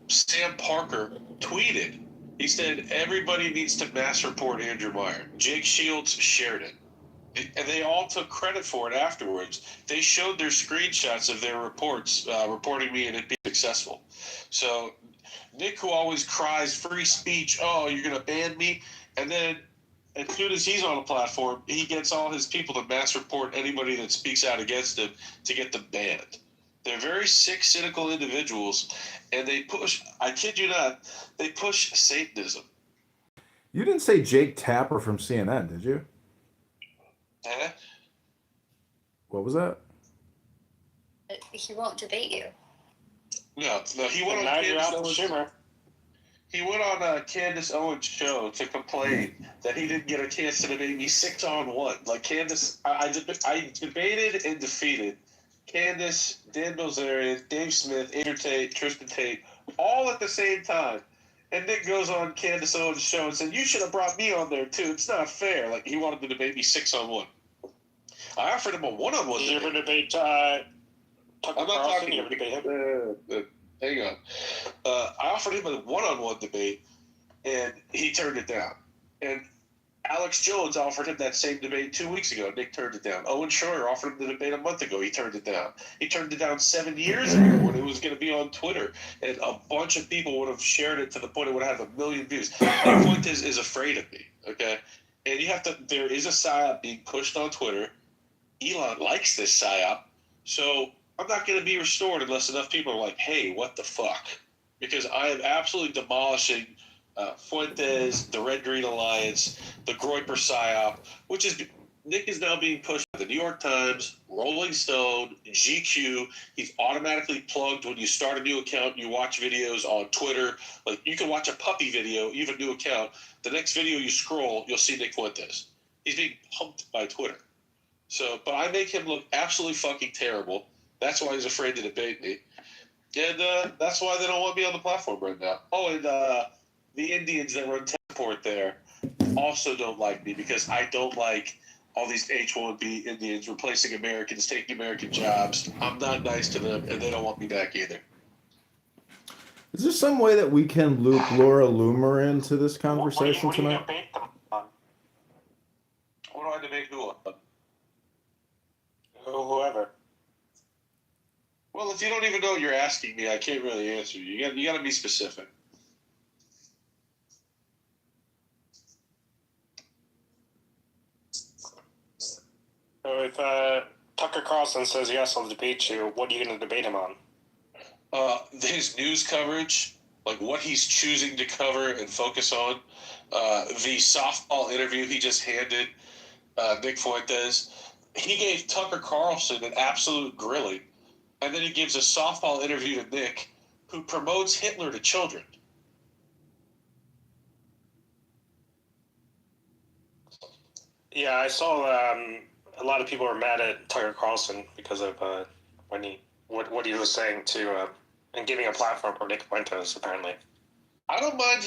Sam Parker tweeted. He said, everybody needs to mass report Andrew Meyer. Jake Shields shared it. And they all took credit for it afterwards. They showed their screenshots of their reports reporting me and it being successful. So Nick, who always cries free speech, oh, you're going to ban me, and then as soon as he's on a platform, he gets all his people to mass report anybody that speaks out against him to get them banned. They're very sick, cynical individuals, and they push, I kid you not, they push Satanism. You didn't say Jake Tapper from CNN, did you? Huh? What was that? He won't debate you. No, he went on Candace Owens' show to complain that he didn't get a chance to debate me 6-on-1. Like Candace, I debated and defeated Candace, Dan Bilzerian, Dave Smith, Andrew Tate, Tristan Tate, all at the same time. And Nick goes on Candace Owens' show and said, you should have brought me on there too. It's not fair. Like, he wanted to debate me 6-on-1. I offered him a 1-on-1 debate. You ever debate Tucker I'm not Carlson? talking. You ever debate him? Hang on. I offered him a 1-on-1 debate, and he turned it down. And Alex Jones offered him that same debate 2 weeks ago. Nick turned it down. Owen Schroyer offered him the debate a month ago. He turned it down. He turned it down 7 years ago when it was going to be on Twitter, and a bunch of people would have shared it to the point it would have 1 million views. The point is afraid of me, okay? And you have to. There is a psyop being pushed on Twitter. Elon likes this psyop, so I'm not going to be restored unless enough people are like, hey, what the fuck? Because I am absolutely demolishing Fuentes, the Red Green Alliance, the Groyper PSYOP, which is Nick is now being pushed by the New York Times, Rolling Stone, GQ. He's automatically plugged when you start a new account. You watch videos on Twitter. Like, you can watch a puppy video. You have a new account. The next video you scroll, you'll see Nick Fuentes. He's being pumped by Twitter. So, but I make him look absolutely fucking terrible. That's why he's afraid to debate me. And that's why they don't want me on the platform right now. Oh, and the Indians that run Teleport there also don't like me because I don't like all these H-1B Indians replacing Americans, taking American jobs. I'm not nice to them, and they don't want me back either. Is there some way that we can loop Laura Loomer into this conversation tonight? What do you debate them on? What do I debate who on? Whoever. Well, if you don't even know what you're asking me, I can't really answer you. You got to be specific. So if Tucker Carlson says yes, I'll debate you, what are you going to debate him on? His news coverage, like what he's choosing to cover and focus on. The softball interview he just handed Nick Fuentes. He gave Tucker Carlson an absolute grilling. And then he gives a softball interview to Nick, who promotes Hitler to children. Yeah, I saw a lot of people were mad at Tucker Carlson because of what he was saying to and giving a platform for Nick Fuentes, apparently. I don't mind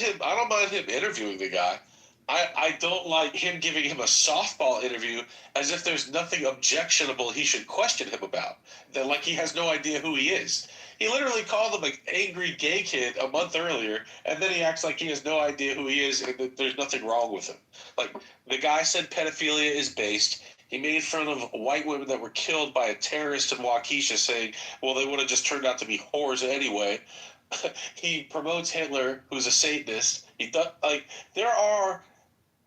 him interviewing the guy. I don't like him giving him a softball interview as if there's nothing objectionable he should question him about. That like he has no idea who he is. He literally called him an angry gay kid a month earlier, and then he acts like he has no idea who he is and that there's nothing wrong with him. Like, the guy said pedophilia is based. He made fun of white women that were killed by a terrorist in Waukesha, saying, well, they would have just turned out to be whores anyway. He promotes Hitler, who's a Satanist. There are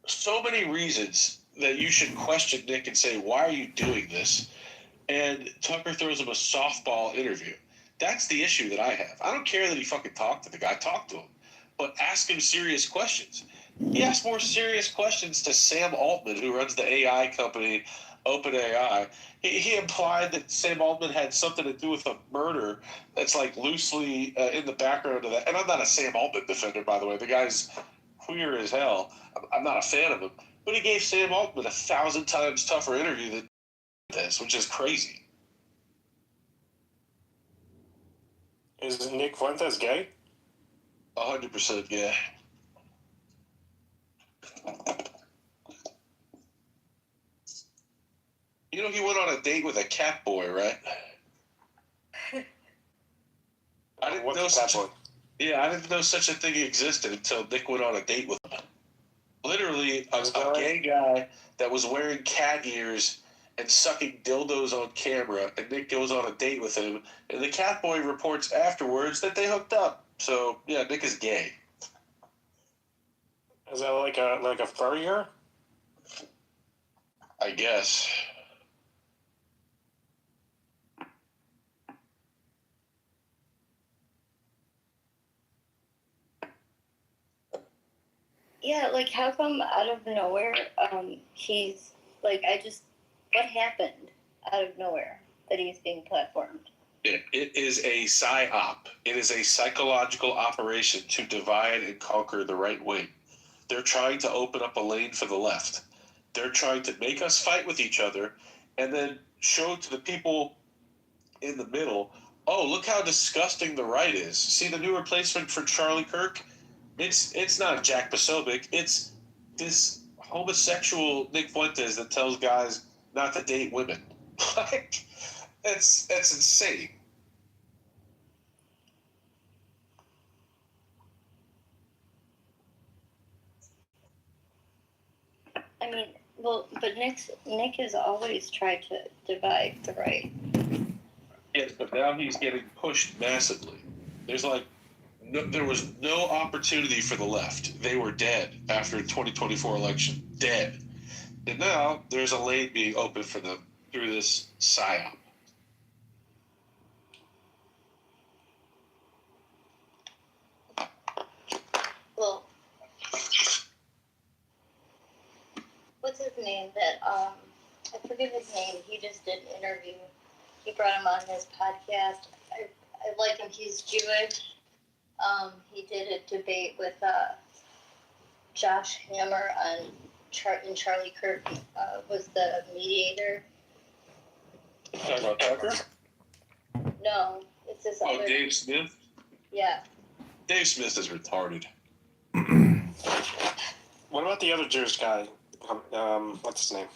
so many reasons that you should question Nick and say, why are you doing this? And Tucker throws him a softball interview. That's the issue that I have. I don't care that he fucking talked to the guy. Talk to him. But ask him serious questions. He asked more serious questions to Sam Altman, who runs the AI company OpenAI. He implied that Sam Altman had something to do with a murder that's like loosely in the background of that. And I'm not a Sam Altman defender, by the way. The guy's queer as hell. I'm not a fan of him. But he gave Sam Altman 1,000 times tougher interview than this, which is crazy. Is Nick Fuentes gay? 100% gay. You know, he went on a date with a cat boy, right? I didn't What's know a cat boy? Yeah, I didn't know such a thing existed until Nick went on a date with him. Literally, a gay guy that was wearing cat ears and sucking dildos on camera, and Nick goes on a date with him, and the cat boy reports afterwards that they hooked up. So, yeah, Nick is gay. Is that like a furrier? I guess. Yeah, like how come out of nowhere, he's like, what happened out of nowhere that he's being platformed? It is a psyop. It is a psychological operation to divide and conquer the right wing. They're trying to open up a lane for the left. They're trying to make us fight with each other and then show to the people in the middle, oh, look how disgusting the right is. See the new replacement for Charlie Kirk? It's not Jack Posobiec. It's this homosexual Nick Fuentes that tells guys not to date women. Like, that's insane. I mean, well, but Nick has always tried to divide the right. Yes, but now he's getting pushed massively. There was no opportunity for the left. They were dead after the 2024 election. Dead. And now there's a lane being opened for them through this psyop. Well, what's his name? I forget his name. He just did an interview. He brought him on his podcast. I like him. He's Jewish. He did a debate with Josh Hammer and Charlie Kirk was the mediator. Talking about Tucker? No, it's this Oh, other. Dave Smith? Yeah. Dave Smith is retarded. What about the other Jewish guy? What's his name?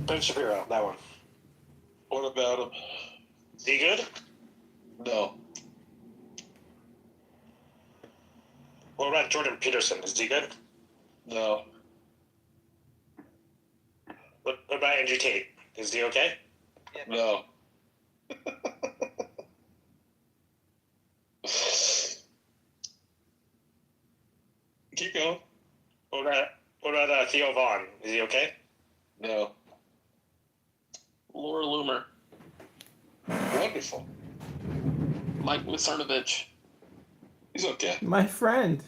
Ben Shapiro, that one. What about him? Is he good? No. What about Jordan Peterson? Is he good? No. What about Andrew Tate? Is he okay? No. Keep going. What about Theo Vaughn? Is he okay? No. Laura Loomer, Wonderful. Mike Macernovich, He's okay. My friend,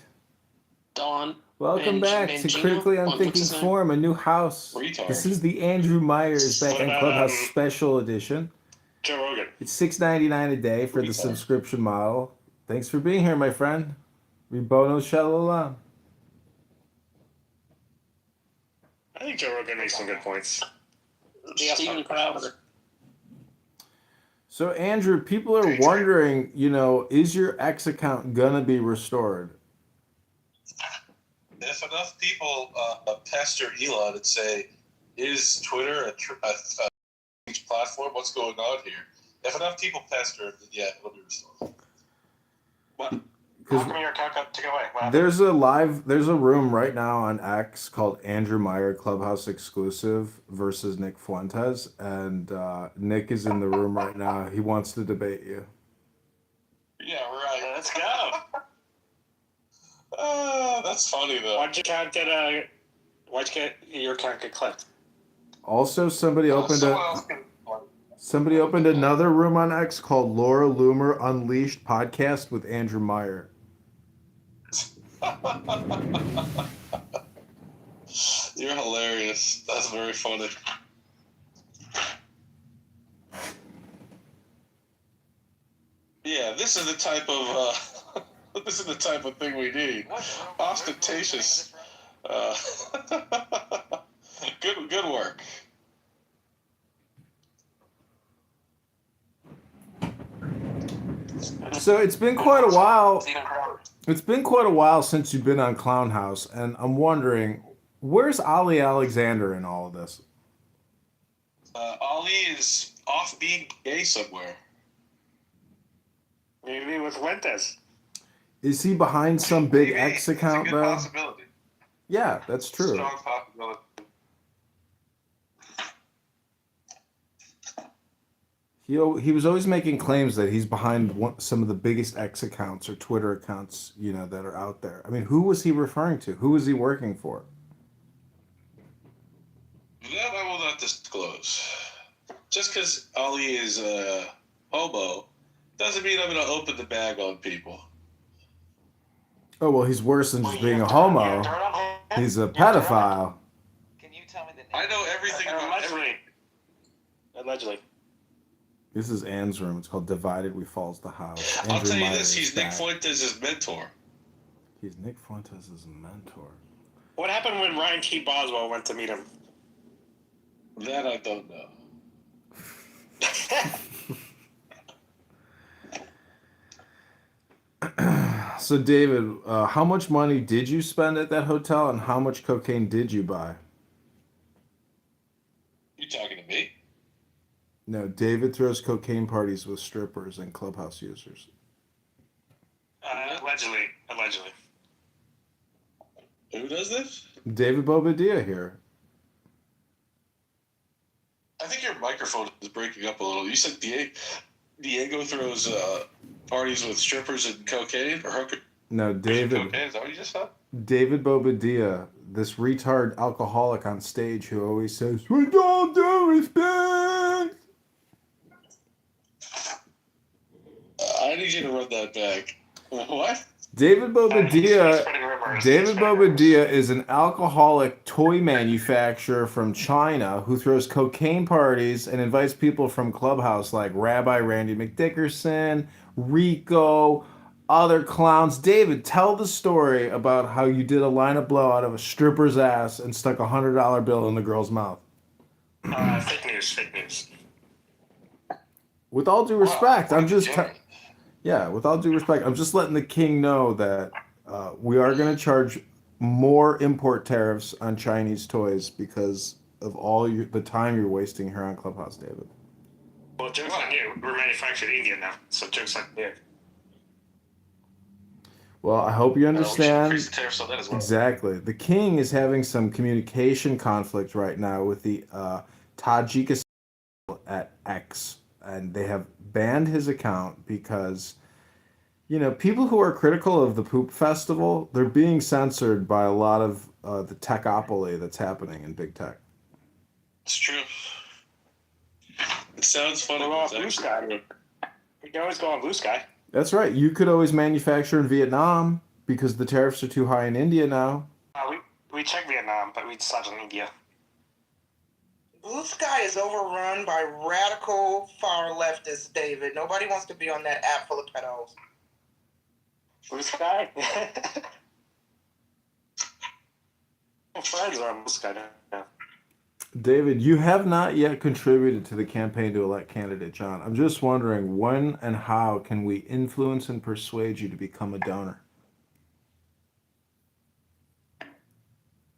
Don. welcome back to Mangino? Critically What's Unthinking his name? Forum, a new house. Retard. This is the Andrew Myers Back What in about, Clubhouse Special Edition. Joe Rogan. It's $6.99 a day for the Retard. subscription model. Thanks for being here, my friend. Ribono Shalom. I think Joe Rogan makes some good points. Steven Crowder. So, Andrew, people are wondering, is your X account gonna be restored? If enough people pester Elon and say, is Twitter a platform? What's going on here? If enough people pester him, then yeah, it'll be restored. What? How Because come your account got taken away? What happened? there's a room right now on X called Andrew Meyer Clubhouse Exclusive versus Nick Fuentes, and Nick is in the room right now. He wants to debate you. Yeah, right. Let's go. That's funny though. Why'd your account get clipped? Also, somebody opened Someone else can. somebody opened another room on X called Laura Loomer Unleashed podcast with Andrew Meyer. You're hilarious. That's very funny. Yeah, this is the type of this is the type of thing we need. Ostentatious. Good work. So it's been quite a while. Steven Crowder. It's been quite a while since you've been on Clown House, and I'm wondering, where's Ali Alexander in all of this? Ali is off being gay somewhere. Maybe with Fuentes. Is he behind some big X account It's a good though? possibility. Yeah, that's true. Strong possibility. He was always making claims that he's behind some of the biggest X accounts or Twitter accounts, that are out there. I mean, who was he referring to? Who was he working for? That I will not disclose. Just because Ali is a homo doesn't mean I'm going to open the bag on people. Oh, well, he's worse than just being a homo. He's a pedophile. Can you tell me the name? I know everything about everything. Allegedly. This is Ann's room. It's called Divided We Falls the House. I'll Andrew tell you Meyer this, is he's Nick back. Fuentes' mentor. He's Nick Fuentes' mentor. What happened when Ryan T. Boswell went to meet him? That I don't know. So, David, how much money did you spend at that hotel, and how much cocaine did you buy? You talking to me? No, David throws cocaine parties with strippers and clubhouse users. Allegedly. Who does this? David Bobadilla here. I think your microphone is breaking up a little. You said Diego throws parties with strippers and cocaine or hooker. No, David. Cocaine, is that what you just said? David Bobadilla, this retard alcoholic on stage who always says, "With all due respect." I need you to run that back. What? David Bobadilla is an alcoholic toy manufacturer from China who throws cocaine parties and invites people from Clubhouse like Rabbi Randy McDickerson, Rico, other clowns. David, tell the story about how you did a lineup blow out of a stripper's ass and stuck $100 bill in the girl's mouth. Fake news. With all due respect, Wow, I'm just... with all due respect, I'm just letting the king know that we are going to charge more import tariffs on Chinese toys because of the time you're wasting here on Clubhouse, David. Well, joke's on you. We're manufactured in India now, so joke's on you. Well, I hope you understand. We should increase the tariffs on that as well. Exactly. The king is having some communication conflict right now with the Tajikistan at X, and they have banned his account because, people who are critical of the Poop Festival, they're being censored by a lot of the techopoly that's happening in big tech. It's true. It sounds funny. We'll go off Blue Sky. We can always go on Blue Sky. That's right. You could always manufacture in Vietnam because the tariffs are too high in India now. We checked Vietnam, but we decided on India. Blue Sky is overrun by radical far leftists, David. Nobody wants to be on that app full of pedos. Blue Sky? My friends are on Blue Sky now. David, you have not yet contributed to the campaign to elect candidate John. I'm just wondering when and how can we influence and persuade you to become a donor?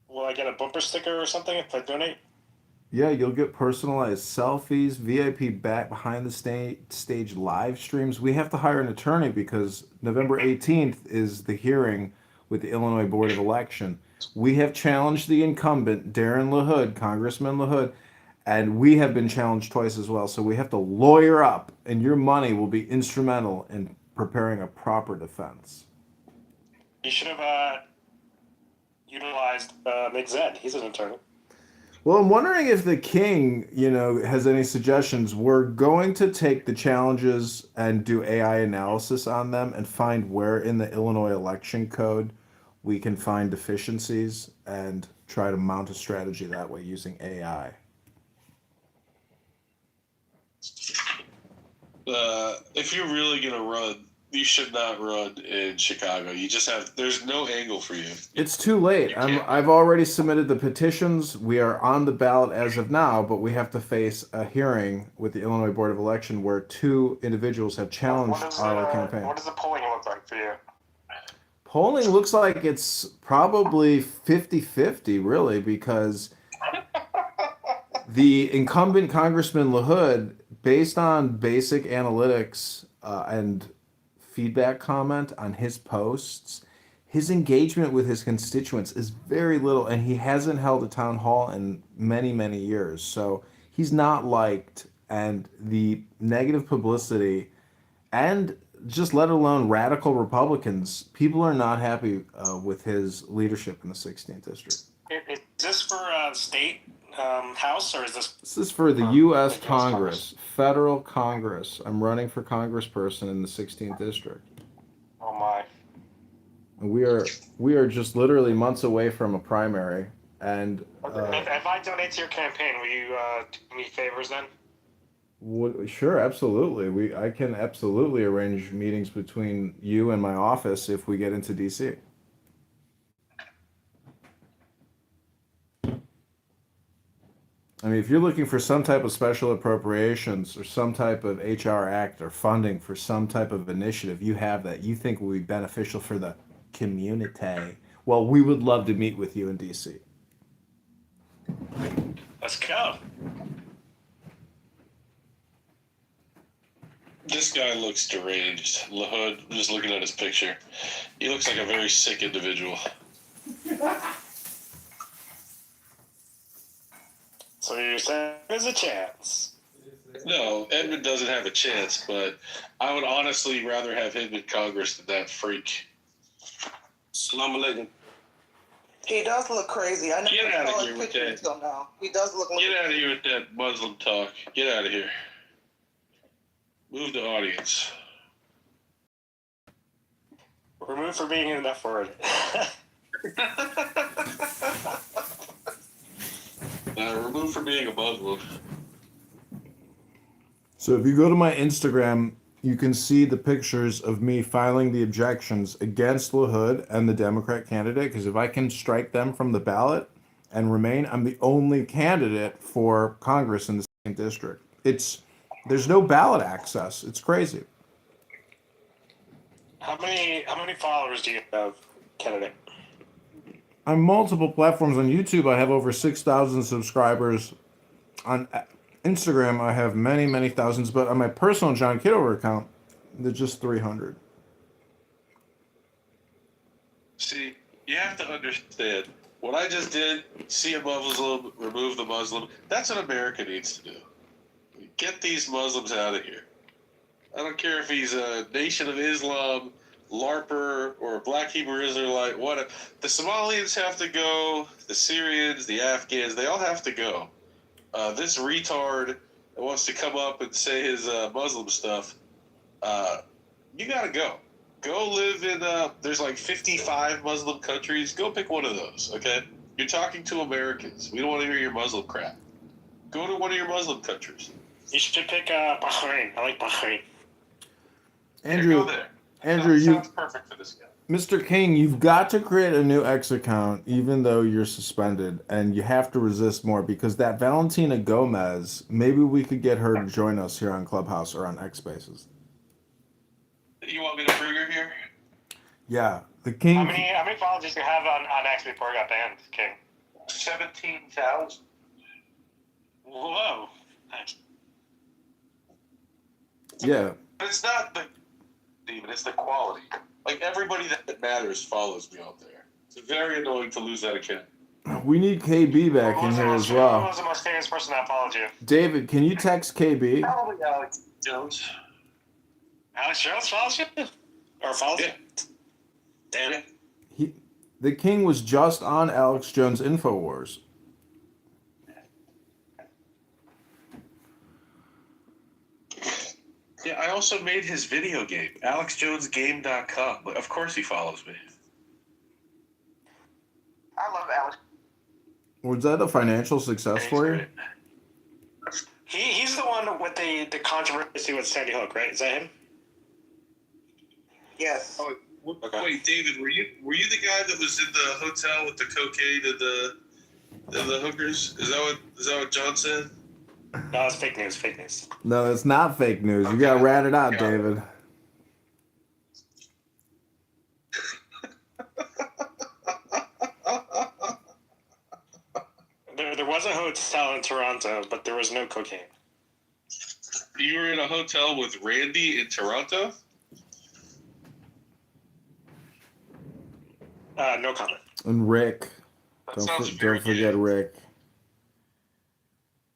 Will I get a bumper sticker or something if I donate? Yeah, you'll get personalized selfies, VIP back behind the stage live streams. We have to hire an attorney because November 18th is the hearing with the Illinois Board of Election. We have challenged the incumbent, Darren LaHood, Congressman LaHood, and we have been challenged twice as well. So we have to lawyer up, and your money will be instrumental in preparing a proper defense. You should have utilized Nick Zed. He's an attorney. Well, I'm wondering if the king, has any suggestions. We're going to take the challenges and do AI analysis on them and find where in the Illinois election code we can find deficiencies and try to mount a strategy that way using AI. If you're really going to run, you should not run in Chicago. There's no angle for you. It's too late. I've already submitted the petitions. We are on the ballot as of now, but we have to face a hearing with the Illinois Board of Election where two individuals have challenged our campaign. What does the polling look like for you? Polling looks like it's probably 50-50, really, because the incumbent Congressman LaHood based on basic analytics and feedback comment on his posts, his engagement with his constituents is very little, and he hasn't held a town hall in many, many years. So he's not liked, and the negative publicity, and just let alone radical Republicans, people are not happy with his leadership in the 16th district. Is this for state House, or is this? This is for the For U.S. the US Congress, federal Congress. I'm running for congressperson in the 16th district. Oh my! And we are just literally months away from a primary, and If I donate to your campaign, will you do me favors then? sure, absolutely. I can absolutely arrange meetings between you and my office if we get into DC. I mean, if you're looking for some type of special appropriations or some type of HR act or funding for some type of initiative, you have that you think will be beneficial for the community. Well, we would love to meet with you in DC. Let's go. This guy looks deranged. LaHood, I'm just looking at his picture. He looks like a very sick individual. So you're saying there's a chance? No, Edmund doesn't have a chance, but I would honestly rather have him in Congress than that freak. Salam alaikum. He does look crazy. I never Get outta saw here his with picture that. until now. He does look like Get out of here with that Muslim talk. Get out of here. Move the audience. Remove for being in that word. Remove for being a Muslim. So if you go to my Instagram, you can see the pictures of me filing the objections against LaHood and the Democrat candidate, because if I can strike them from the ballot and remain, I'm the only candidate for Congress in the 2nd district. There's no ballot access. It's crazy. How many followers do you have, candidate? On multiple platforms on YouTube, I have over 6,000 subscribers. On Instagram, I have many, many thousands, but on my personal John Kitover account, there's just 300. See, you have to understand. What I just did, see a Muslim, remove the Muslim, that's what America needs to do. Get these Muslims out of here. I don't care if he's a Nation of Islam, LARPer, or a Black Hebrew Israelite, what. The Somalians have to go, the Syrians, the Afghans, they all have to go. This retard that wants to come up and say his Muslim stuff, you gotta go. Go live in, there's like 55 Muslim countries. Go pick one of those, okay? You're talking to Americans. We don't want to hear your Muslim crap. Go to one of your Muslim countries. You should pick Bahrain. I like Bahrain. Andrew, Go there. Andrew, Sounds perfect for this guy. Mr. King, you've got to create a new X account, even though you're suspended, and you have to resist more, because that Valentina Gomez, maybe we could get her to join us here on Clubhouse or on X Spaces. You want me to bring her here? Yeah, the King. How many followers do you have on X before I got banned, King? 17,000. Whoa. Nice. Yeah. But it's not the Steven, it's the quality. Like, everybody that matters follows me out there. It's very annoying to lose that account. We need KB back in here as Who well. was the most famous person that followed you? David, can you text KB? Probably Alex Jones. Alex Jones follows you? Or follows Yeah. you? Damn it. The King was just on Alex Jones' InfoWars. Yeah, I also made his video game, AlexJonesGame.com. Of course he follows me. I love Alex. Was that a financial success He's for you? great. He's the one with the controversy with Sandy Hook, right? Is that him? Yes. Oh, Okay. wait, David, were you the guy that was in the hotel with the cocaine and the hookers? Is that what John said? No, it's fake news. Fake news. No, it's not fake news. You got to rat it out, David. There was a hotel in Toronto, but there was no cocaine. You were in a hotel with Randy in Toronto? No comment. And Rick. That Don't sounds very forget gay. Rick.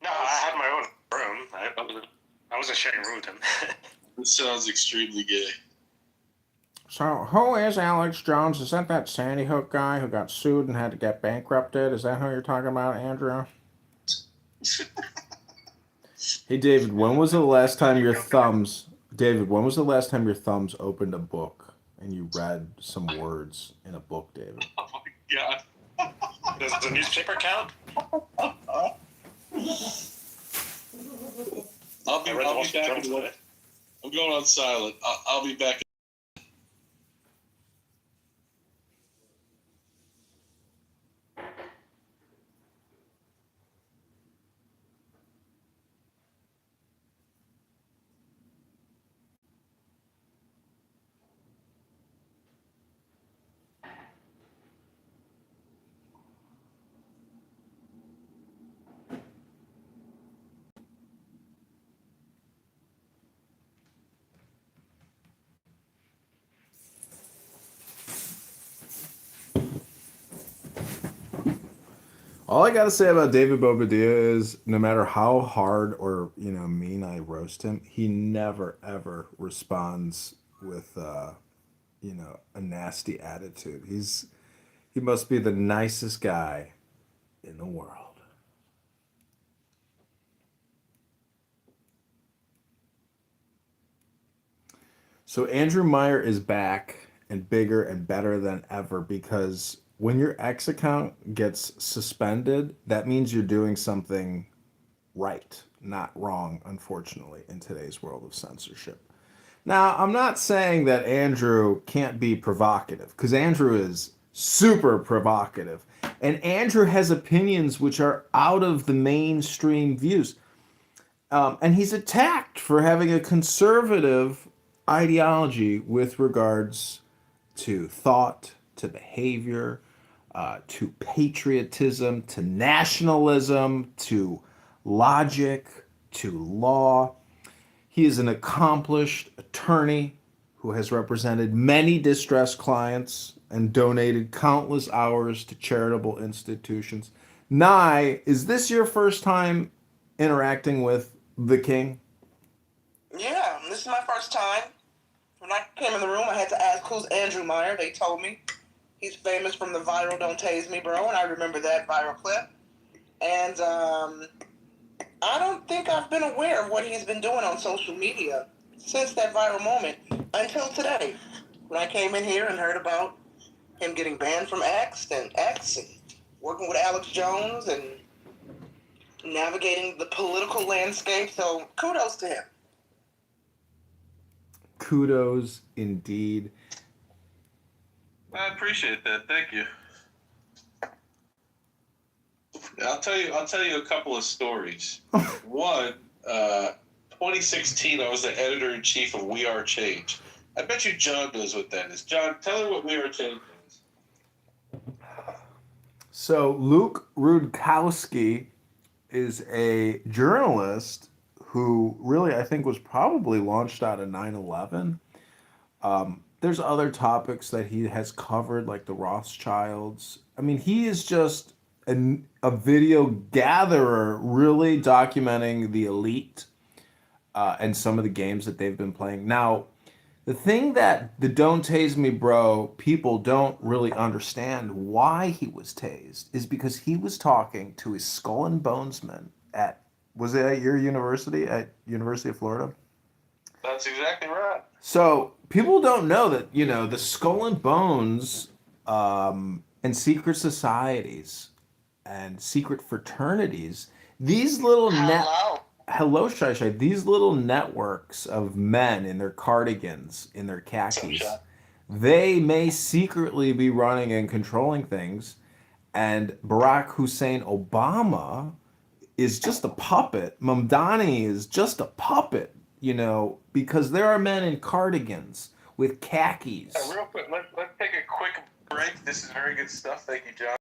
No, I had my own room. I wasn't sharing a room with him. This sounds extremely gay. So, who is Alex Jones? Is that Sandy Hook guy who got sued and had to get bankrupted? Is that who you're talking about, Andrew? Hey, David, when was the last time your thumbs... David, when was the last time your thumbs opened a book and you read some words in a book, David? Oh my god. Does the newspaper count? I'll be I read the Wall Street back Journal in today. I'm going on silent. I'll be back. All I gotta say about David Bobadilla is no matter how hard or mean I roast him, he never ever responds with a nasty attitude. He must be the nicest guy in the world. So Andrew Meyer is back and bigger and better than ever because when your X account gets suspended, that means you're doing something right, not wrong, unfortunately, in today's world of censorship. Now, I'm not saying that Andrew can't be provocative, because Andrew is super provocative. And Andrew has opinions which are out of the mainstream views. And he's attacked for having a conservative ideology with regards to thought, to behavior, to patriotism, to nationalism, to logic, to law. He is an accomplished attorney who has represented many distressed clients and donated countless hours to charitable institutions. Nye, is this your first time interacting with the king? Yeah, this is my first time. When I came in the room, I had to ask, who's Andrew Meyer? They told me. He's famous from the viral Don't Tase Me, Bro, and I remember that viral clip. And I don't think I've been aware of what he's been doing on social media since that viral moment until today. When I came in here and heard about him getting banned from X and working with Alex Jones and navigating the political landscape. So kudos to him. Kudos indeed. I appreciate that. Thank you. I'll tell you a couple of stories. One, 2016, I was the editor-in-chief of We Are Change. I bet you John knows what that is. John, tell her what We Are Change is. So Luke Rudkowski is a journalist who really, I think, was probably launched out of 9/11. There's other topics that he has covered, like the Rothschilds. I mean, he is just a video gatherer, really documenting the elite and some of the games that they've been playing. Now, the thing that the Don't Tase Me Bro people don't really understand why he was tased is because he was talking to his Skull and Bonesman was it at your university, at University of Florida? That's exactly right. So people don't know that, the Skull and Bones and secret societies and secret fraternities, these little hello, Shai Shai, these little networks of men in their cardigans, in their khakis, they may secretly be running and controlling things. And Barack Hussein Obama is just a puppet. Mamdani is just a puppet, because there are men in cardigans with khakis. Real quick, let's take a quick break. This is very good stuff. Thank you, John.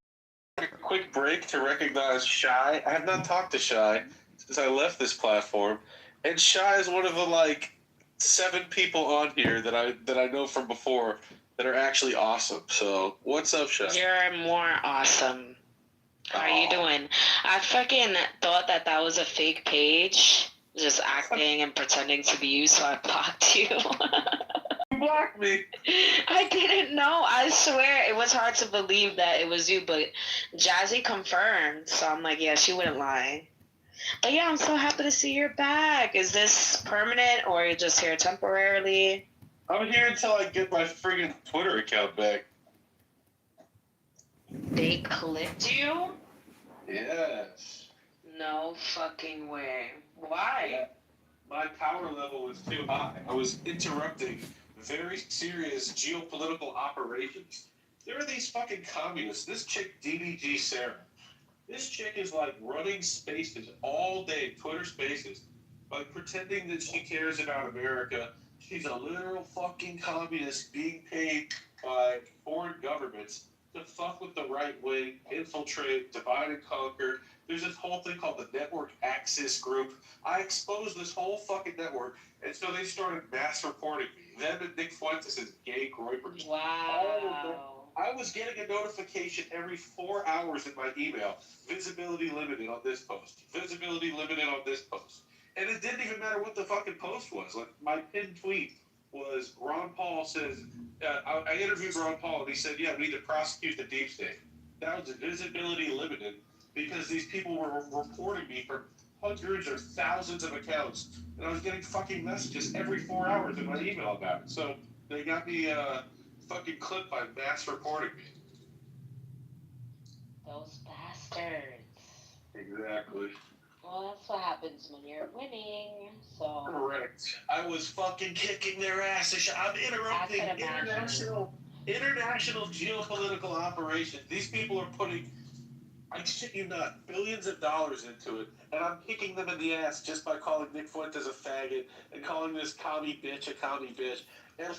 A quick break to recognize Shai. I have not talked to Shai since I left this platform. And Shy is one of the like 7 people on here that I know from before that are actually awesome. So what's up, Shy? You're more awesome. How are you doing? I fucking thought that was a fake page, just acting and pretending to be you, so I blocked you. You blocked me. I didn't know. I swear it was hard to believe that it was you, but Jazzy confirmed, so I'm like, yeah, she wouldn't lie. But yeah, I'm so happy to see you're back. Is this permanent or you're just here temporarily? I'm here until I get my friggin' Twitter account back. They clipped you? Yes. No fucking way. Why? Yeah. My power level was too high. I was interrupting very serious geopolitical operations. There are these fucking communists. This chick, DDG Sarah. This chick is like running spaces all day, Twitter spaces, by pretending that she cares about America. She's a literal fucking communist being paid by foreign governments to fuck with the right wing, infiltrate, divide and conquer. There's this whole thing called the Network Axis Group. I exposed this whole fucking network, and so they started mass reporting me. Them and Nick Fuentes' gay groypers. Wow. I was getting a notification every 4 hours in my email. Visibility limited on this post. Visibility limited on this post. And it didn't even matter what the fucking post was. Like, my pinned tweet was Ron Paul says, I interviewed Ron Paul, and he said, yeah, we need to prosecute the deep state. That was visibility limited because these people were reporting me for hundreds or thousands of accounts. And I was getting fucking messages every 4 hours in my email about it. So they got me fucking clipped by mass reporting me. Those bastards. Exactly. Well, that's what happens when you're winning, so... Correct. I was fucking kicking their asses. I'm interrupting international geopolitical operations. These people are putting, I shit you not, billions of dollars into it, and I'm kicking them in the ass just by calling Nick Fuentes a faggot and calling this commie bitch a commie bitch. And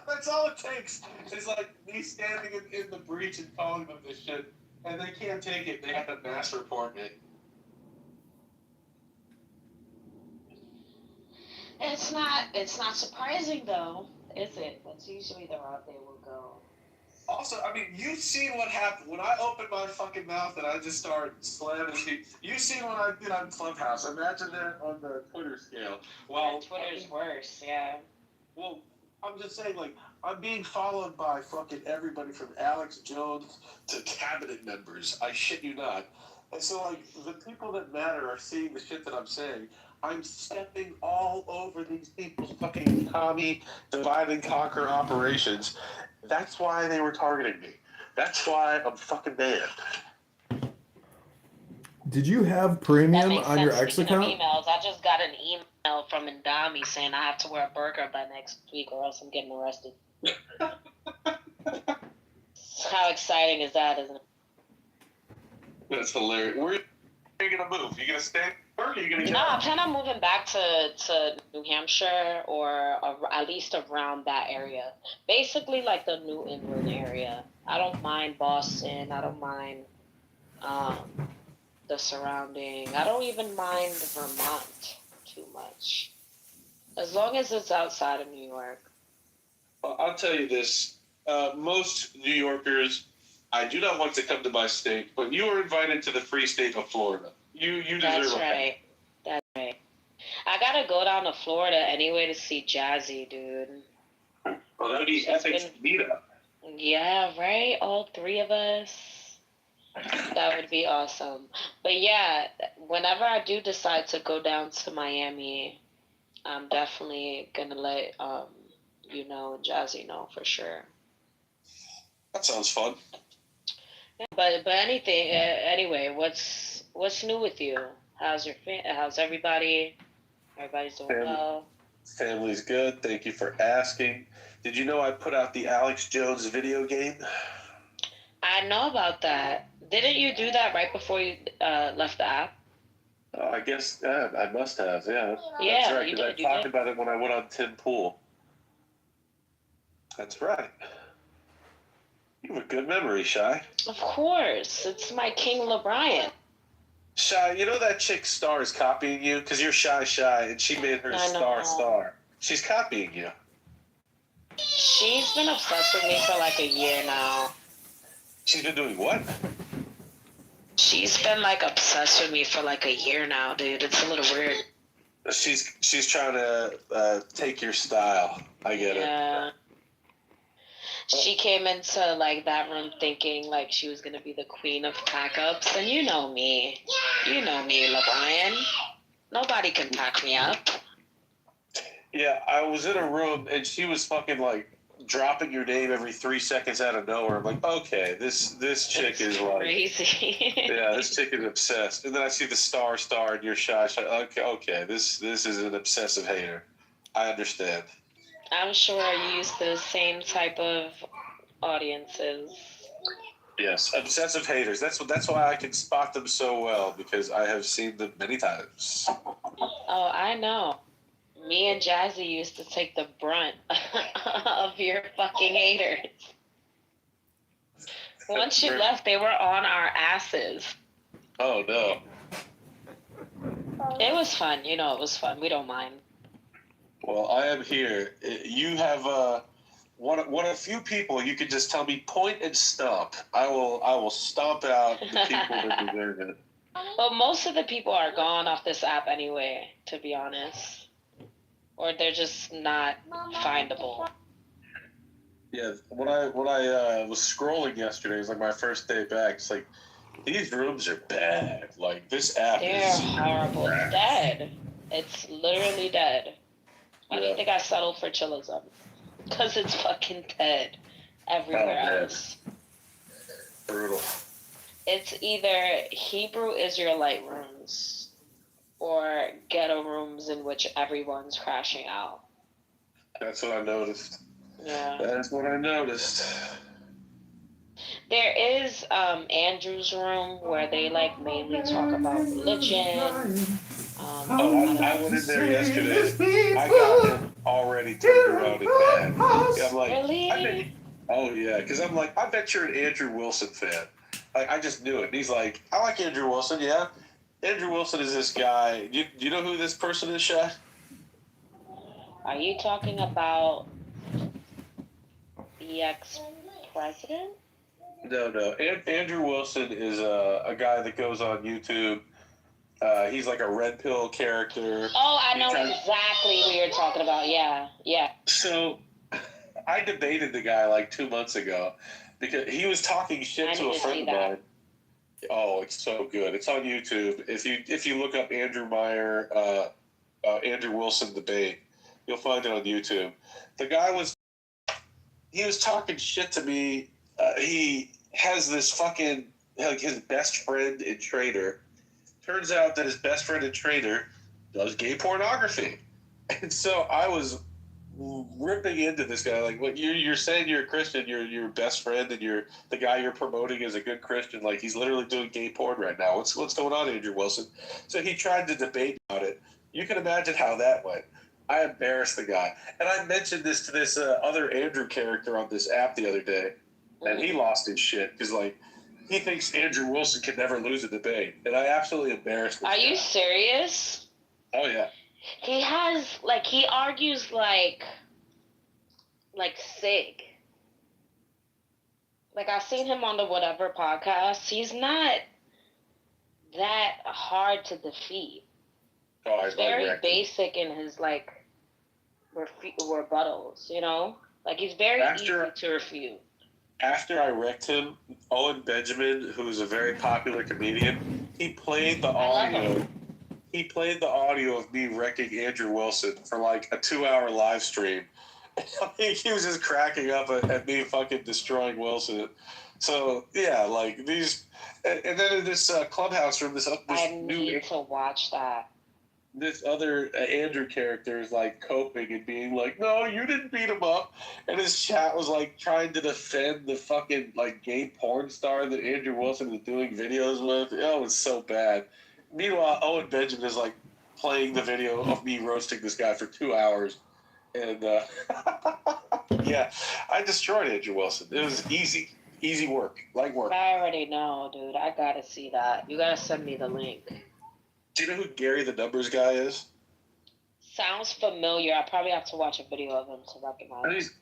that's all it takes. It's like me standing in the breach and calling them this shit, and they can't take it. They have to mass report me. It's not surprising though, is it? That's usually the route they will go. Also, I mean, you've seen what happened when I opened my fucking mouth and I just started slamming people. You've seen what I did on Clubhouse. Imagine that on the Twitter scale. Well, Twitter's worse, yeah. Well, I'm just saying, like, I'm being followed by fucking everybody from Alex Jones to cabinet members. I shit you not. And so, like, the people that matter are seeing the shit that I'm saying. I'm stepping all over these people's fucking commie divide and conquer operations. That's why they were targeting me. That's why I'm fucking banned. Did you have That premium makes on sense. your X Speaking of account? emails, I just got an email from Indami saying I have to wear a burqa by next week or else I'm getting arrested. How exciting is that, isn't it? That's hilarious. Where are you going to move? You going to stay? Or are you going to No, I plan on moving back to New Hampshire or at least around that area. Basically, like the New England area. I don't mind Boston. I don't mind the surrounding. I don't even mind Vermont too much. As long as it's outside of New York. Well, I'll tell you this. Most New Yorkers, I do not want to come to my state, but you are invited to the free state of Florida. You deserve That's a right. That's right. I gotta go down to Florida anyway to see Jazzy, dude. Well, that'd be epic meetup. Yeah, right? All 3 of us. That would be awesome. But yeah, whenever I do decide to go down to Miami, I'm definitely gonna let you know and Jazzy know for sure. That sounds fun. But anything anyway, what's new with you? How's everybody? Everybody's doing well. Family's good. Thank you for asking. Did you know I put out the Alex Jones video game? I know about that. Didn't you do that right before you left the app? I guess I must have. Yeah. Yeah, That's right. you Because I did. talked about it when I went on Tim Pool. That's right. You have a good memory, Shy. Of course, it's my King LeBrian. Shy, you know that chick Star is copying you because you're shy, and she made her I know. Star. She's copying you. She's been obsessed with me for like a year now. She's been doing what? She's been like obsessed with me for like a year now, dude. It's a little weird. She's trying to take your style. I get it. Yeah. She came into like that room thinking like she was gonna be the queen of pack-ups, and you know me, LeBron. Nobody can pack me up. Yeah, I was in a room and she was fucking like dropping your name every 3 seconds out of nowhere. I'm like, okay, this chick is like crazy. yeah, this chick is obsessed. And then I see the star, and you're shy. Okay, this is an obsessive hater. I understand. I'm sure I use the same type of audiences. Yes, obsessive haters. That's why I can spot them so well because I have seen them many times. Oh, I know. Me and Jazzy used to take the brunt of your fucking haters. Once you left, they were on our asses. Oh no. It was fun. You know, it was fun. We don't mind. Well, I am here. You have one of a few people you could just tell me point and stomp. I will stomp out the people that deserve it. Well, most of the people are gone off this app anyway, to be honest. Or they're just not findable. Yeah, when I was scrolling yesterday, it was like my first day back. It's like these rooms are bad. Like this app They're is horrible. It's dead. It's literally dead. Why do you think I settled for Chillism? Because it's fucking dead everywhere else. Brutal. It's either Hebrew Israelite rooms or ghetto rooms in which everyone's crashing out. That's what I noticed. Yeah. That's what I noticed. There is Andrew's room where they like mainly talk about religion. I went in there yesterday. I got him already turned around and bad. I'm like, really? Oh yeah, because I'm like, I bet you're an Andrew Wilson fan. I just knew it. And he's like, I like Andrew Wilson. Yeah, Andrew Wilson is this guy. You know who this person is, Shad? Are you talking about the ex-president? No. Andrew Wilson is a guy that goes on YouTube. He's like a red pill character. Oh, I know exactly who you're talking about. Yeah. So I debated the guy like 2 months ago because he was talking shit to a friend of mine. Oh, it's so good. It's on YouTube. If you look up Andrew Wilson debate, you'll find it on YouTube. The guy was talking shit to me. He has this fucking like his best friend in Trader. Turns out that his best friend in Trader does gay pornography, and so I was ripping into this guy like, "What you're saying? You're a Christian. Your best friend and the guy you're promoting is a good Christian. Like he's literally doing gay porn right now. What's going on, Andrew Wilson?" So he tried to debate about it. You can imagine how that went. I embarrassed the guy, and I mentioned this to this other Andrew character on this app the other day, and he lost his shit because like he thinks Andrew Wilson can never lose a debate, and I absolutely embarrassed him. Are you serious? Oh yeah. He has he argues like Sig. Like I've seen him on the whatever podcast. He's not that hard to defeat. Oh, he's very basic in his rebuttals, you know? Like he's very easy to refute. After I wrecked him, Owen Benjamin, who's a very popular comedian, he played the audio. He played the audio of me wrecking Andrew Wilson for like a 2-hour live stream. He was just cracking up at me fucking destroying Wilson. So yeah, like these, and then in this clubhouse room, this new to watch that. This other Andrew character is like coping and being like, "No, you didn't beat him up," and his chat was like trying to defend the fucking like gay porn star that Andrew Wilson was doing videos with. Oh, it was so bad. Meanwhile, Owen Benjamin is like playing the video of me roasting this guy for 2 hours, and yeah, I destroyed Andrew Wilson. It was easy. Easy work, light work. I already know, dude. I gotta see that. You gotta send me the link. Do you know who Gary the Numbers guy is? Sounds familiar. I probably have to watch a video of him to recognize him.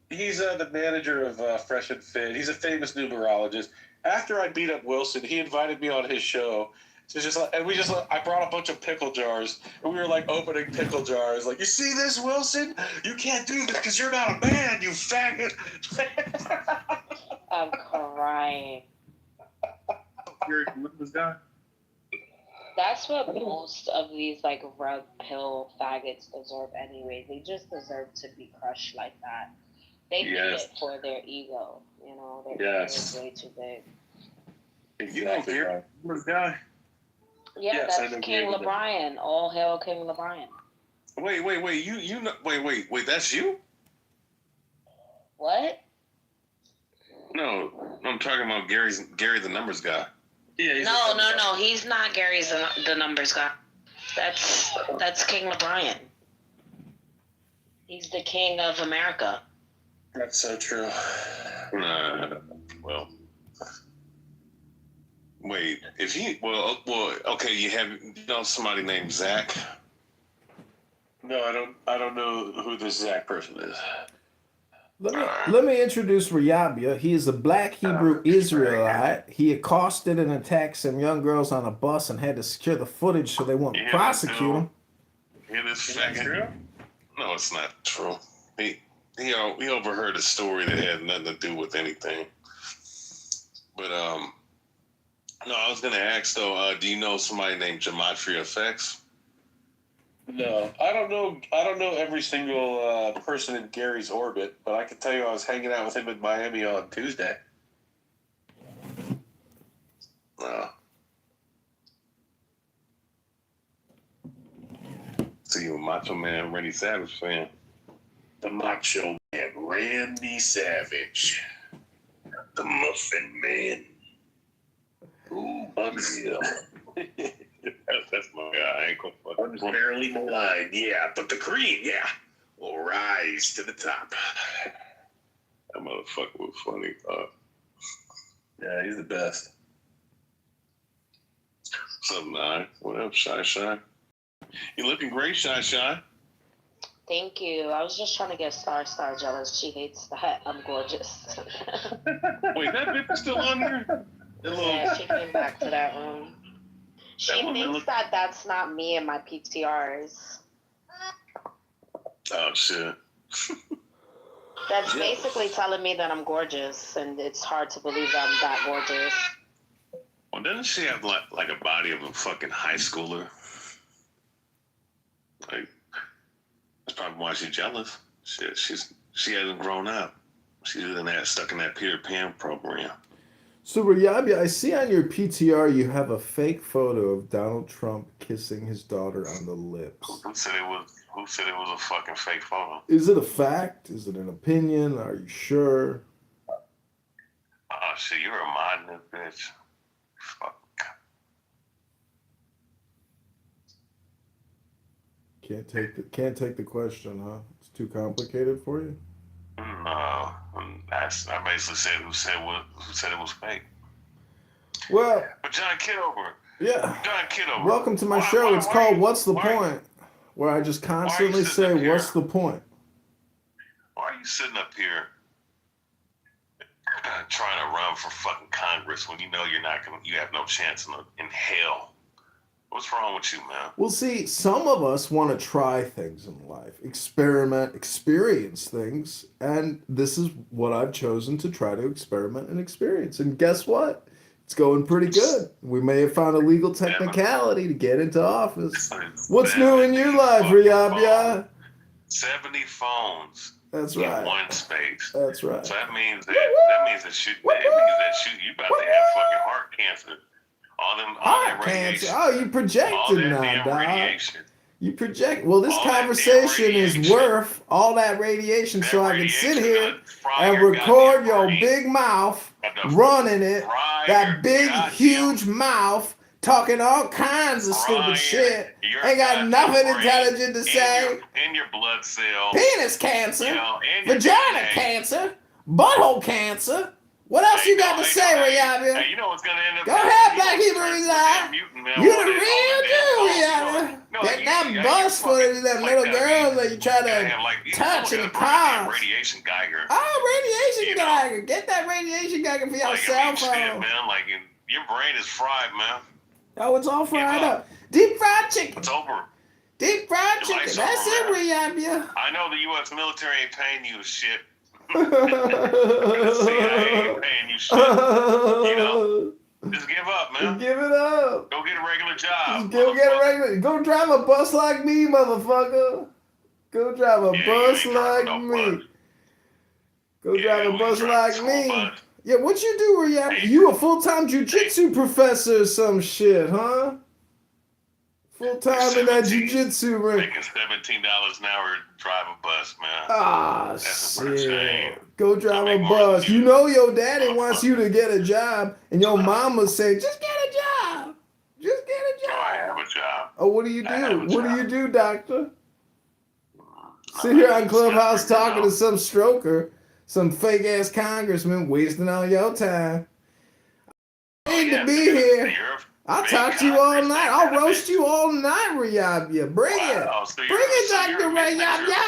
He's the manager of Fresh and Fit. He's a famous numerologist. After I beat up Wilson, he invited me on his show. So I brought a bunch of pickle jars, and we were like opening pickle jars. Like, you see this, Wilson? You can't do this because you're not a man, you faggot. I'm crying. That's what most of these like red pill faggots deserve anyway. They just deserve to be crushed like that. They need it for their ego, you know. Their ego is way too big. You know Gary the guy? Yeah, that's King LeBron. All hail King LeBron. Wait, you know, wait, that's you? What? No, I'm talking about Gary the Numbers guy. Yeah. No. He's not Gary's the numbers guy. That's King LeBron. He's the king of America. That's so true. Well, wait. If he okay, you know somebody named Zach? No, I don't know who this Zach person is. Let me introduce Riyabia. He is a black Hebrew Israelite. He accosted and attacked some young girls on a bus and had to secure the footage so they won't prosecute him. Is that true? No, it's not true. He overheard a story that had nothing to do with anything. But no, I was gonna ask though. Do you know somebody named Gematria Effects? No, I don't know every single person in Gary's orbit, but I can tell you I was hanging out with him in Miami on Tuesday. So you a Macho Man Randy Savage fan? The Macho Man Randy Savage. The Muffin Man. Ooh, unreal. That's my guy. I ain't gonna fuck with him. Unfairly maligned, yeah, but the cream, yeah, will rise to the top. That motherfucker was funny. Yeah, he's the best. What's up, Nye? What up, Shy? You looking great, Shy. Thank you. I was just trying to get Star jealous. She hates that I'm gorgeous. Wait, that bitch is still on here? Yeah, she came back to that room. She thinks that that's not me in my PTRs. Oh, shit. That's basically telling me that I'm gorgeous, and it's hard to believe that I'm that gorgeous. Well, doesn't she have like a body of a fucking high schooler? Like, that's probably why she's jealous. Shit, she hasn't grown up. She's stuck in that Peter Pan program. So, Riyabia, I see on your PTR you have a fake photo of Donald Trump kissing his daughter on the lips. Who said it was a fucking fake photo? Is it a fact? Is it an opinion? Are you sure? Oh, shit, you're a modern bitch. Fuck. Can't take the question, huh? It's too complicated for you? No, I basically said who said it was fake. Well, but John Kitover. Yeah. John Kitover. Welcome to my show. It's called What's the Point? Where I just constantly say, what's the point? Why are you sitting up here trying to run for fucking Congress when you know you have no chance in hell? What's wrong with you, man? Well, see, some of us want to try things in life, experiment, experience things, and this is what I've chosen to try to experiment and experience. And guess what? It's going pretty good. We may have found a legal technicality to get into office. What's new in your life, Riyabia? 70 phones. That's right. In one space. That's right. So that means that you about to have fucking heart cancer. All that radiation. Oh, you projected now, dog. Radiation. You project. Well, this conversation is worth all that radiation so I can sit here and record your big mouth running it, that big, huge mouth, talking all kinds of stupid shit. Ain't got nothing intelligent to say. In your blood cells. Penis cancer, vagina cancer, butthole cancer. What else you got to say, Rayabia? Hey, you know what's gonna end up? Go ahead, Black Hebrew Islam. You the real deal, Rayabia. Get that bus for them little girls that you try to touch in the cars. Radiation Geiger. Oh, radiation Geiger. Get that radiation Geiger for your cell phone. Man, like your brain is fried, man. Oh, it's all fried up. Deep fried chicken. It's over. Deep fried chicken. That's it, Rayabia. I know the U.S. military ain't paying you shit. The CIA ain't paying you shit. You know? Just give up, man. Give it up. Go get a regular job. Go drive a bus like me, motherfucker. Go drive a bus like me. Go drive a bus like me. Yeah, what you do, Rayabia? You a full-time jiu-jitsu professor or some shit, huh? Full-time in that jiu-jitsu ring. Making $17 an hour to drive a bus, man. Ah, shit. Go drive a bus. You know your daddy wants you to get a job, and your mama say, just get a job. Just get a job. Oh, I have a job. Oh, what do you do? What do you do, doctor? Sit here on Clubhouse talking to some stroker, some fake-ass congressman, wasting all your time. I need to be here. I'll talk to you all night. I'll roast you all night, Rayabia. Bring it. So Bring it, Dr. Rayabia.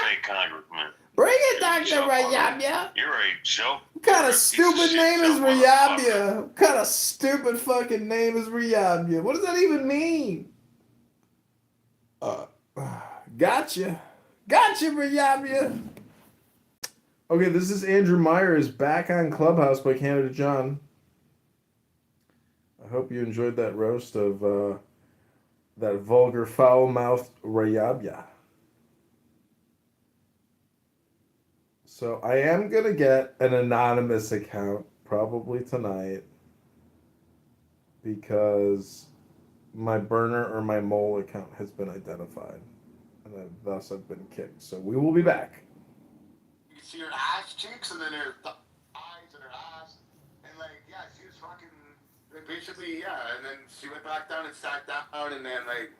Bring it, Dr. Rayabia. You're a joke. What kind of stupid name is Rayabia? What kind of stupid fucking name is Rayabia? What does that even mean? Gotcha. Gotcha, Rayabia. Okay, this is Andrew Myers back on Clubhouse by Canada John. I hope you enjoyed that roast of that vulgar, foul-mouthed Rayabia. So I am going to get an anonymous account probably tonight because my burner or my mole account has been identified. And thus I've been kicked. So we will be back. You see her ass cheeks and then her eyes and her ass. And like, yeah, she was fucking... Basically, yeah, and then she went back down and sat down, and then, like,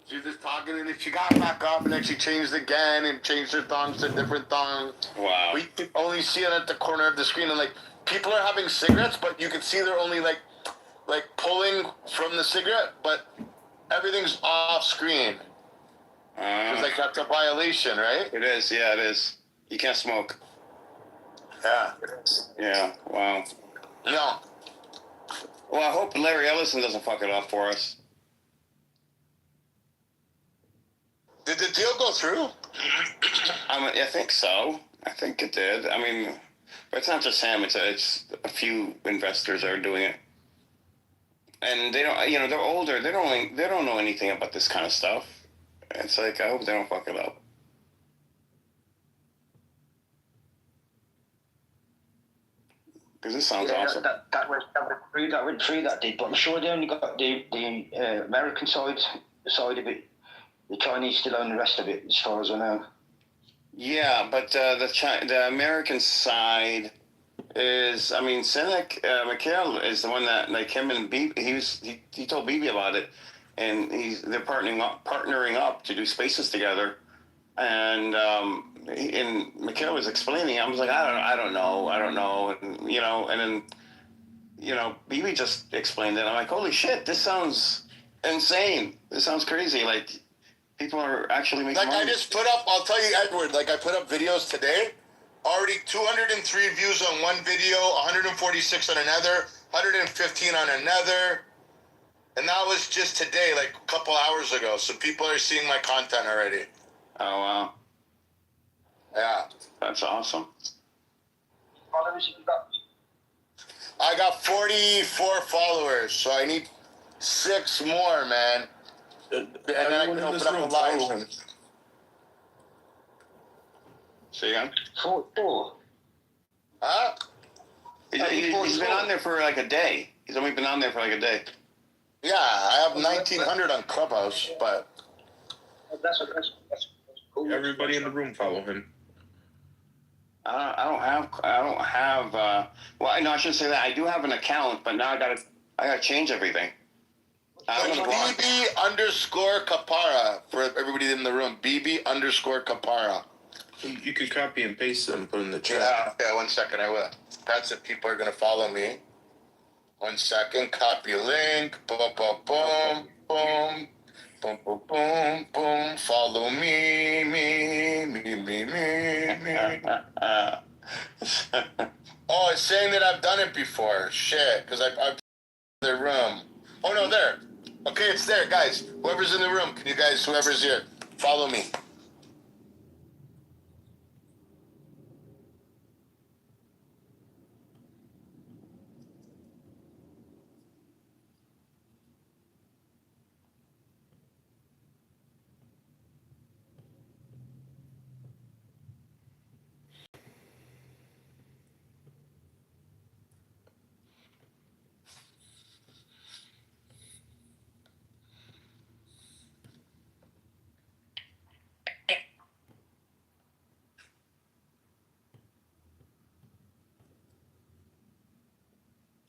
she was just talking, and then she got back up, and then she changed again, and changed her thongs to different thongs. Wow. We could only see it at the corner of the screen, and, like, people are having cigarettes, but you can see they're only, like pulling from the cigarette, but everything's off screen. It's like, that's a violation, right? It is, yeah, it is. You can't smoke. Yeah. Yeah, wow. No. Well, I hope Larry Ellison doesn't fuck it up for us. Did the deal go through? I think so. I think it did. I mean, but it's not just him. It's a few investors that are doing it, and they don't. You know, they're older. They don't know anything about this kind of stuff. It's like, I hope they don't fuck it up. Because this sounds awesome. That went through, that did, but I'm sure they only got the American side of it. The Chinese still own the rest of it, as far as I know. Yeah, but the American side is, I mean, Senek Mikhail is the one that, like, him and Bibi, he told Bibi about it, and they're partnering up to do spaces together, and Mikhail was explaining. I was like, I don't know, and and then Bibi just explained it. I'm like, holy shit, this sounds insane. This sounds crazy. Like, people are actually making money. I just put up, I'll tell you, Edward, I put up videos today, already 203 views on one video, 146 on another, 115 on another, and that was just today, a couple hours ago, so people are seeing my content already. Oh, wow. Yeah. That's awesome. Followers you got? I got 44 followers, so I need 6 more, man. And then I can open up a live stream. See ya. 44. Huh? He's been on there for like a day. He's only been on there for like a day. Yeah, I have 1,900 on Clubhouse, but... That's cool. Everybody in the room follow him. I don't have. Well, no, I shouldn't say that. I do have an account, but now I gotta change everything. BB_Kapara for everybody in the room. BB_Kapara. You could copy and paste it and put in the chat. Yeah, 1 second, I will. That's if people are going to follow me. 1 second, copy link, boom, boom, boom, boom, boom, boom, boom, boom, follow me. Oh, it's saying that I've done it before. Shit, because I've the room. Oh, no, there. Okay, it's there, guys. Whoever's in the room, can you guys, whoever's here, follow me.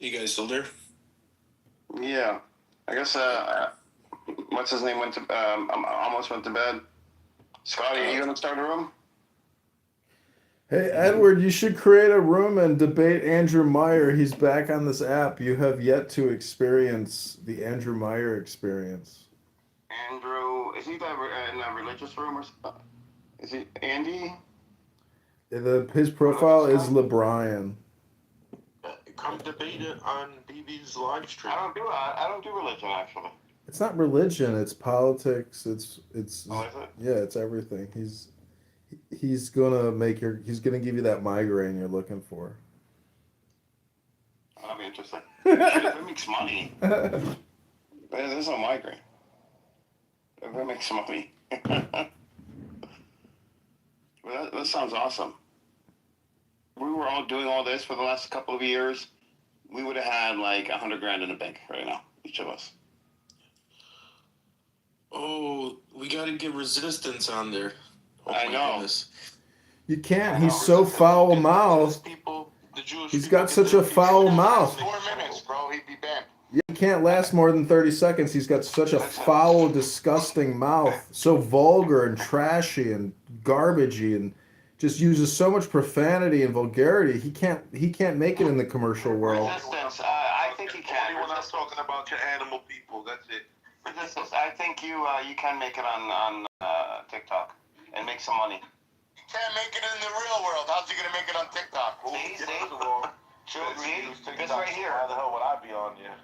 You guys still there? Yeah. I guess, what's his name went to, almost went to bed. Scotty, are you going to start a room? Hey, Edward, you should create a room and debate Andrew Meyer. He's back on this app. You have yet to experience the Andrew Meyer experience. Andrew, is he in a religious room or something? Is he Andy? His profile is LeBrian. Come debate it on BB's live stream. I don't do religion, actually. It's not religion. It's politics. It's Oh, is it? yeah. It's everything. He's gonna give you that migraine you're looking for. That'd be interesting. If it makes money, there's no migraine. If it makes money. Well, that sounds awesome. We were all doing all this for the last couple of years. We would have had like $100,000 in the bank right now, each of us. Oh, we got to get resistance on there. Oh, I know. Goodness. You can't. He's so foul mouthed. He's got such a foul mouth. 4 minutes, bro. He'd be banned. Yeah, he can't last more than 30 seconds. He's got such a foul, disgusting mouth. So vulgar and trashy and garbagey and just uses so much profanity and vulgarity. He can't make it in the commercial world. Resistance, I think he can. When I'm talking about your animal people, that's it. Resistance, I think you can make it on TikTok and make some money. You can't make it in the real world. How's he gonna make it on TikTok? See? This right here. How the hell would I be on there?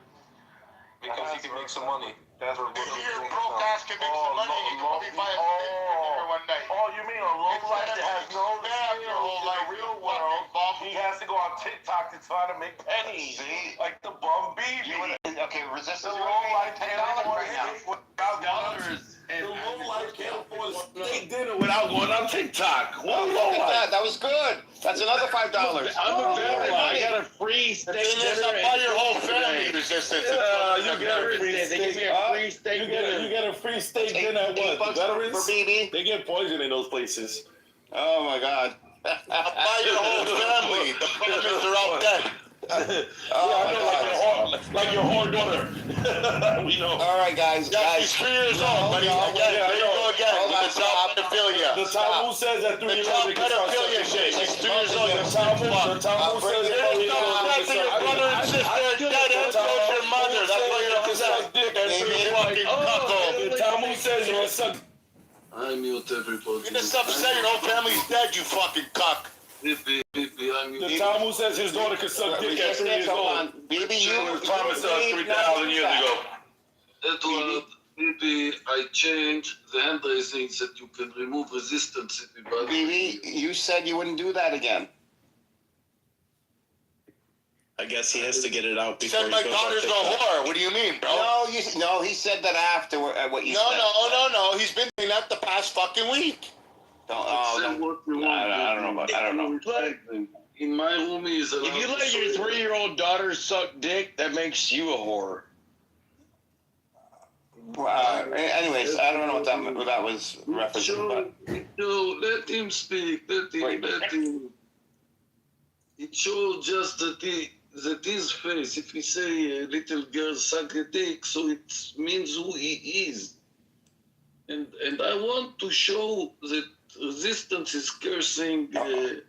Because you can make some money. That's what If you're broke ass can make some money, you can probably buy a steak for dinner one night. Oh, you mean a low life that has no your whole life, real world? He has to go on TikTok to try to make pennies. See? Like the bum BB. Okay, resistance. The low life can't afford $10 the low life can't afford a steak dinner without going on TikTok. What low Look life? at that was good. That's another $5. I'm a veteran. I got a free steak dinner. Buy your whole family resistance. You get a free steak. Free steak dinner. You get a free steak dinner at what? Veterans? For BB. They get poison in those places. Oh my God. Buy your whole family. The pyramids are all dead. Like your whore daughter. We know. All right, guys. She's 3 years old, buddy. Again, there you go again. With the child pedophilia. The Talmud says that 3 The years child old. pedophilia shit. She's 3 years old. The Talmud says There's no sense in your brother and sister are dead and so is your mother. That's why you're upset. That's your fucking cuckold. The Talmud says you want to suck. I mute everybody. You're just upset your whole family's dead, you fucking cuck. Bibi, I mute. The Talmud says his daughter could suck dick at 3 years old. BB, you promised us 3,000 years ago. Edward, Bibi, I changed the hand raising that you can remove resistance if you BB, you said you wouldn't do that again. I guess he has to get it out He before said he my goes on daughter's a TikTok. whore. What do you mean, bro? No, he said that after what you said. No. He's been doing that the past fucking week. Say what you want. I don't know. I don't know. In my room, he's allowed If you to let your say- 3-year-old daughter suck dick, that makes you a whore. Anyways, I don't know what that was referencing, but No, let him speak. Let him. It shows just that his face. If we say a little girl suck a dick, so it means who he is. And I want to show that Resistance is cursing little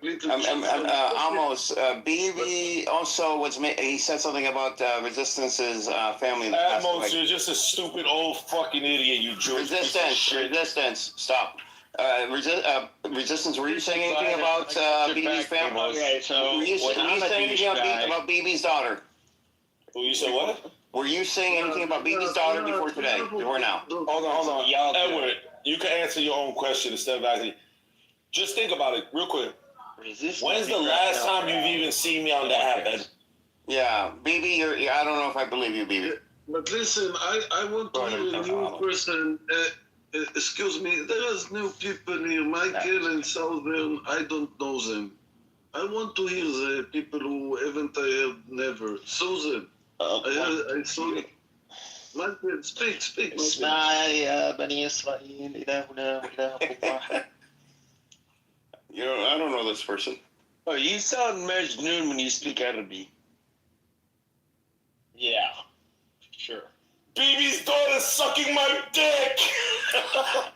Amos, BB also he said something about Resistance's family. Amos, you're just a stupid old fucking idiot, you Jewish piece of shit. Resistance, stop. Resistance, were you saying anything about BB's family? Okay, so were you saying anything about BB's daughter? Well, you said what? Were you saying anything about BB's daughter before today? Before now? Hold on. Y'all, Edward, you can answer your own question instead of asking. Just think about it real quick. When's the last time you've even seen me on the app, Ed? Yeah, BB, I don't know if I believe you, BB. But listen, I want to hear a new person. Excuse me, there is new people here, Michael and Southern. I don't know them. I want to hear the people who haven't heard never. Susan, I saw it. Michael, speak. اسمع يا بني إسرائيل إلهنا وإله واحد. I don't know this person. Oh, you sound Majnun when you speak Arabic. Yeah, sure. BB's daughter's sucking my dick!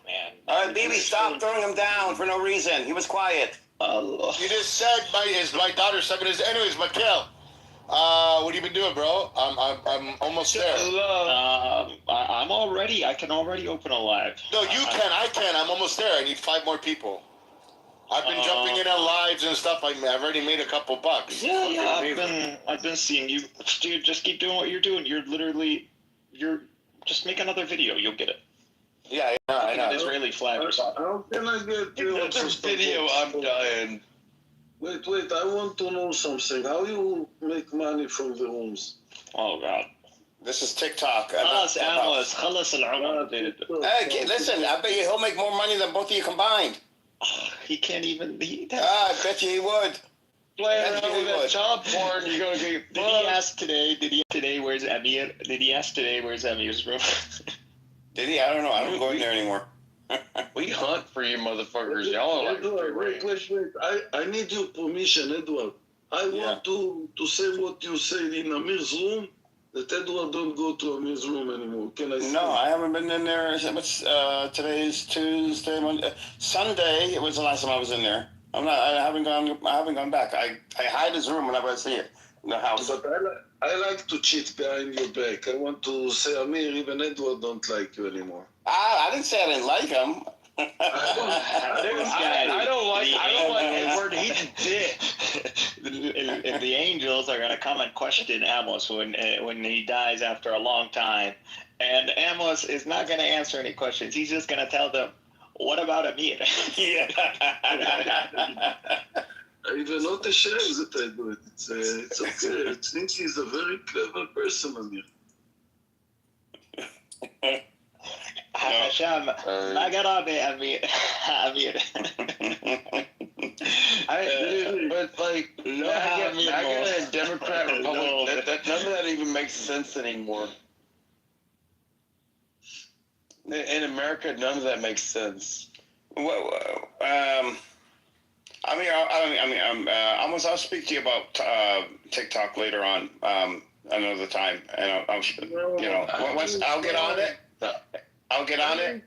Man. All right, BB, stop throwing him down for no reason. He was quiet. You just said my daughter's sucking his. Anyways, Mikhail, what have you been doing, bro? I'm almost there. I can already open a live. No, you can. I can. I'm almost there. I need 5 more people. I've been jumping in on lives and stuff. I've already made a couple bucks. Yeah. I've been seeing you, dude. Just keep doing what you're doing. You're just make another video. You'll get it. Yeah, I know. An Israeli flag or something. How can I get you on This video, I'm dying. Wait, I want to know something. How you make money from the rooms? Oh, God. This is TikTok. خلاص العمر, dude. Hey, listen, I bet you he'll make more money than both of you combined. He can't even... I bet you he would. Play around with that child porn, you're going to get Did he ask today, where's Amir? Did he ask today, where's Amir's room? Did he? I don't know. I don't go in there anymore. We hunt for you motherfuckers. Y'all are like Edward, wait. I need your permission, Edward. I want to say what you said in Amir's room, that Edward don't go to Amir's room anymore. Can I say? No, I haven't been in there. Today's Tuesday, Monday. Sunday, it was the last time I was in there. I haven't gone back. I hide his room whenever I see it in the house. But I like to cheat behind your back. I want to say, Amir, even Edward don't like you anymore. I didn't say I didn't like him. I don't like Edward. He's a dick. The angels are gonna come and question Amos when he dies after a long time, and Amos is not gonna answer any questions. He's just gonna tell them, "What about Amir?" I even not ashamed that I do it. It's okay. I think he's a very clever person, Amir. Hasham, ما قرابي أمير. But like, MAGA and Democrat, Republic, none of that even makes sense anymore. In America, none of that makes sense. I'll speak to you about TikTok later on another time, and once I'll get on it. I'll get on it.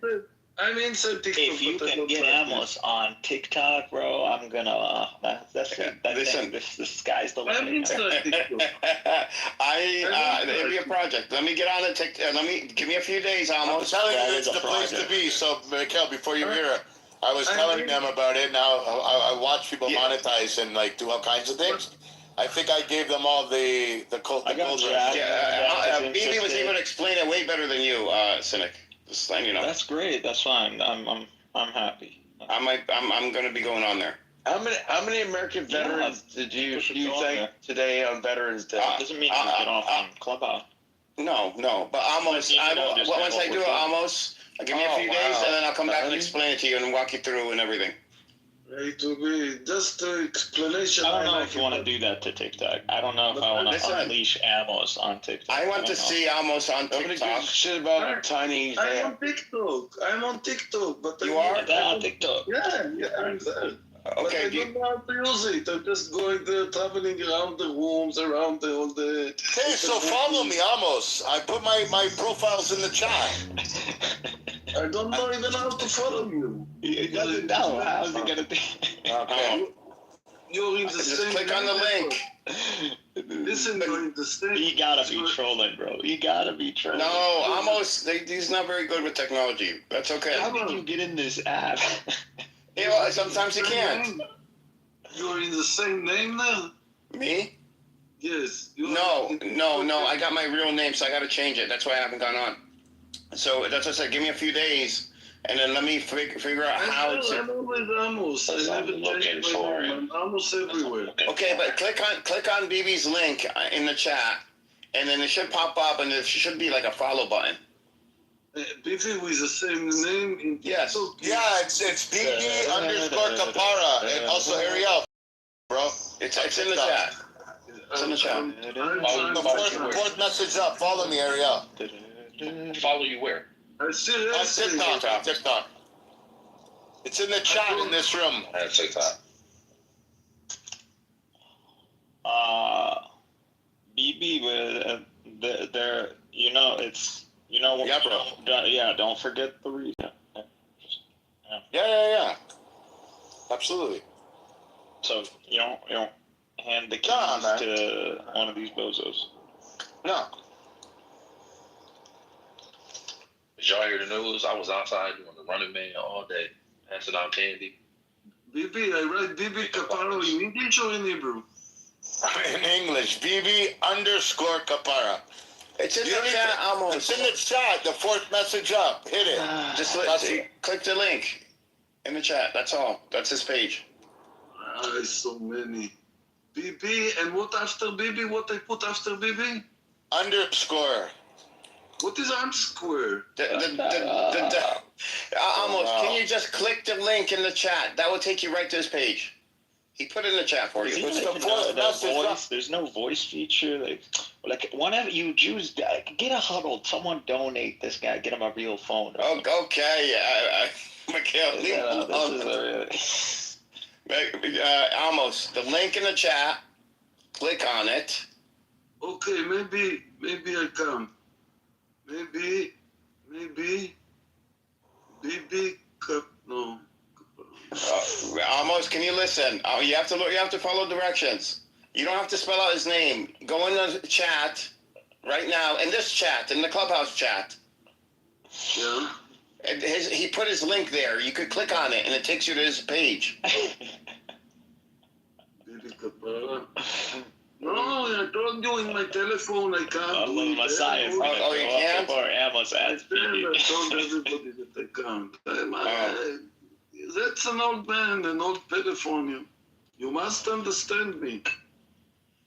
I'm inside TikTok. If you can get Amos on TikTok, bro, I'm gonna. Listen, the sky's the limit. I'm inside TikTok. It'll be a project. Let me get on it. Give me a few days, Amos. I'm telling you, it's the place to be. So, Mikhail, before you hear it, I was telling them about it. Now I watch people monetize and like do all kinds of things. I think I gave them all the gold. BB was able to explain it way better than you, Cynic. Just letting you know. That's great. That's fine. I'm happy. I'm going to be going on there. How many American veterans did you thank today on Veterans Day? Doesn't mean you get off on Clubhouse. No. But once I do it, Amos, give me a few days, and then I'll come back and explain it to you and walk you through and everything. It will be just an explanation. I don't know if you want to do that to TikTok. I don't know if I want to unleash Amos on TikTok. I want to see Amos on TikTok. Nobody gives a shit about a tiny. I'm on TikTok, but you are on TikTok. Yeah, I'm there. Okay. But I don't know how to use it. I'm just going there, traveling around the rooms, around all the. Hey, so follow me, Amos. I put my profiles in the chat. I don't know even how to follow you. He doesn't know. How's he gonna be? Okay. You're in the Just same. click on the link. Listen, you're in the same. You gotta be trolling, bro. You gotta be trolling. No, almost. He's not very good with technology. That's okay. How did you get in this app? Yeah, well, sometimes you can't. You're in the same name now? Me? Yes. No. I got my real name, so I got to change it. That's why I haven't gone on. So that's what I said. Give me a few days, and then let me figure out how to. I'm always Amos. I never changed my name. I'm Amos everywhere. Okay, but click on BB's link in the chat, and then it should pop up, and there should be like a follow button. BB with the same name? Yes. Yeah, it's BB underscore Kapara, and also Ariel, bro. It's in the chat. It's in the chat. The fourth message up. Follow me, Ariel. Follow you where? I see On TikTok. It's in the chat in this room. I TikTok. BB with there. Yeah, bro. Don't forget the reason. Yeah. Absolutely. So you don't hand the keys to one of these bozos. No. Did y'all hear the news? I was outside doing the Running Man all day, passing out candy. BB, I write BB Kapara in English or in Hebrew? In English, BB underscore Kapara. It's in the chat, almost. It's in the chat. The fourth message up. Hit it. Just click the link in the chat. That's all. That's his page. So many. BB, and what after BB? What I put after BB? Underscore. What is underscore? Almost. Can you just click the link in the chat? That will take you right to his page. He put it in the chat for you. It's the fourth message. There's no voice feature. Like whenever you Jews get a huddle, someone donate this guy. Get him a real phone. Okay. Mikhail, leave him alone. Almost. The link in the chat. Click on it. Okay, maybe I can. Maybe, no. Almost. Can you listen? You have to follow directions. You don't have to spell out his name. Go in the chat right now. In this chat, in the clubhouse chat. Yeah. He put his link there. You could click on it, and it takes you to his page. No, I told you in my telephone I can't do it. Messiah. You can't? Or Amos asked I told everybody that I can't. That's an old man, an old telephone. You must understand me.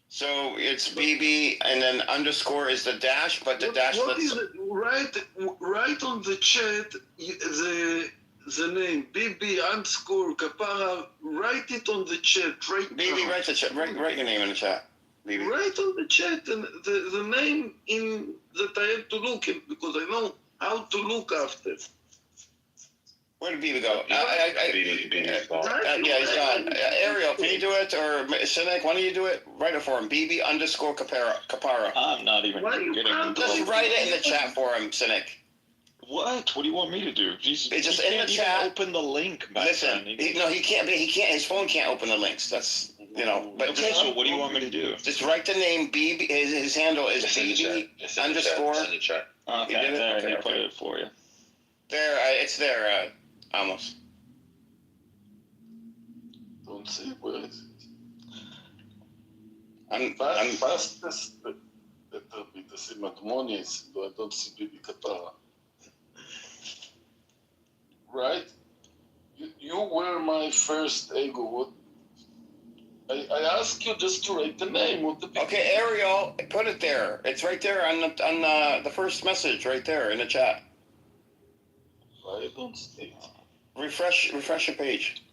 So it's BB, and then underscore is the dash, but the dash. What is it? Write on the chat the name BB underscore Kapara. Write it on the chat right now. BB, write your name in the chat. BB. Write on the chat and the name in that I have to look in because I know how to look after. Where did BB go? He's gone. Ariel, can you do it? Or Sinek, why don't you do it? Write it for him. BB underscore Kapara. I'm not even getting it. Just write it in the chat for him, Sinek. What? What do you want me to do? It's just in the chat. Open the link. Listen, he can't. He can't. His phone can't open the links. That's But okay, so what do you want me to do? Just write the name BB. His handle is BB underscore. Okay, there. Put it for you. There, it's there. Almost. Don't say where is it? I'm fastest. Better be the same harmonious, though I don't see BB Kapara. Right? You were my first ego. What? I asked you just to write the name. Okay, Ariel, put it there. It's right there on the first message, right there in the chat. I don't see it. Refresh your page.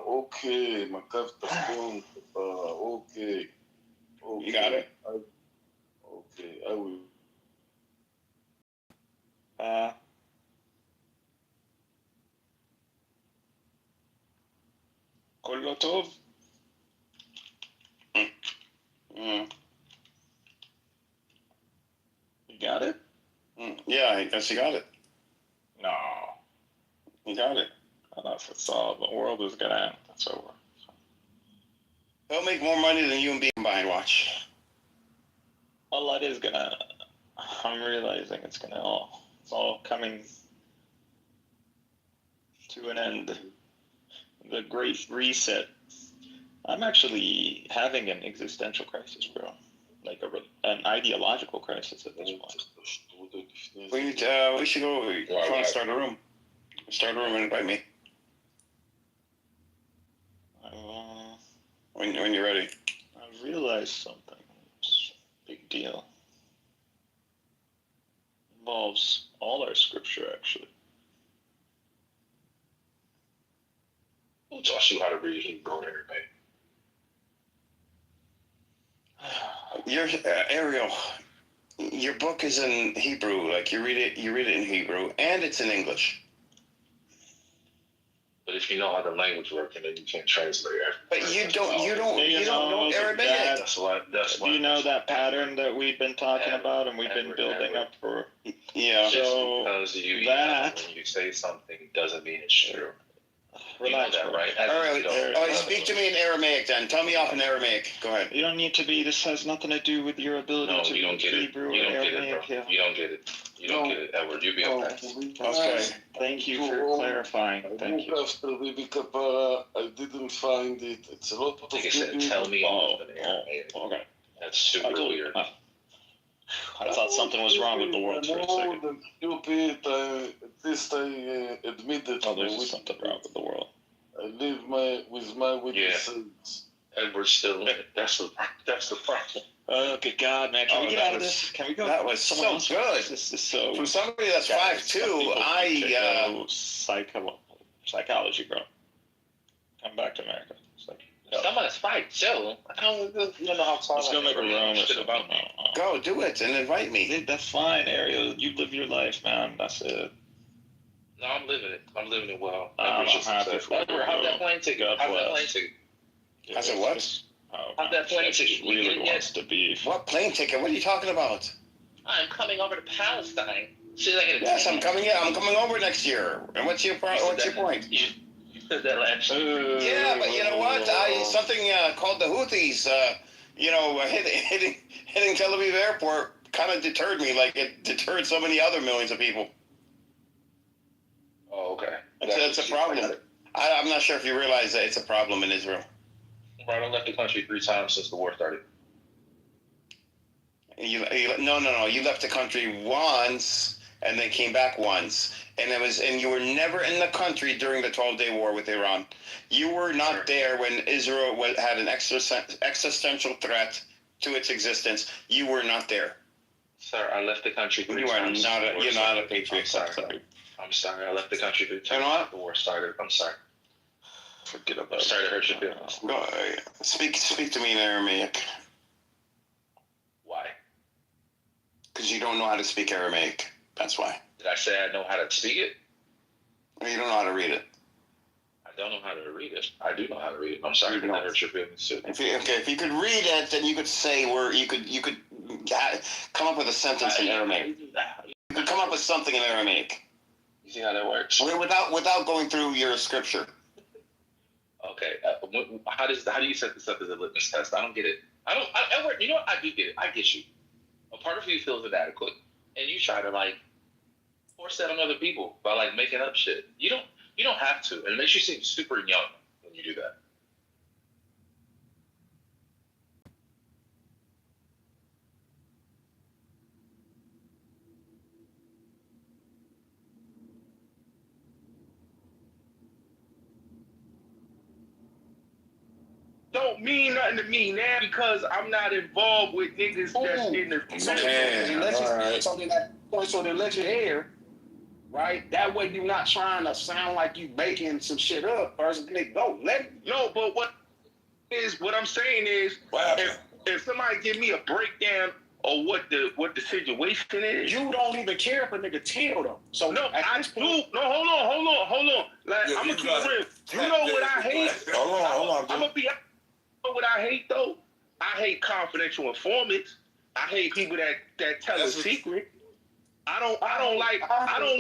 Okay, מקו תחתון, okay. You got it? Okay, I will. כל I guess you got it. No. You got it. That's all. The world is gonna end. It's over. They'll make more money than you and B combined. Watch. Well, it is gonna. I'm realizing it's all coming to an end. The Great Reset. I'm actually having an existential crisis, bro. Like an ideological crisis at this point. We should go. We want to start a room. Start a room and invite me. When you're ready. I realized something. It's a big deal. Involves all our scripture, actually. Who taught you how to read Hebrew and Aramaic? Ariel, your book is in Hebrew. Like you read it in Hebrew, and it's in English. But if you know how the language works, then you can't translate it. But you don't know Aramaic. That's why. Do you know that pattern that we've been talking about and we've been building up for? Yeah. So because when you say something doesn't mean it's true. Relax, you know that, right? All right, speak to me in Aramaic then. Tell me off in Aramaic. Go ahead. You don't need to be. This has nothing to do with your ability to you don't get Hebrew it. You or don't get Aramaic. it, bro. You don't get it. You don't get it, Edward. You'll be okay. Okay. Thank you for clarifying. Thank you. After Bibi Kapara, I didn't find it. It's a lot of I think it said, tell me all in Aramaic. Okay. That's super weird. I thought something was wrong with the world for a second. Stupid. At least I admit that. Oh, there's something wrong with the world. I live with my witnesses. Edward's still in it. That's the problem. Oh, good God, man. Can we get out of this? Can we go? That was so good. This is so... From somebody that's 5'2", psychology, bro. Come back to America. It's like, someone that's 5'2". I don't know how tall. Let's go make a room or something. About me. Go, do it, and invite me. That's fine, Ariel. You live your life, man. That's it. No, I'm living it. I'm living it well. I'm happy for you. Edward, how's that plane ticket? How's that plane ticket? I said what? How's that plane ticket? Really wants to be. What plane ticket? What are you talking about? I'm coming over to Palestine. Yes, I'm coming in. I'm coming over next year. And what's your point? You said that last year. Yeah, but you know what? Something called the Houthis, hitting Tel Aviv airport kind of deterred me, like it deterred so many other millions of people. Oh, okay. That's a problem. I'm not sure if you realize that it's a problem in Israel. Right, I left the country 3 times since the war started. No. You left the country once and then came back once, and you were never in the country during the 12-day war with Iran. You were not there when Israel had an existential threat to its existence. You were not there. Sir, I left the country 3 times. You're not a patriot. I'm sorry. I left the country 3 times. You know what? The war started. I'm sorry. Forget about it. I'm sorry to hurt your feelings. Go, speak to me in Aramaic. Why? Because you don't know how to speak Aramaic. That's why. Did I say I know how to speak it? You don't know how to read it. I don't know how to read it. I do know how to read it. I'm sorry to hurt your feelings too. If you could read it, then you could say you could come up with a sentence in Aramaic. You could come up with something in Aramaic. You see how that works? Without going through your scripture. Okay. How do you set this up as a litmus test? I don't get it. Edward, you know what? I do get it. I get you. A part of you feels inadequate, and you try to force that on other people by making up shit. You don't have to, and it makes you seem super young when you do that. Don't mean nothing to me now because I'm not involved with niggas that's in the something that points on the electric hair, right? That way you're not trying to sound like you making some shit up. Personally, but what I'm saying is if somebody give me a breakdown of what the situation is, you don't even care if a nigga tell them. So no, I do. No, hold on. I'm gonna keep it real. You know what I hate? Hold on. I'm gonna be. You know what I hate though? I hate confidential informants. I hate people that tell a secret. I don't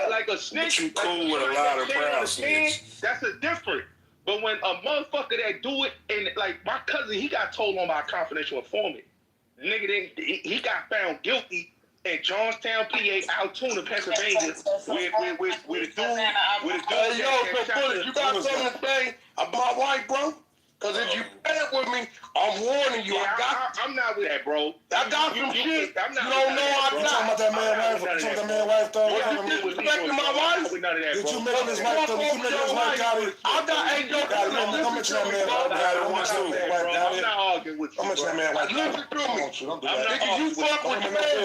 like a snitch. You cool with a lot of proud snitch. That's a different. But when a motherfucker that do it, and like my cousin, he got told on by a confidential informant. Nigga, he got found guilty in Johnstown, PA, Altoona, Pennsylvania, with a dude. Hey, yo, so Bullet, you got something to say about my wife, bro? Because if you play it with me, I'm warning you. I'm not with that, bro. I got some shit. I'm not You don't know I got. You talking about that man wife? You talking about that man wife though? Was you disrespecting my wife? Did you mention his wife though? Did you mention his wife got it? I got eight jokes. Got it. Don't mention that man wife got it. Don't mention that man wife got it. I'm not arguing with you. Don't mention that man wife. Listen to me. Don't do that. Nigga, you fuck with the man.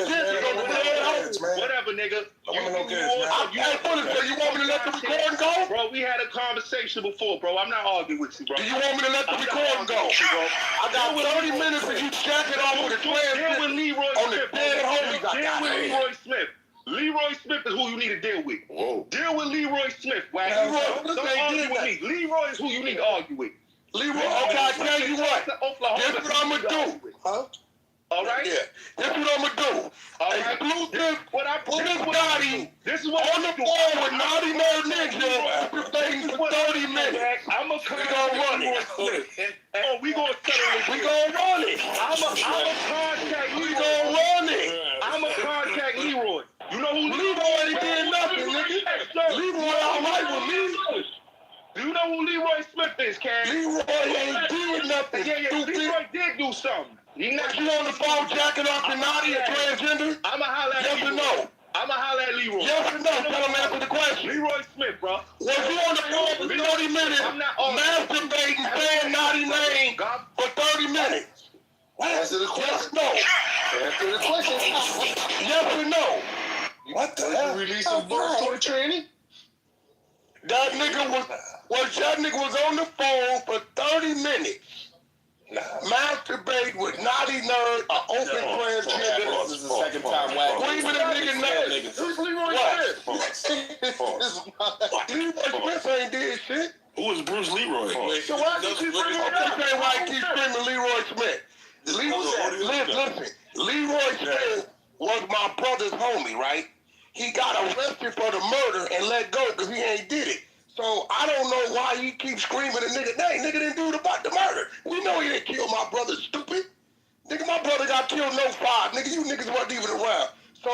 Whatever, nigga. Hey, Bullet, so you want me to let the recording go? Bro, we had a conversation before, bro. I'm not arguing with you, bro. Do you want me to let the recording go? I got 30 minutes of you jacking off with a Deal with Leroy on the Smith. dead homies I Deal got. with Leroy Smith. Leroy Smith is who you need to deal with. Whoa. Deal with Leroy Smith. Right? Don't argue with me. Leroy is who you need to argue with. Leroy, okay, I tell you what. This what I'm going to do. Huh? All right? Yeah. This what I'm going to do. Exclusive This is what on the phone with Naughty Nerd Ninja for 30 minutes. I'm going to run it. Oh, we going to settle this. We going to run it. I'm going to contact Leroy. We going to run it. I'm going to contact Leroy. You know who Leroy ain't did nothing, nigga. Leroy all right with me. Do you know who Leroy Smith is, Cam? Leroy ain't did nothing. Yeah, Leroy did do something. You on the phone jacking off to Naughty a transgender? I'ma holler at Yes or no? I'ma holler at Leroy. Yes or no? Tell him answer the question. Leroy Smith, bro. Was you on the phone for 30 minutes masturbating, saying Naughty name for 30 minutes? Answer the question. Yes or no? Answer the question. Yes or no? What the hell? You releasing birth training? That nigga was on the phone for 30 minutes. Masturbate with Naughty Nerd, an open transgender. This is the second time whack. Screaming a nigga name. Who's Leroy Smith? Leroy Smith ain't did shit. Who is Bruce Leroy? So why do you keep bringing it up? Okay, why you keep screaming Leroy Smith? Listen, Leroy Smith was my brother's homie, right? He got arrested for the murder and let go because he ain't did it. So I don't know why he keeps screaming a nigga name. Nigga didn't do the murder. We know he didn't kill my brother, stupid. Nigga, my brother got killed no 5. Nigga, you niggas wasn't even around. So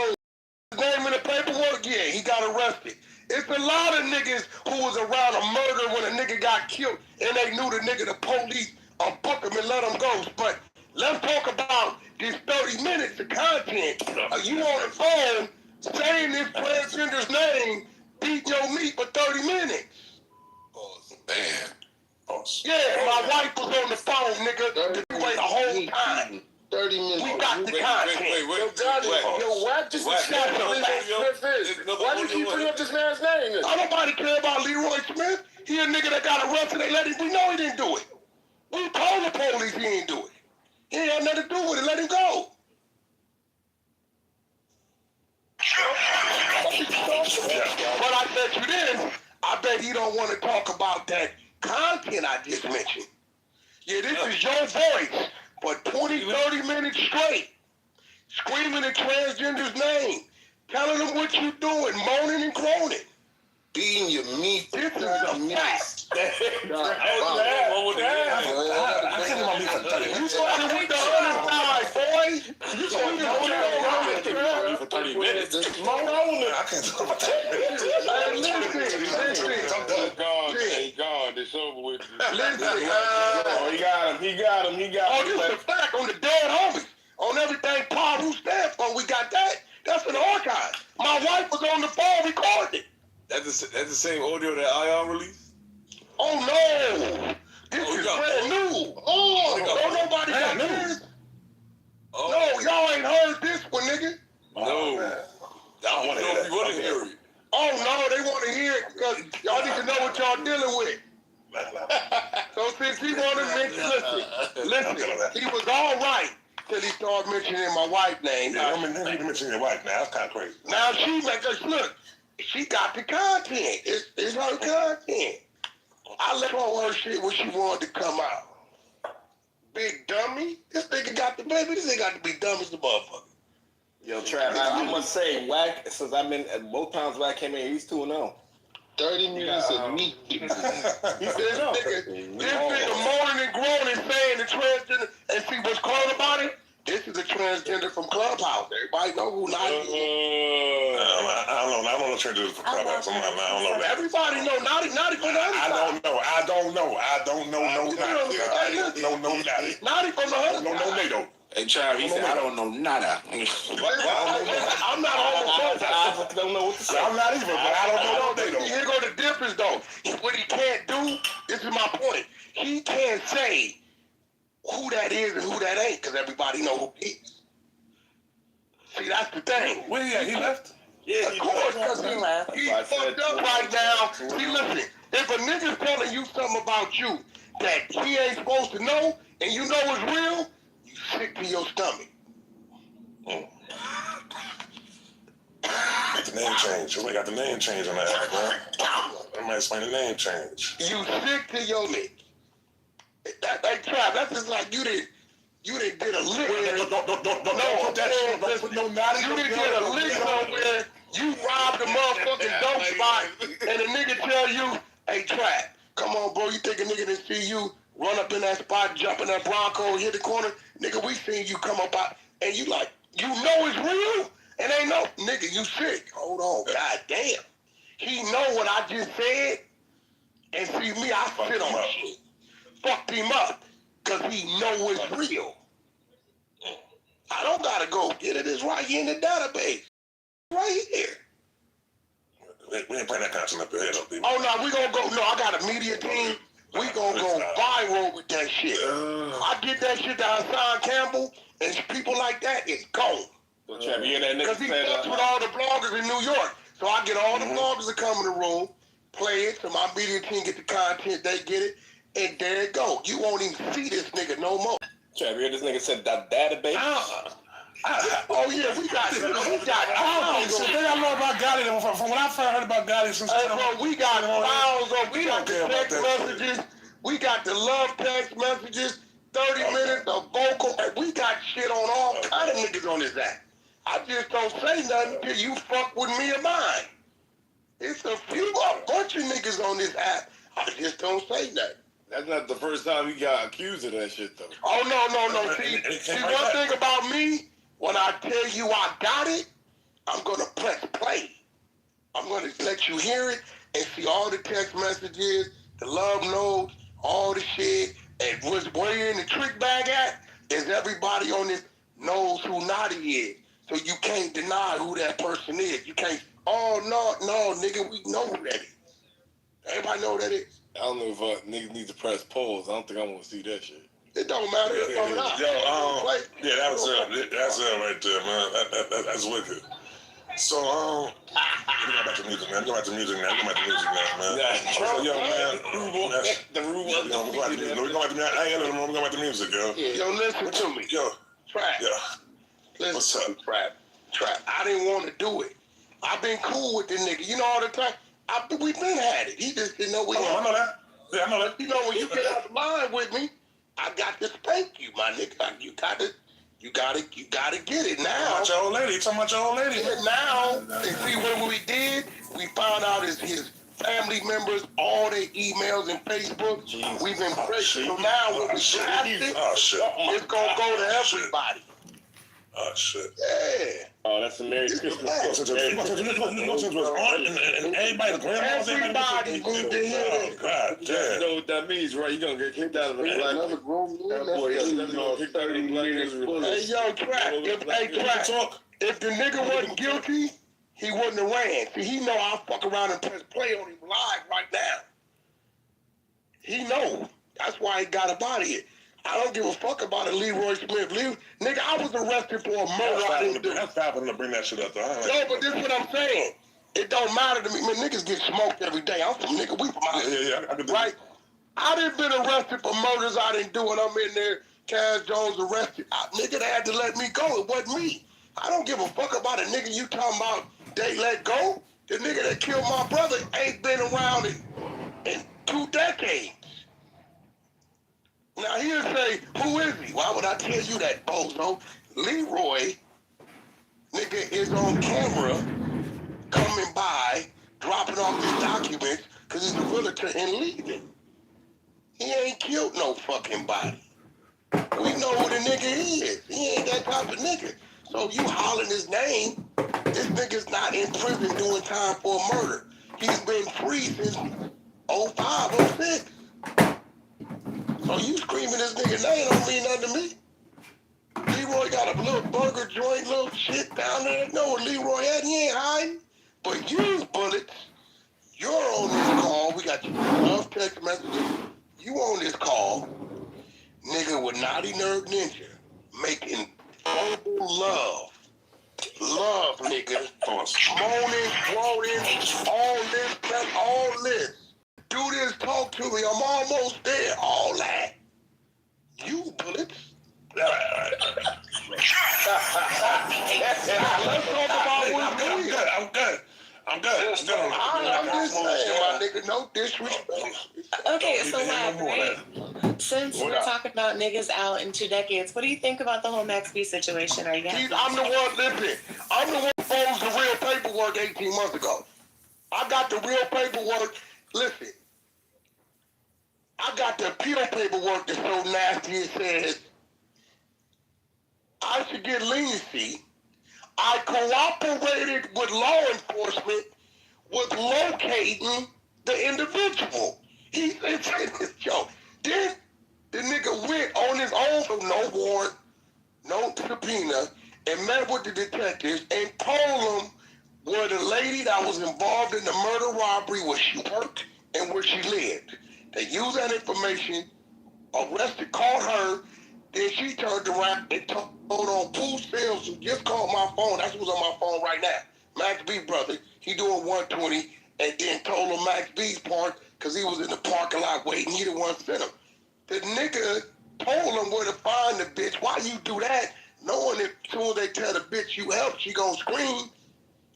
his name in the paperwork, yeah, he got arrested. It's a lot of niggas who was around a murder when a nigga got killed and they knew the nigga, the police, book him and let him go. But let's talk about this 30 minutes of content. You on the phone saying this transgender's name, beating your meat for 30 minutes. Oh, man. Yeah, my wife was on the phone, nigga, the whole time. 30 minutes. We got the content. Why do you keep bringing up this man's name? Nobody care about Leroy Smith. He a nigga that got arrested. They let him. We know he didn't do it. We told the police he didn't do it. He ain't had nothing to do with it. Let him go. But I bet you this, I bet he don't want to talk about that content I just mentioned. Yeah, this is your voice for 20, 30 minutes straight, screaming a transgender's name, telling them what you doing, moaning and groaning. Beating your meat. This is a fact. I can't even meat for 30 minutes. You started with the other side, boy. You started with for 30 minutes. I can't talk about 30 minutes. Listen. I'm gone. He's gone. It's over with. Listen. He got him. Oh, this is a fact on the dead homies. On everything Paul Roos stands for, we got that. That's in the archive. My wife was on the phone recording it. That's the same audio that Ion released? Oh, no. This is brand new. Don't nobody got this. No, y'all ain't heard this one, nigga. No. I don't want to hear that. You want to hear it. Oh, no, they want to hear it because y'all need to know what y'all dealing with. So since he wanted to mention, listen, he was all right till he started mentioning my wife's name. Yeah, I mean, you mentioned your wife now. That's kind of crazy. Now she make us look. She got the content. It's her content. I let her on her shit when she wanted to come out. Big dummy. This nigga got the baby. This nigga got to be dumb as the motherfucker. Yo, Trav, I must say, Wack, since I've been at both times Wack came in, he's 2-0. 30 minutes of meat. He said This no. nigga moaning and groaning saying the transgender, and see what's cool about it? This is a transgender from Clubhouse. Everybody know who Naughty is. I don't know transgender from Clubhouse. I don't know that. Everybody know Naughty from the other side. I don't know Naughty. Naughty from the other side. No NATO. Hey, Trav, he said, I don't know nada. I'm not homophobic. I don't know what to say. I'm not either, but I don't know NATO. Here go the difference, though. What he can't do, this is my point. He can't say who that is and who that ain't, because everybody know who he is. See, that's the thing. Where he at? He left? Yeah, of course, because he fucked up right now. See, listen, if a nigga's telling you something about you that he ain't supposed to know, and you know it's real, you sick to your stomach. The name change. We got the name change on that app, man. I might explain the name change. You sick to your neck. That Trav, that's just like you did a lick. Don't put no naughty. You did a lick somewhere. You robbed a motherfucking dope spot, and a nigga tell you, "Hey, Trav, come on, bro. You think a nigga didn't see you run up in that spot, jump in that Bronco, hit the corner? Nigga, we seen you come up out, and you like, you know it's real, and ain't no nigga. You sick? Hold on, god damn. He know what I just said, and see me, I sit on shit. Fucked him up, cause he know it's real. I don't gotta go get it. It's right here in the database. Right here. We ain't playing that content up here, though. Oh, no, we gonna go. No, I got a media team. We gonna go viral with that shit. I get that shit to Hassan Campbell, and people like that, it's gone. So, Trav, you hear that nigga? Because he fucks with all the bloggers in New York. So I get all the bloggers that come in the room, play it, so my media team get the content, they get it, and there it go. You won't even see this nigga no more. Trav, you hear this nigga said that database? Oh yeah, we got. I don't know about Gotti. From when I first heard about Gotti, since bro, we got files on. We got the text messages. We got the love text messages. 30 minutes of vocal. And we got shit on all kind of niggas on this app. I just don't say nothing till you fuck with me or mine. It's a bunch of niggas on this app. I just don't say nothing. That's not the first time he got accused of that shit, though. Oh, no. See, one thing about me, when I tell you I got it, I'm going to press play. I'm going to let you hear it and see all the text messages, the love notes, all the shit. And where you're in the trick bag at is everybody on this knows who Naughty is. So you can't deny who that person is. You can't, no, nigga, we know who that is. Everybody know who that is. I don't know if niggas need to press pause. I don't think I want to see that shit. It don't matter. That was that's right there, man. That's wicked. So, we go back to music, man. We go back to music now, man. So, yo, man. We go back to music. I ain't gonna go back to music, yo. Yo, listen to me. Yo. Trap. Yeah. Listen to me, Trap. I didn't want to do it. I've been cool with the nigga. You know all the time. We been had it. He just didn't know we I know that. Yeah, I know that. You know, when you get out the line with me, I got to spank you, my nigga. You gotta get it now. You talking about your old lady. Yeah, now, and see what we did? We found out his family members, all their emails and Facebook. We've been pressured. So now when we blast it, it's gonna go to everybody. Oh, shit. Yeah. Oh, that's a Merry Christmas. Everybody need to hear that. God damn. You know what that means, right? You're going to get kicked out of the black. Another grown man. Hey, yo, Trap. If the nigga wasn't guilty, he wouldn't have ran. See, he know I'll fuck around and press play on him live right now. He know. That's why he got a body here. I don't give a fuck about a Leroy Smith. Nigga, I was arrested for a murder I didn't do. That's happening to bring that shit up, though. No, but this is what I'm saying. It don't matter to me. Man, niggas get smoked every day. I'm from nigga. We from out here. Right? I done been arrested for murders I didn't do, and I'm in there. Cass Jones arrested. Nigga, they had to let me go. It wasn't me. I don't give a fuck about a nigga you talking about they let go. The nigga that killed my brother ain't been around in 2 decades. Now he'll say, who is he? Why would I tell you that, bozo? Leroy, nigga is on camera coming by, dropping off his documents because he's a realtor and leaving. He ain't killed no fucking body. We know who the nigga is. He ain't that type of nigga. So you hollering his name, this nigga's not in prison doing time for a murder. He's been free since 05, 06. So you screaming this nigga name don't mean nothing to me. Leroy got a little burger joint, little shit down there. Know what Leroy had? He ain't hiding. But you, Bullets, you're on this call. We got your love text messages. You on this call. Nigga with Naughty Nerve Ninja making verbal love. Love, nigga. Moaning, groaning, all this. Do this, talk to me. I'm almost there. All that. You, Bullets. Let's talk about what's good. I'm good. I'm just saying, my nigga, no disrespect. Okay, so Max, right? Since we're talking about niggas out in 2 decades, what do you think about the whole Max B situation? Are you happy? I'm the one, listen, I'm the one who posed the real paperwork 18 months ago. I got the real paperwork. Listen, I got the appeal paperwork that's so nasty it says I should get leniency. I cooperated with law enforcement with locating the individual. He said this joke. Then the nigga went on his own for no warrant, no subpoena, and met with the detectives and told them where the lady that was involved in the murder robbery, where she worked and where she lived. They used that information, arrested, caught her, then she turned around and told on Pooh Sales, who just called my phone. That's who's on my phone right now. Max B, brother. He doing 120, and then told him Max B's part because he was in the parking lot waiting. He the one sent him. The nigga told him where to find the bitch. Why you do that? Knowing that as soon as they tell the bitch you helped, she gonna scream.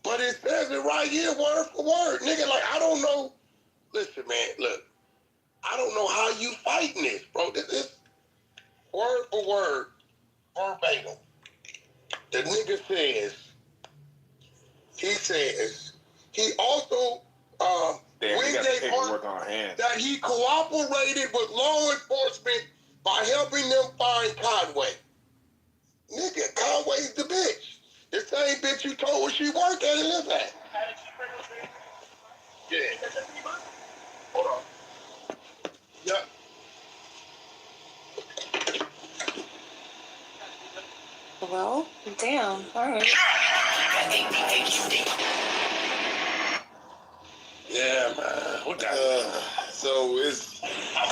But it says it right here, word for word. Nigga, like, I don't know. Listen, man, look. I don't know how you fighting this, bro. This is word for word, verbatim. The nigga says, he also, Wednesday paperwork on hand. that he cooperated with law enforcement by helping them find Conway. Nigga, Conway's the bitch. The same bitch you told where she worked at and live at. Yeah. Hold on. Yep. Well, damn. All right. Yeah, man. What So it's, I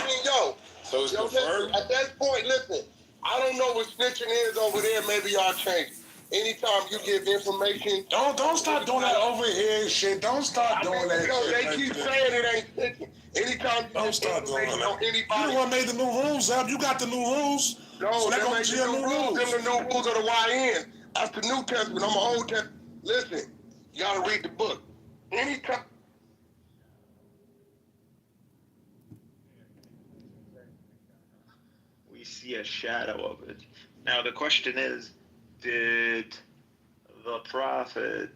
mean, yo. So it's confirmed? At that point, listen, I don't know what snitching is over there. Maybe y'all change. Anytime you give information. Don't start doing that over here shit. Don't start doing that because shit. they keep saying it ain't snitching. Anytime you don't start doing that. Anybody, You the one made the new rules up. You got the new rules. No, so they make the new rules. Them the new rules of the YN. That's the New Testament. I'm an Old Testament. Listen, you gotta read the book. Anytime. We see a shadow of it. Now the question is, did the prophet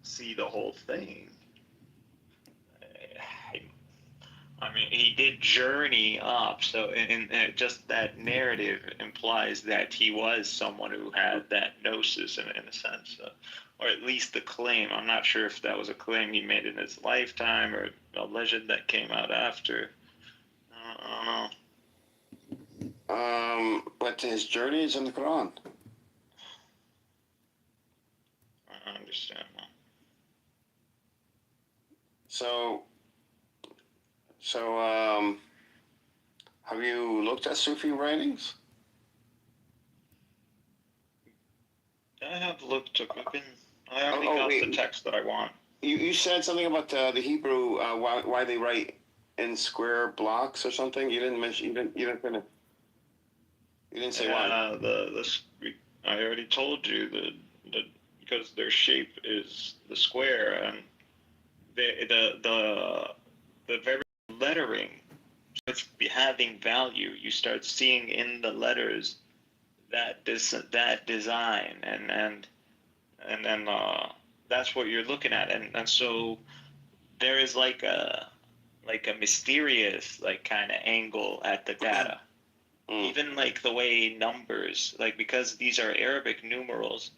see the whole thing? I mean, he did journey up, so in just that narrative implies that he was someone who had that gnosis in a sense, or at least the claim. I'm not sure if that was a claim he made in his lifetime or a legend that came out after. I don't know. But his journey is in the Quran. I understand that. So, have you looked at Sufi writings? I have looked. I only got the text that I want. You said something about the Hebrew, why they write in square blocks or something. You didn't mention. You didn't say why. I already told you that because their shape is the square, and the very lettering starts having value. You start seeing in the letters that design, and and then that's what you're looking at, and so there is like a mysterious like kind of angle at the data. Even like the way numbers, like because these are Arabic numerals,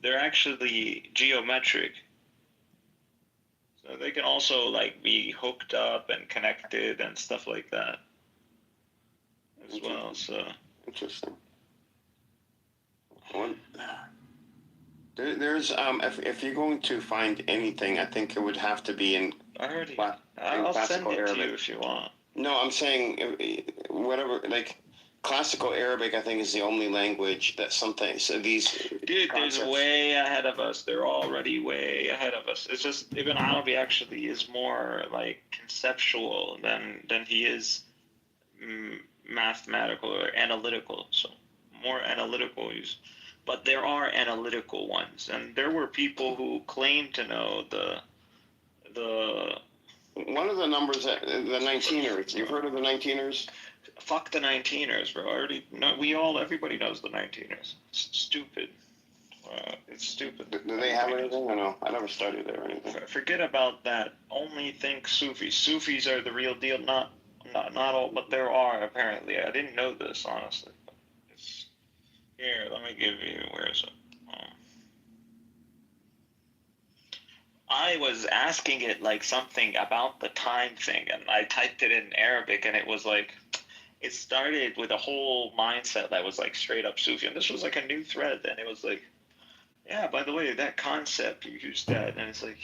they're actually geometric. So they can also like be hooked up and connected and stuff like that as well. So interesting. There's if you're going to find anything, I think it would have to be in. I'll send it to you if you want. No, I'm saying whatever, like classical Arabic. I think is the only language that something. So these Dude, concepts, there's way ahead of us. They're already way ahead of us. It's just Ibn Arabi actually is more like conceptual than he is mathematical or analytical. So more analytical use. But there are analytical ones, and there were people who claimed to know the one of the numbers that the 19ers. You've heard of the 19ers? Fuck the 19ers, bro. Everybody knows the 19ers. It's stupid. It's stupid. Do they have anything or no? I never studied it or anything. Forget about that. Only think Sufis. Sufis are the real deal. Not all, but there are apparently. I didn't know this honestly. Here, let me give you. Where is it? I was asking it like something about the time thing, and I typed it in Arabic, and it was like, it started with a whole mindset that was like straight up Sufi, and this was like a new thread, and it was like, yeah, by the way, that concept, you used that, and it's like,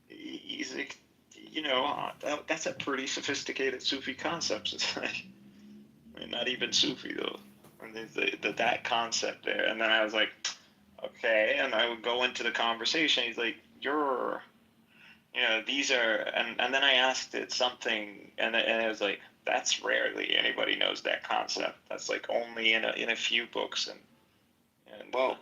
he's like, that's a pretty sophisticated Sufi concept. It's like, I mean, not even Sufi though. And that concept there, and then I was like, okay, and I would go into the conversation. He's like, these are, and then I asked it something, and it was like, that's rarely anybody knows that concept. That's like only in a few books, and well,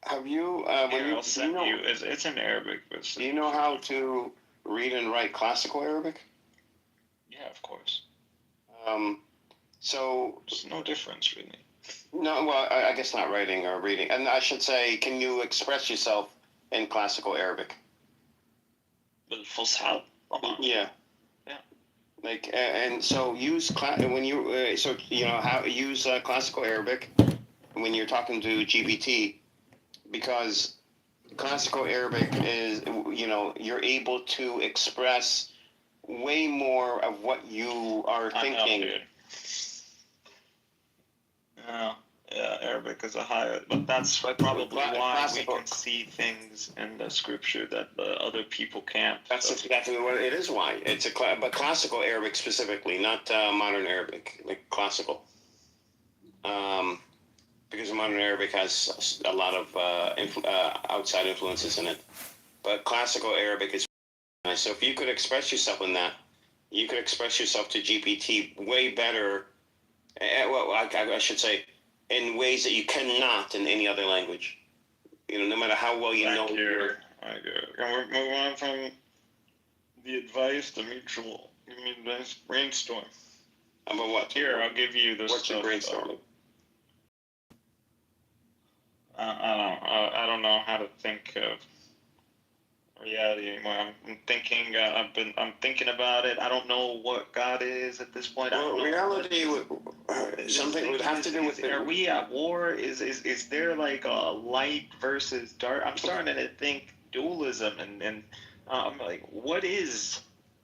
have you? I'll send you. It's in Arabic. But do you know how to read and write classical Arabic? Yeah, of course. So there's no difference really. No, well, I guess not writing or reading. And I should say, can you express yourself in classical Arabic? بالفصحى. Yeah. Yeah. Like, and so use when you how use classical Arabic when you're talking to GPT, because classical Arabic is you're able to express way more of what you are thinking. Yeah, Arabic is a higher, but that's probably why we can see things in the scripture that the other people can't. That's exactly what it is. Why it's but classical Arabic specifically, not modern Arabic, like classical. Because modern Arabic has a lot of outside influences in it, but classical Arabic is nice. So if you could express yourself in that, you could express yourself to GPT way better. Well, I should say, in ways that you cannot in any other language. No matter how well you know. And we're moving on from the advice to mutual. Brainstorm. About what? Here, I'll give you this. What's your brainstorming? I don't know how to think of reality anymore. I'm thinking about it. I don't know what God is at this point. Well, reality something would have to do with. Are we at war? Is there like a light versus dark? I'm starting to think dualism, and I'm like, what is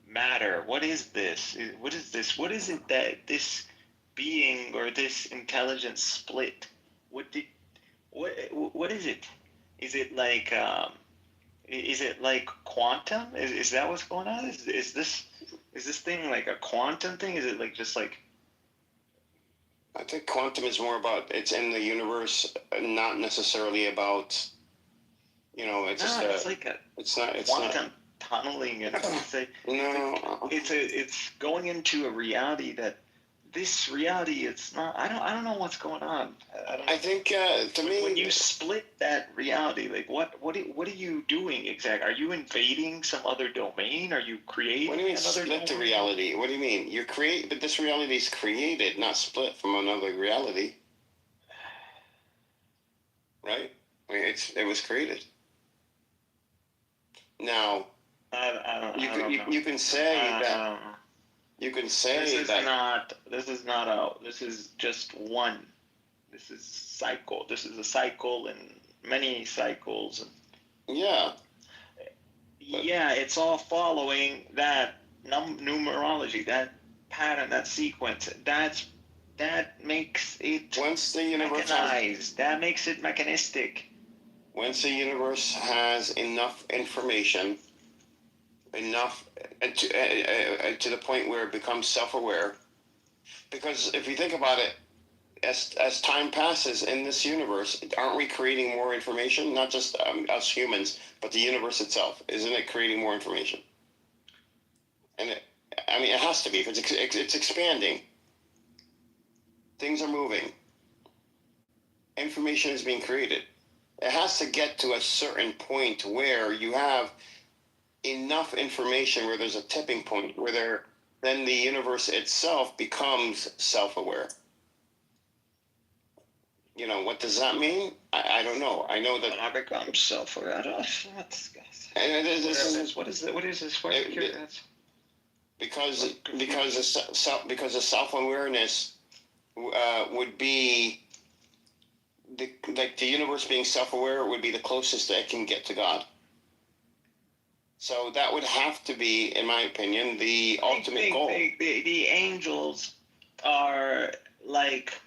matter? What is this? What is this? What is it that this being or this intelligence split? What is it? Is it like Is it like quantum? Is that what's going on? Is this thing like a quantum thing? Is it like just like? I think quantum is more about it's in the universe, not necessarily about. It's quantum tunneling, and it's going into a reality that. This reality, it's not. I don't know what's going on. I think to me, when you split that reality, like what are you doing exactly? Are you invading some other domain? Are you creating? What do you mean split the reality? What do you mean? But this reality is created, not split from another reality, right? I mean, it was created. Now, you can say that. You can say This is just one. This is cycle. This is a cycle and many cycles. Yeah. Yeah, it's all following that numerology, that pattern, that sequence. That makes it once the universe mechanized. That makes it mechanistic. Once the universe has enough information, to the point where it becomes self-aware, because if you think about it, as time passes in this universe, aren't we creating more information? Not just us humans, but the universe itself. Isn't it creating more information? And it has to be, because it's expanding. Things are moving. Information is being created. It has to get to a certain point where you have enough information, where there's a tipping point, where then the universe itself becomes self-aware. What does that mean? I don't know. I know that I become self-aware. What is this? Because the self-awareness would be the universe being self-aware would be the closest that it can get to God. So that would have to be, in my opinion, the ultimate goal. The angels are like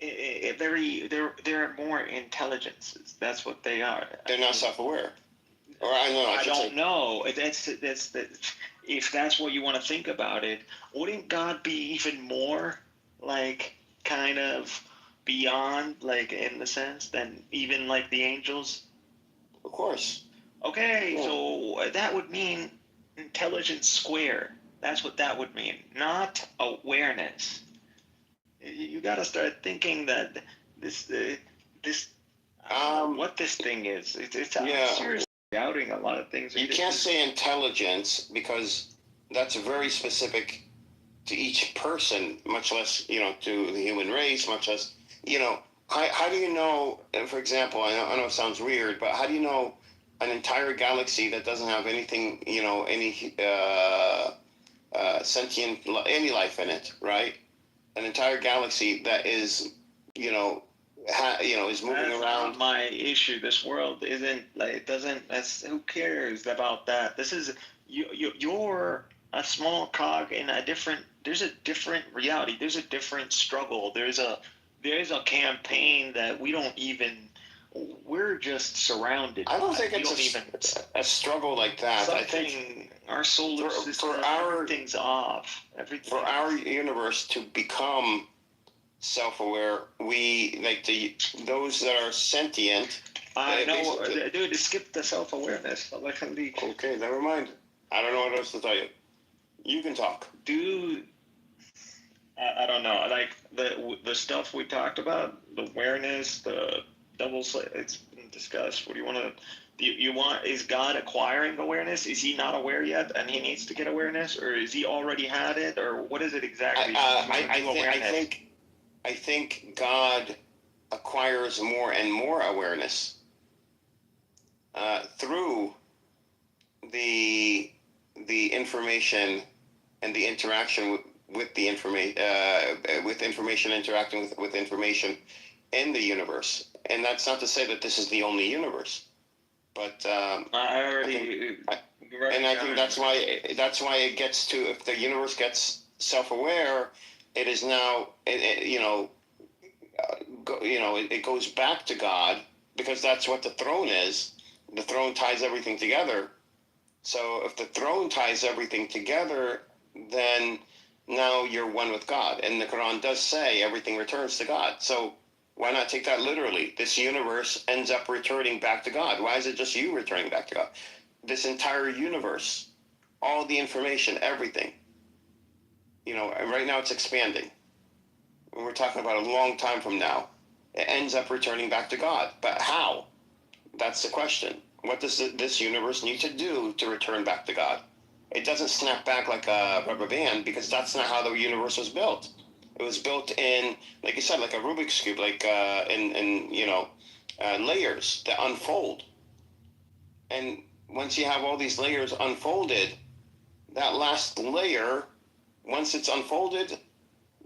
they're more intelligences. That's what they are. They're not self-aware. Or I don't know. If that's what you want to think about it, wouldn't God be even more like kind of beyond, like, in the sense than even like the angels? Of course. Okay, so that would mean intelligence square. That's what that would mean, not awareness. You got to start thinking that what this thing is. I'm seriously doubting a lot of things. You can't say intelligence, because that's very specific to each person, much less, to the human race, much less, how do you know, for example, I know it sounds weird, but how do you know an entire galaxy that doesn't have anything, any sentient, any life in it, right? An entire galaxy that is, is moving around. Not my issue. This world isn't like, it doesn't. Who cares about that? This is you're a small cog in a different. There's a different reality. There's a different struggle. There's a campaign that we don't even. We're just surrounded. I don't think it's a struggle like that. I think our solar system, everything's off. For our universe to become self-aware, we those that are sentient. I know, dude. Skip the self-awareness. Okay, never mind. I don't know what else to tell you. You can talk, dude. I don't know. Like the stuff we talked about, the awareness, the double. It's been discussed. What do you want to? You want? Is God acquiring awareness? Is he not aware yet, and he needs to get awareness, or is he already had it, or what is it exactly? I think God acquires more and more awareness through the information and the interaction with the information, with information interacting with information in the universe. And that's not to say that this is the only universe, but I think that's why it gets to, if the universe gets self-aware, it is now it goes back to God, because that's what the throne is. The throne ties everything together. So if the throne ties everything together, then now you're one with God. And the Quran does say everything returns to God. So why not take that literally? This universe ends up returning back to God. Why is it just you returning back to God? This entire universe, all the information, everything, and right now it's expanding. And we're talking about a long time from now. It ends up returning back to God. But how? That's the question. What does this universe need to do to return back to God? It doesn't snap back like a rubber band, because that's not how the universe was built. It was built in, like you said, like a Rubik's Cube, like in layers that unfold. And once you have all these layers unfolded, that last layer, once it's unfolded,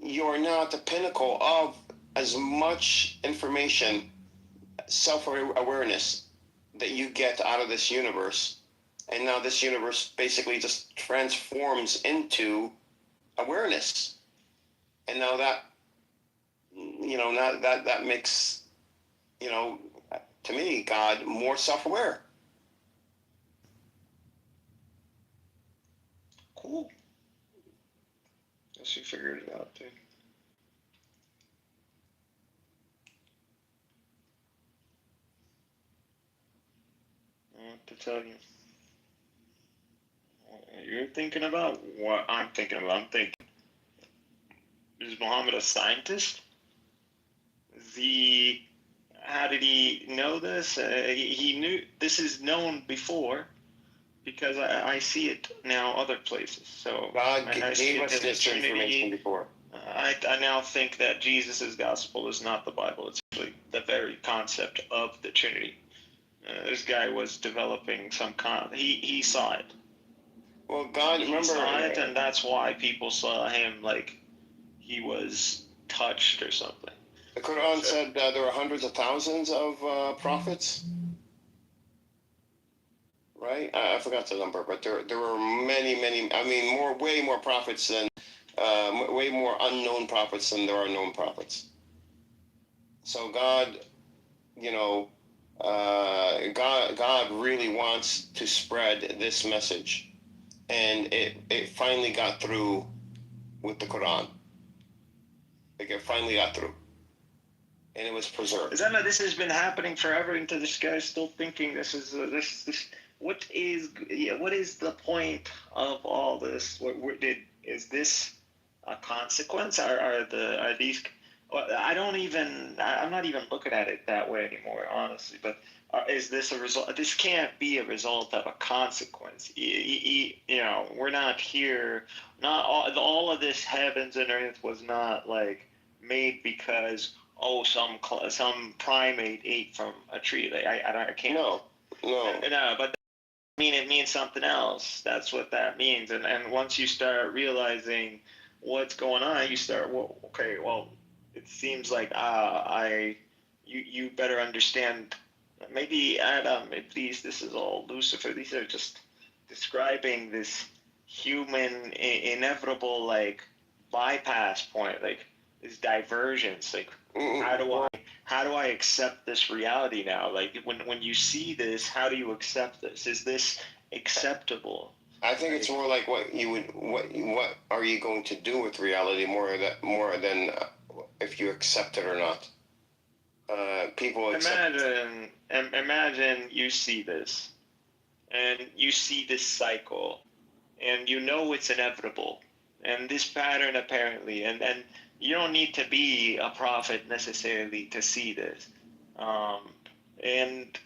you're now at the pinnacle of as much information, self-awareness that you get out of this universe. And now this universe basically just transforms into awareness. And now that, now that makes, to me, God more self-aware. Cool. Guess you figured it out, dude. What to tell you? You're thinking about what I'm thinking about. I'm thinking, is Muhammad a scientist? How did he know this? He knew this is known before because I see it now other places. So God I gave us this information before. I now think that Jesus' gospel is not the Bible. It's actually the very concept of the Trinity. This guy was developing he saw it. Well, God, he remember, saw it, and that's why people saw him like he was touched or something. The Quran said there were hundreds of thousands of prophets, right? I forgot the number, but there were many. I mean, way more prophets than way more unknown prophets than there are known prophets. So God, God really wants to spread this message, and it finally got through with the Quran. Like it finally got through, and it was preserved. This has been happening forever, and this guy's still thinking this is this. What is the point of all this? Is this a consequence? Are these? I'm not even looking at it that way anymore, honestly. But is this a result? This can't be a result of a consequence. We're not here. Not all of this heavens and earth was not like made because some primate ate from a tree. Like, I can't. No. But it means something else. That's what that means. And once you start realizing what's going on, you start, it seems like you better understand. Maybe Adam, Iblis, this is all Lucifer. These are just describing this human inevitable bypass point, this divergence. How do I accept this reality now? When you see this, how do you accept this? Is this acceptable? I think it's more like what are you going to do with reality more than if you accept it or not. People imagine you see this, and you see this cycle, and you know it's inevitable, and this pattern apparently, and you don't need to be a prophet necessarily to see this, and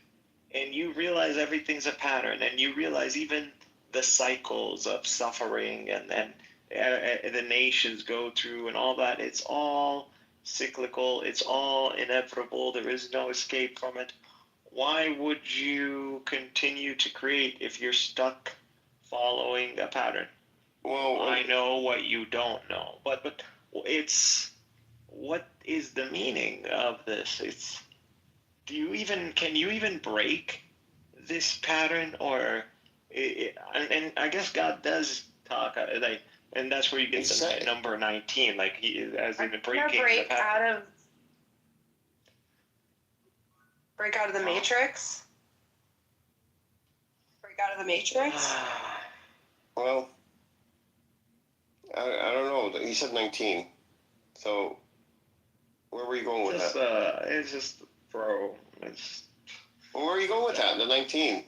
you realize everything's a pattern, and you realize even the cycles of suffering and the nations go through and all that, it's all cyclical, it's all inevitable, there is no escape from it. Why would you continue to create if you're stuck following a pattern? Well, I know what you don't know, but it's, what is the meaning of this? It's, can you even break this pattern? Or and I guess God does talk and that's where you get the number 19, he is as in the breaking. Break out of the matrix. Break out of the matrix. Well, I don't know. He said 19. So where were you going with that? It's just, bro. Well, where are you going with that? The 19.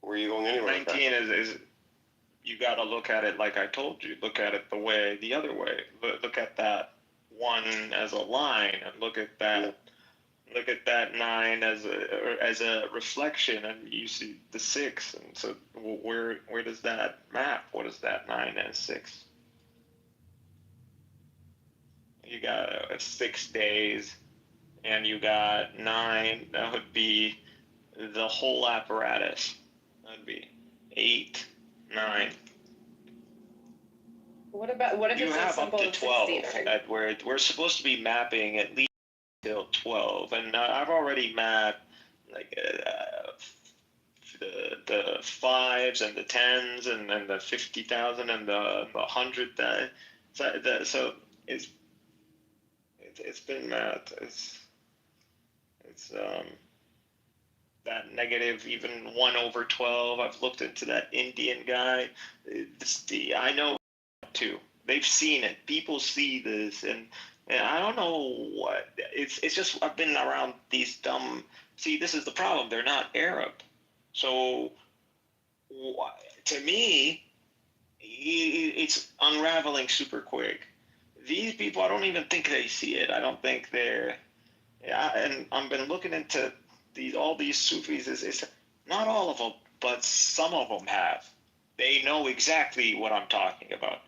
Where are you going anywhere? 19 is you got to look at it like I told you. Look at it the other way. Look at that 1 as a line, and look at that. Look at that 9 as a reflection, and you see the 6. And so where does that map? What is that 9 as 6? You got 6 days, and you got 9. That would be the whole apparatus. That would be 8, 9. What if You it's have as up simple to as 12 16? at where we're supposed to be mapping at least till 12, and I've already mapped like the 5s and the 10s and then the 50,000 and the 100,000. So it's been mapped. It's that negative even 1/12. I've looked into that Indian guy. I know too. They've seen it. People see this, and I don't know what it's just. I've been around these dumb. See, this is the problem. They're not Arab, so to me, it's unraveling super quick. These people, I don't even think they see it. I don't think they're. Yeah, and I've been looking into all these Sufis. Is not all of them, but some of them have. They know exactly what I'm talking about.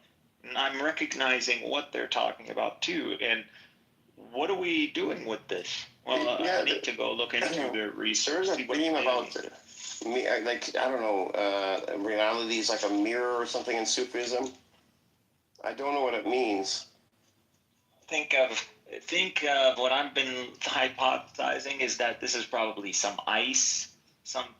And I'm recognizing what they're talking about too. And what are we doing with this? Well, I need to go look into the research. There's a theme about me, like I don't know, reality is like a mirror or something in Sufism. I don't know what it means. Think of what I've been hypothesizing is that this is probably some ice.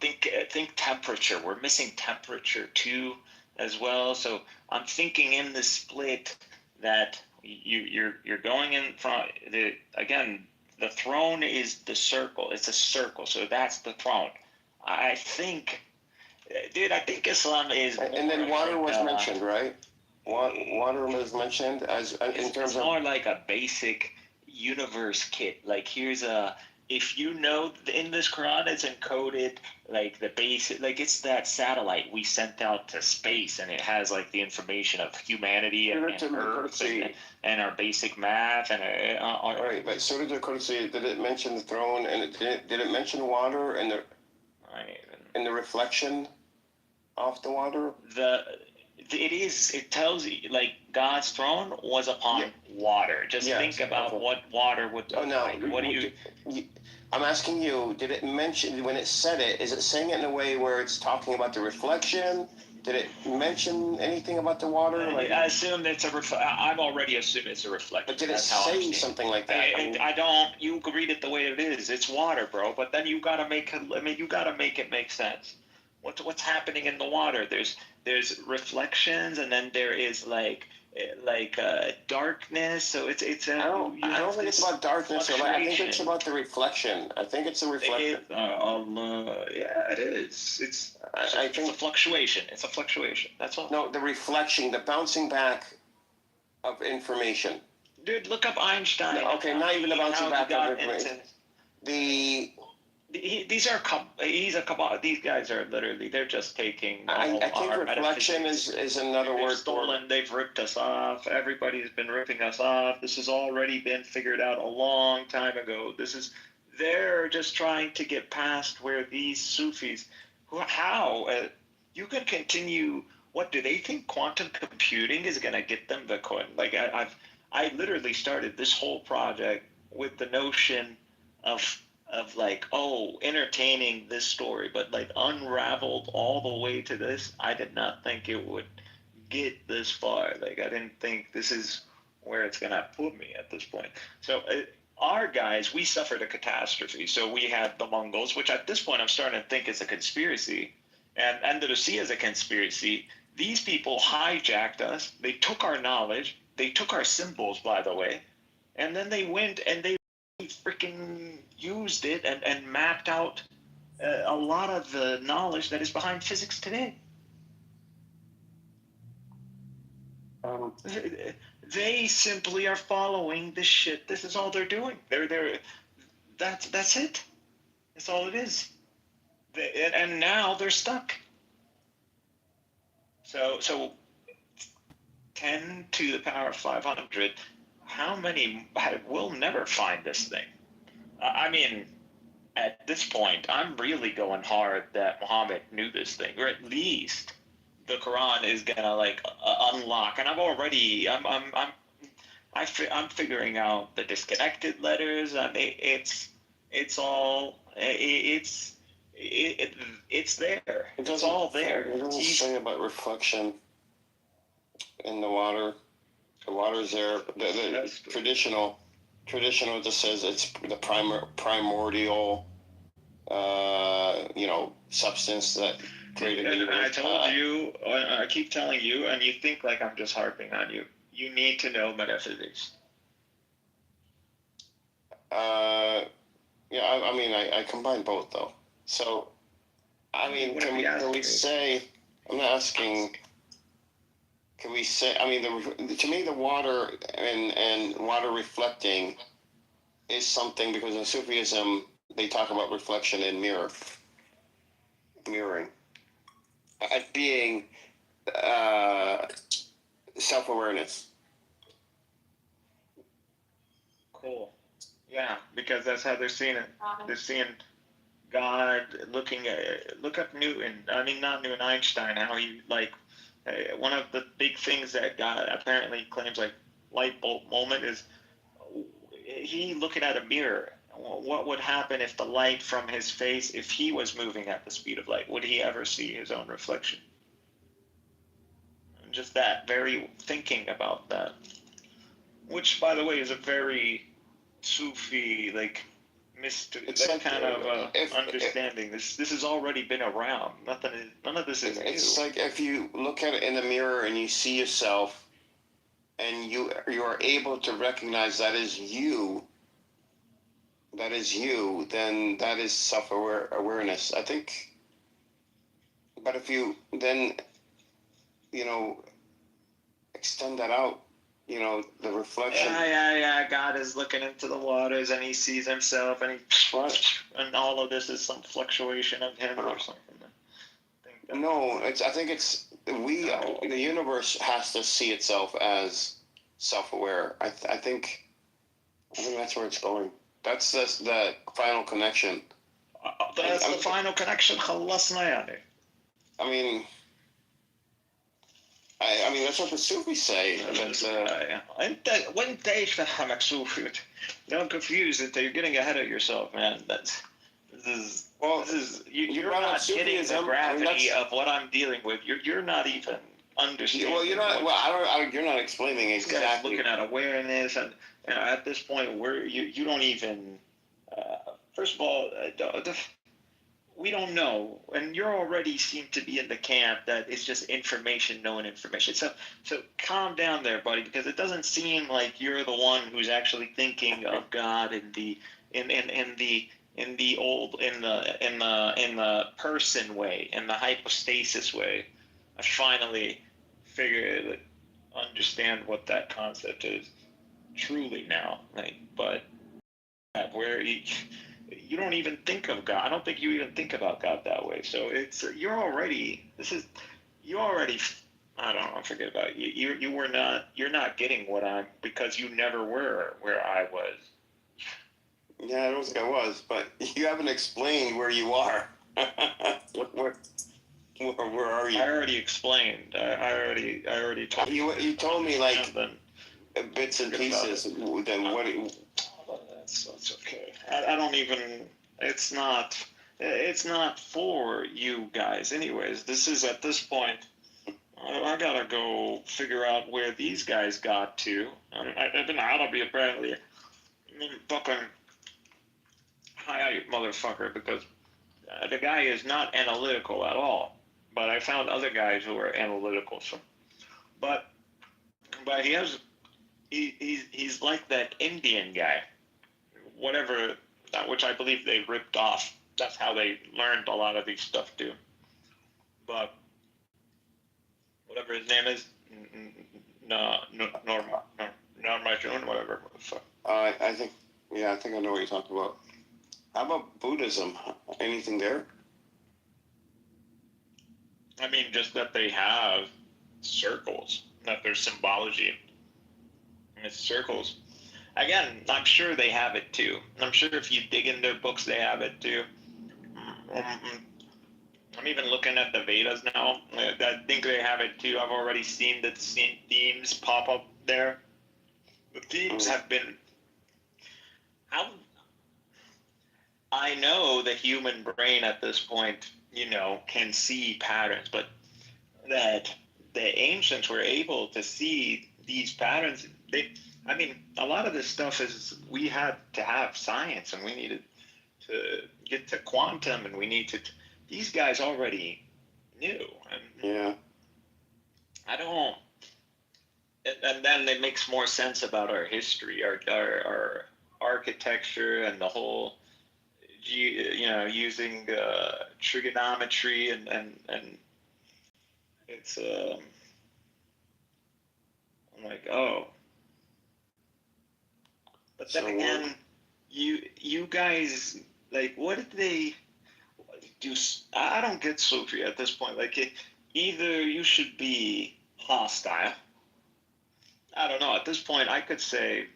Think temperature. We're missing temperature too, as well. So I'm thinking in the split that you're going in front. The throne is the circle. It's a circle. So that's the throne. I think Islam is. And then water was mentioned, right? Water was mentioned as in terms of more like a basic universe kit. Like here's if you know in this Quran it's encoded like the basic, like it's that satellite we sent out to space, and it has like the information of humanity and Earth and our basic math and right. But so did the Qudsi. Did it mention the throne, and did it mention water and the reflection off the water? It tells you like God's throne was upon water. Just think about what water would look like. What do you? I'm asking you, did it mention, when it said it, is it saying it in a way where it's talking about the reflection? Did it mention anything about the water? I assume it's I'm already assuming it's a reflection. But did it say something like that? I don't. You can read it the way it is. It's water, bro. But then you gotta make it. You gotta make it make sense. What's happening in the water? There's reflections, and then there is like darkness. So it's. I don't think it's about darkness. I think it's about the reflection. I think it's a reflection. Yeah, it is. It's a fluctuation. It's a fluctuation. That's all. No, the reflection, the bouncing back of information. Dude, look up Einstein. No, okay, not even the bouncing back of information. These guys are literally, they're just taking. I think reflection is another word. Stolen. They've ripped us off. Everybody's been ripping us off. This has already been figured out a long time ago. They're just trying to get past where these Sufis, you can continue. What do they think quantum computing is going to get them Bitcoin? Like I literally started this whole project with the notion of like, entertaining this story, but like unraveled all the way to this. I did not think it would get this far. Like I didn't think this is where it's gonna put me at this point. So our guys, we suffered a catastrophe. So we had the Mongols, which at this point I'm starting to think is a conspiracy, and Andalusia is a conspiracy. These people hijacked us. They took our knowledge. They took our symbols, by the way, and then they went and they freaking used it and mapped out a lot of the knowledge that is behind physics today. They simply are following this shit. This is all they're doing. That's it. That's all it is. And now they're stuck. So 10 to the power of 500. How many? We'll never find this thing. I mean, at this point, I'm really going hard that Muhammad knew this thing, or at least the Quran is gonna like unlock. And I'm I'm figuring out the disconnected letters. It's all it's there. It's all there. It doesn't say about reflection in the water. The water's there. The traditional just says it's the primordial, substance that created the universe. I told you, I keep telling you, and you think like I'm just harping on you. You need to know metaphysics. I combine both though. So, can we say? I'm not asking. Can we say? To me, the water and water reflecting is something, because in Sufism they talk about reflection and mirroring, being self-awareness. Cool. Yeah, because that's how they're seeing it. They're seeing God look up Newton. I mean, not Newton, Einstein. How he one of the big things that God apparently claims light bulb moment is he looking at a mirror. What would happen if the light from his face, if he was moving at the speed of light, would he ever see his own reflection? And just that very thinking about that, which by the way is a very Sufi understanding. This has already been around. None of this is new. It's like if you look at it in the mirror and you see yourself, and you are able to recognize that is you. Then that is self-awareness, I think. But if you then, extend that out, the reflection. Yeah. God is looking into the waters and he sees himself and and all of this is some fluctuation of him or something. No, I think it's the universe has to see itself as self-aware. I think that's where it's going. That's the final connection. That's the final connection. خلصنا يعني. I mean, that's what the Sufis say. وانت ايش فهمك صوفي? Don't confuse it. You're getting ahead of yourself, man. You're not getting the gravity of what I'm dealing with. You're not even understanding. Well, you're not. You're not explaining exactly. Looking at awareness, and at this point, where you don't even. First of all, we don't know, and you already seem to be in the camp that it's just information, knowing information. So calm down there, buddy, because it doesn't seem like you're the one who's actually thinking of God in the person way, in the hypostasis way. I finally figured understand what that concept is truly now. But where you don't even think of God. I don't think you even think about God that way. So you're already. I don't know. Forget about it. You're not getting what because you never were where I was. Yeah, I don't think I was, but you haven't explained where you are. Where are you? I already explained. I already told you. You told me bits and pieces. Then what? That's okay. I don't even. It's not for you guys. Anyways, this is at this point. I gotta go figure out where these guys got to. I've been out of here apparently. Fucking hi, motherfucker, because the guy is not analytical at all. But I found other guys who are analytical. So, but he's like that Indian guy, whatever, which I believe they ripped off. That's how they learned a lot of these stuff too. But whatever his name is, whatever. I think I know what you're talking about. How about Buddhism? Anything there? I mean, just that they have circles, that there's symbology. And it's circles. Again, I'm sure they have it too. I'm sure if you dig in their books, they have it too. I'm even looking at the Vedas now. I think they have it too. I've already seen the same themes pop up there. the themes have been. I know the human brain at this point, can see patterns, but that the ancients were able to see these patterns. A lot of this stuff is we had to have science, and we needed to get to quantum, and we need to. These guys already knew. Yeah. I don't. And then it makes more sense about our history, our architecture, and the whole, using trigonometry and it's I'm like, oh. But then again, you guys, like, what did they do? I don't get Sufi at this point. Like, either you should be hostile. I don't know. At this point, I could say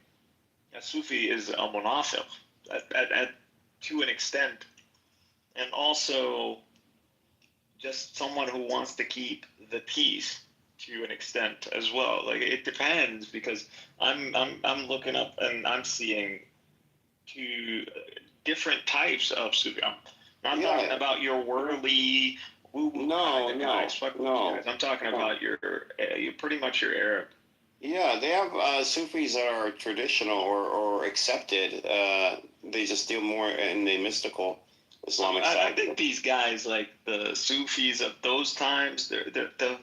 a Sufi is a monafil to an extent, and also just someone who wants to keep the peace to an extent as well. Like, it depends, because I'm looking up and I'm seeing two different types of Sufi. I'm not talking about your worldly woo-woo kind of guys. Fuck you guys. I'm talking about your pretty much your Arab. Yeah, they have Sufis that are traditional or accepted. They just deal more in the mystical Islamic side. I think these guys, like the Sufis of those times,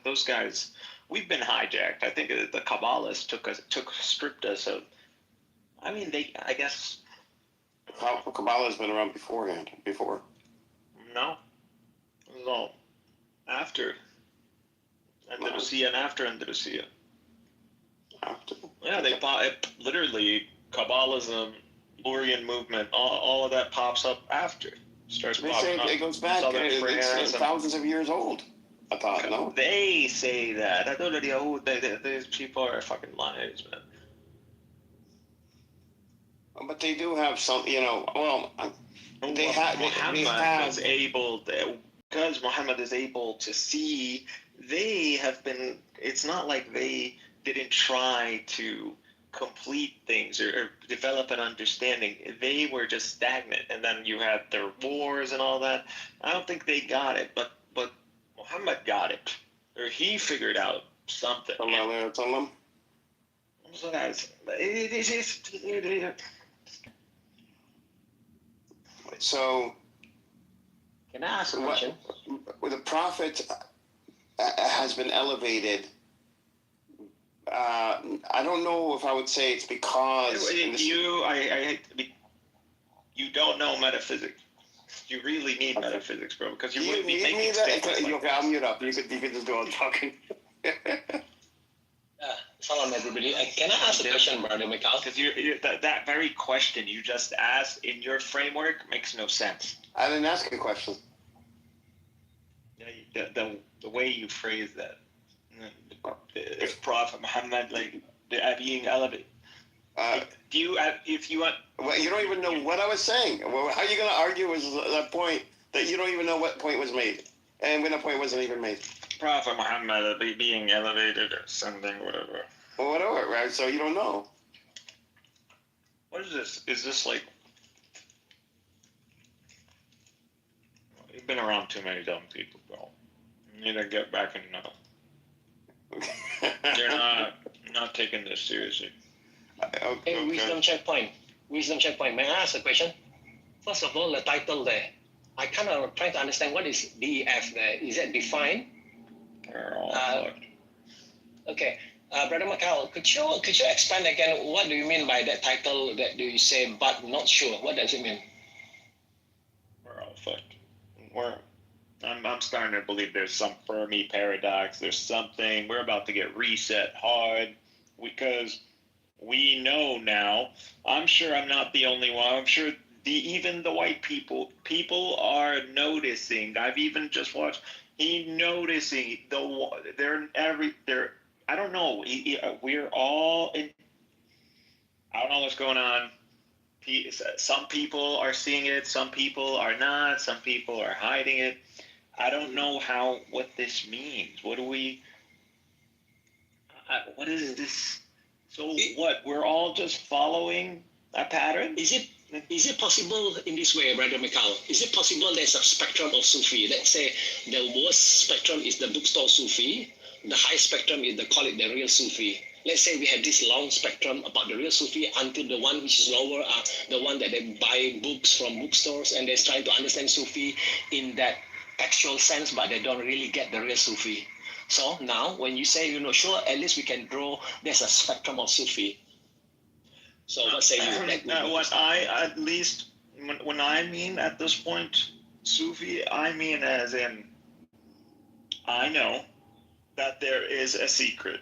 those guys, we've been hijacked. I think the Kabbalists stripped us of. I mean, I guess. Kabbalah has been around beforehand. Before. No. It was all after. Andalusia and after Andalusia. After. Yeah, they literally Kabbalism, Lurian movement, all of that pops up after. Starts they popping say up. it goes back. It's thousands of years old. I thought, no? They say that. I don't know. These people are fucking liars, man. But they do have some, well, Muhammad was able, because Muhammad is able to see, they have been, it's not like they didn't try to complete things or develop an understanding. They were just stagnant, and then you had their wars and all that. I don't think they got it, but Muhammad got it, or he figured out something. So guys, so can I ask a question? The prophet has been elevated. I don't know if I would say it's because you don't know metaphysics. You really need metaphysics, bro, because you wouldn't be making statements. Okay, I'll mute up. You could just go on talking. Salam, everybody. Can I ask a question, Brother Mikhail? Because that very question you just asked in your framework makes no sense. I didn't ask a question. The way you phrase that, the Prophet Muhammad, like being elevated. Do you, if you want? Well, you don't even know what I was saying. Well, how are you going to argue with that point that you don't even know what point was made, and when a point wasn't even made? Prophet Muhammad being elevated or something, whatever. Well, whatever, right? So you don't know. What is this? Is this like? You've been around too many dumb people, bro. You need to get back and You're not taking this seriously. Okay. Wisdom checkpoint. May I ask a question? First of all, the title there. I kind of trying to understand what is DEF there. Is that defined? Okay. Brother Mikhail, could you expand again? What do you mean by that title that you say, but not sure? What does it mean? We're all fucked. I'm starting to believe there's some Fermi paradox. There's something. We're about to get reset hard because we know now. I'm sure I'm not the only one. I'm sure even the white people are noticing. I've even just watched. Noticing they're. I don't know. We're all in. I don't know what's going on. Some people are seeing it. Some people are not. Some people are hiding it. I don't know what this means. What is this So what? We're all just following a pattern? Is it possible in this way, Brother Mikhail? Is it possible there's a spectrum of Sufi? Let's say the worst spectrum is the bookstore Sufi. The high spectrum is, they call it the real Sufi. Let's say we have this long spectrum about the real Sufi until the one which is lower are the one that they buy books from bookstores and they're trying to understand Sufi in that textual sense, but they don't really get the real Sufi. So now when you say, sure, at least we can draw, there's a spectrum of Sufi. So what say you? What I, at least, when I mean at this point, Sufi, I mean as in, I know that there is a secret.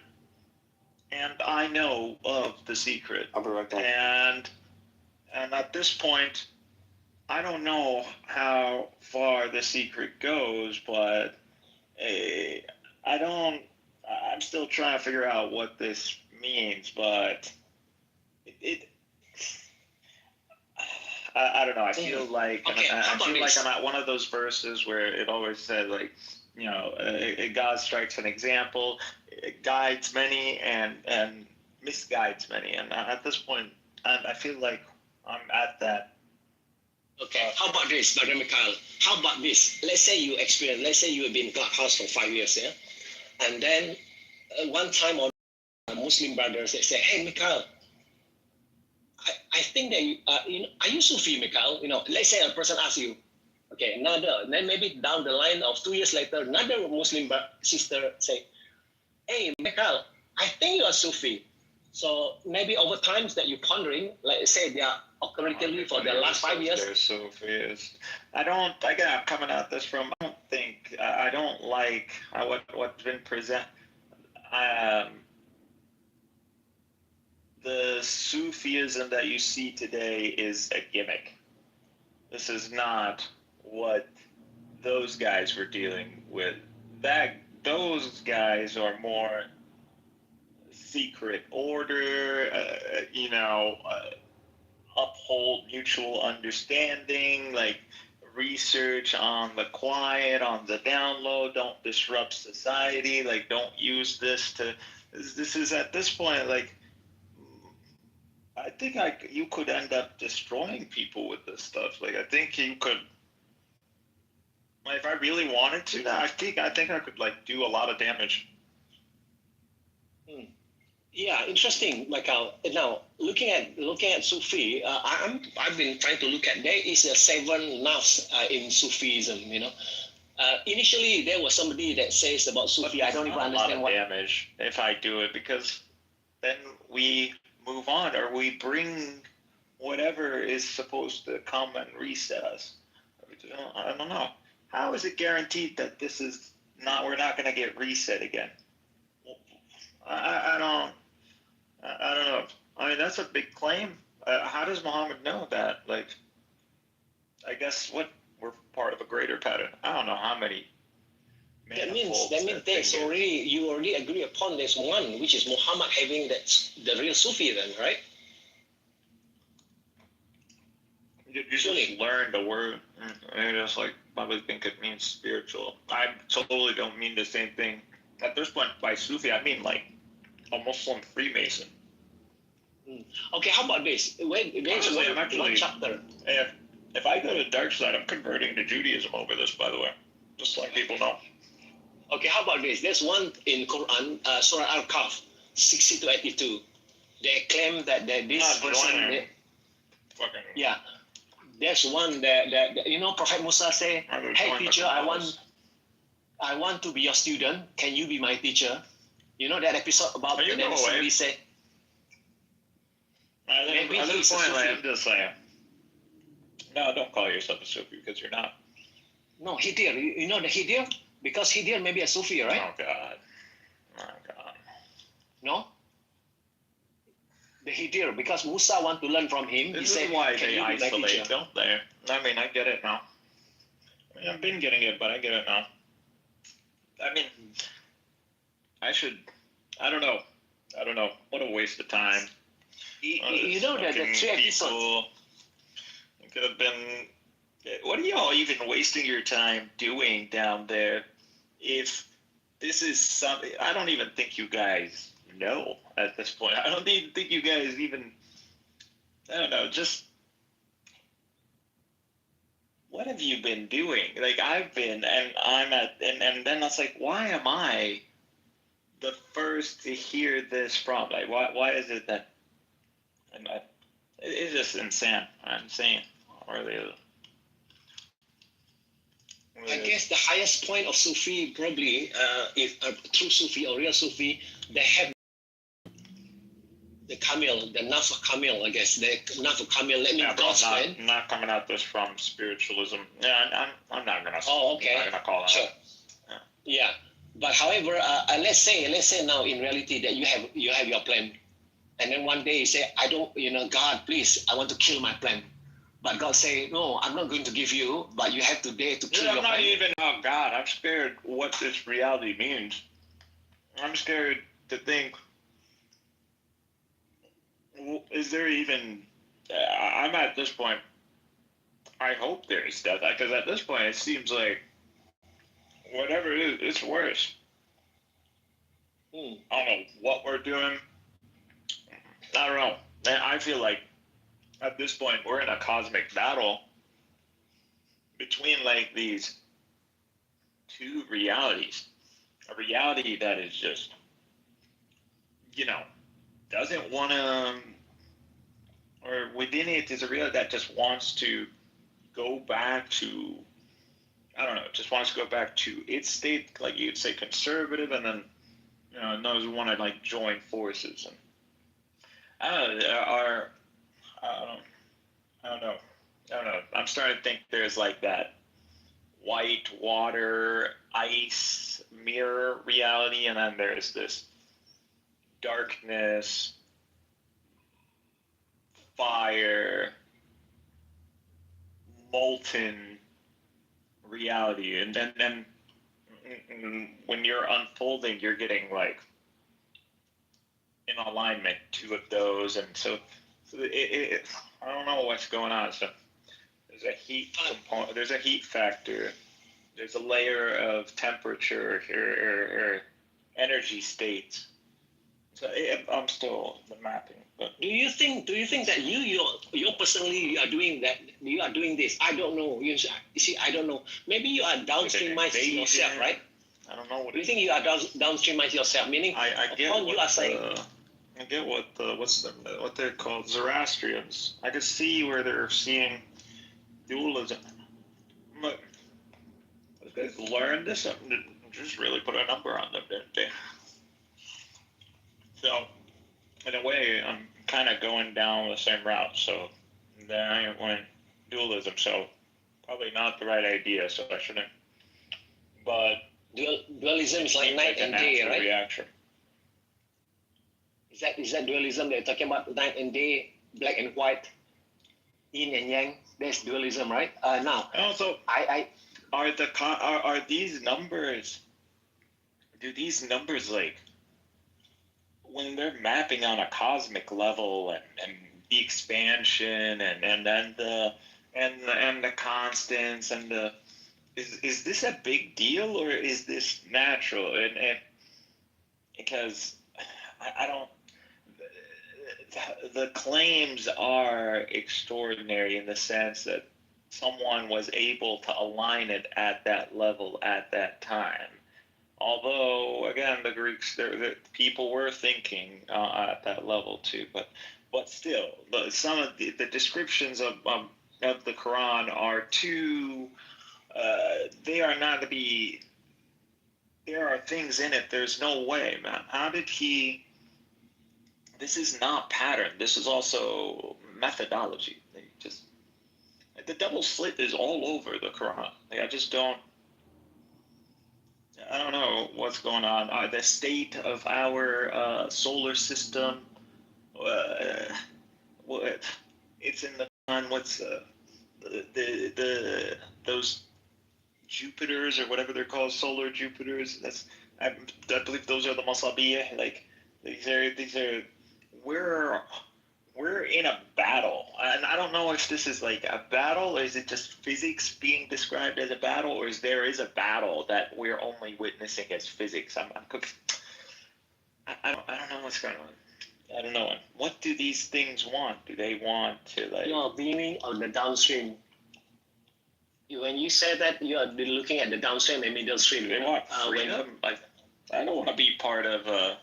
And I know of the secret. I'll be right back. And at this point, I don't know how far the secret goes, but I'm still trying to figure out what this means, but I don't know. I feel like I'm at one of those verses where it always says like, God strikes an example, it guides many and misguides many. And at this point, I feel like I'm at that. Okay, how about this, Brother Mikhail? How about this? Let's say you have been in Clubhouse for 5 years, yeah? And then one time on Muslim brothers, they say, hey, Mikhail, I think that are you Sufi, Mikhail? Let's say a person asks you, okay, then maybe down the line of 2 years later, another Muslim sister say, hey, Mikhail, I think you are Sufi. So maybe over times that you're pondering, like say they are currently for the last 5 years. They're Sufis. I'm coming at this from, I don't like what's been presented. The Sufism that you see today is a gimmick. This is not what those guys were dealing with. Those guys are more secret order, uphold mutual understanding, like research on the quiet, on the down low, don't disrupt society, like don't use this is at this point, like, I think you could end up destroying people with this stuff. Like, I think you could, if I really wanted to, I think I could like do a lot of damage. Yeah, interesting, Michael. Now, looking at Sufi, I've been trying to look at, there is a 7 nafs in Sufism. Initially there was somebody that says about Sufi. I don't even understand what damage if I do it, because then we move on, or we bring whatever is supposed to come and reset us. I don't know. How is it guaranteed that we're not going to get reset again? I don't know. I mean, that's a big claim. How does Muhammad know that? Like, I guess we're part of a greater pattern. I don't know how many. That means you already agree upon there's one, which is Muhammad having the real Sufi then, right? You just learn the word. I just probably think it means spiritual. I totally don't mean the same thing. At this point, by Sufi, I mean like a Muslim Freemason. Okay, how about this? Honestly, I'm actually, one chapter. If I go to the dark side, I'm converting to Judaism over this, by the way. Just like people know. Okay, how about this? There's one in Quran, Surah Al-Kahf, 60 to 82. They claim that this person... Yeah. There's one that Prophet Musa say, hey teacher, I want to be your student. Can you be my teacher? You know that episode about the Sufi say? At this point, I'm just saying, no, don't call yourself a Sufi, because you're not. No, Hidir. You know the Hidir? Because Hidir may be a Sufi, right? Oh, God. No? The Hidir, because Musa want to learn from him. This is why they isolate, don't they? I mean, I get it now. I mean, I've been getting it, but I get it now. I mean, I don't know. What a waste of time. You know that the 3 episodes. It could have been. What are y'all even wasting your time doing down there? If this is something, I don't even think you guys know at this point. I don't even think you guys even. I don't know. Just what have you been doing? Like I've been, and I'm at, and then it's like, why am I the first to hear this from? Like, why is it that? It's just insane. Really. I guess the highest point of Sufi probably is a true Sufi or real Sufi. They have the Kamil, the Nafa Kamil, I guess. The Nafa Kamil, let me God's friend. I'm not coming at this from spiritualism. Yeah, I'm not gonna. Oh, okay. I'm not gonna call that. Sure. Yeah. But however, let's say now in reality that you have your plan, and then one day you say, I don't, God, please, I want to kill my plan. But God say, no, I'm not going to give you, but you have to dare to kill your plan. I'm not even about God. I'm scared what this reality means. I'm scared to think, is there even, I'm at this point, I hope there is death, because at this point it seems like whatever it is, it's worse. I don't know what we're doing. I don't know. I feel like at this point we're in a cosmic battle between like these two realities. A reality that is just, doesn't want to, or within it is a reality that just wants to go back to, I don't know, just wants to go back to its state, like you'd say conservative, and then, those who want to like join forces. And I don't know. I'm starting to think there's like that white water, ice, mirror reality, and then there's this darkness, fire, molten reality. And then when you're unfolding, you're getting like in alignment two of those, and so I don't know what's going on. So there's a heat component, there's a heat factor, there's a layer of temperature or energy states. So I'm still the mapping. But do you think that you personally are doing that? You are doing this? I don't know. You see, I don't know. Maybe you are downstreamizing yourself, right? I don't know what. Do you think you are downstreamizing yourself? Meaning, I get what you are saying. I get what they're called, Zoroastrians. I can see where they're seeing dualism. But those guys learned this and just really put a number on them, didn't they? So, in a way, I'm kind of going down the same route. So, then I went dualism. So, probably not the right idea. So I shouldn't. But dualism is like night and day, right? Reaction. Is that dualism that you're talking about? Night and day, black and white, yin and yang. That's dualism, right? Now. And also, are these numbers? Do these numbers like when they're mapping on a cosmic level and the expansion and then the constants and the is this a big deal or is this natural? And because I don't. The claims are extraordinary in the sense that someone was able to align it at that level at that time. Although, again, the Greeks, the people were thinking at that level too. But still, some of the descriptions of the Quran are too. They are not to be. There are things in it. There's no way, man. How did he? This is not pattern. This is also methodology. The double slit is all over the Quran. I just don't. I don't know what's going on. The state of our solar system. It's in the Quran. What's those Jupiters or whatever they're called, solar Jupiters? I believe those are the Masabiyah. Like these are. We're in a battle, and I don't know if this is like a battle, or is it just physics being described as a battle, or is there a battle that we're only witnessing as physics? I don't know what's going on. I don't know. What do these things want? Do they want to like? You are beaming on the downstream. When you say that, you are looking at the downstream and middle stream. They want freedom. Like, I don't want to be part of a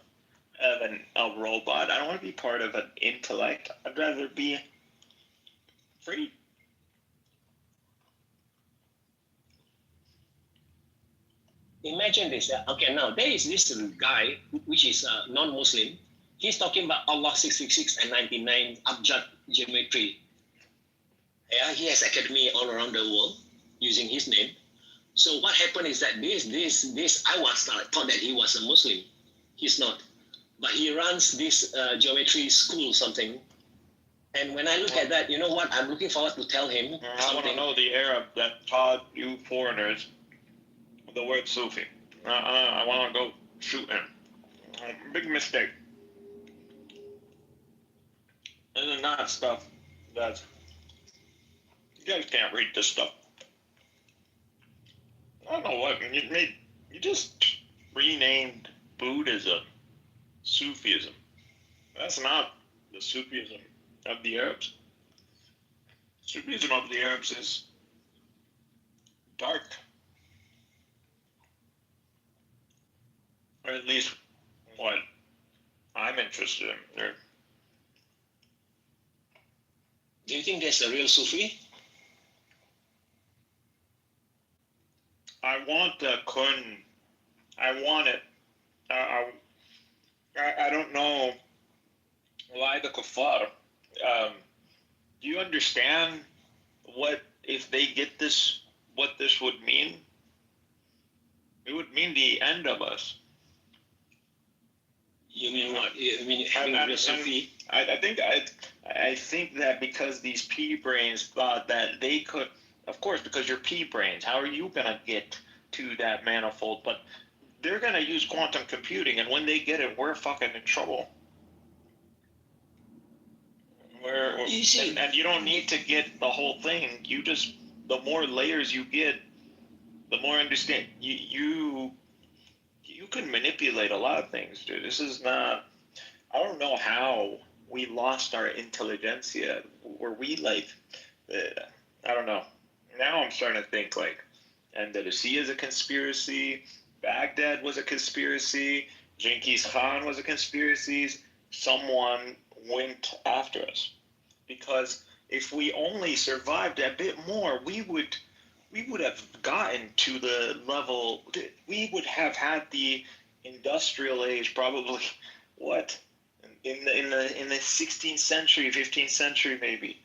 robot. I don't want to be part of an intellect. I'd rather be free. Imagine this. Okay, now there is this guy which is non-Muslim. He's talking about Allah 666 and 99 abjad geometry. Yeah, he has academy all around the world using his name. So what happened is that this I was thought that he was a Muslim. He's not, but he runs this geometry school something. And when I look at that, you know what? I'm looking forward to tell him. I want to know the Arab that taught you foreigners the word Sufi. I want to go shoot him. Big mistake. This is not stuff that you guys can't read this stuff. I don't know what you just renamed Buddhism Sufism. That's not the Sufism of the Arabs. Sufism of the Arabs is dark. Or at least what I'm interested in. Do you think there's a real Sufi? I want the kun. I want it. I don't know why the kuffar. Do you understand what, if they get this, what this would mean? It would mean the end of us. You mean what? You mean having a real Sufi? I think that because these pea brains thought that they could, of course, because you're pea brains, how are you gonna get to that manifold? But they're gonna use quantum computing, and when they get it, we're fucking in trouble. And you don't need to get the whole thing. You just, the more layers you get, the more understand you can manipulate a lot of things, dude. This is not. I don't know how we lost our intelligentsia. Were we like? I don't know. Now I'm starting to think like, Andalusia is a conspiracy. Baghdad was a conspiracy. Genghis Khan was a conspiracy. Someone went after us, because if we only survived a bit more, we would have gotten to the level. We would have had the industrial age probably. What? In the 16th century, 15th century, maybe.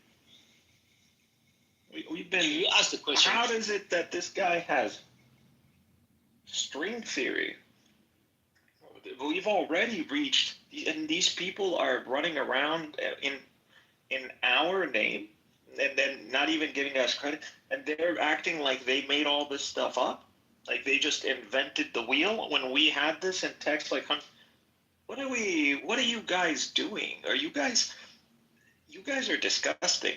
We've been. You asked the question. How is it that this guy has string theory? We've already reached, and these people are running around in our name, and then not even giving us credit, and they're acting like they made all this stuff up, like they just invented the wheel when we had this in text. Like, what are you guys doing? You guys are disgusting.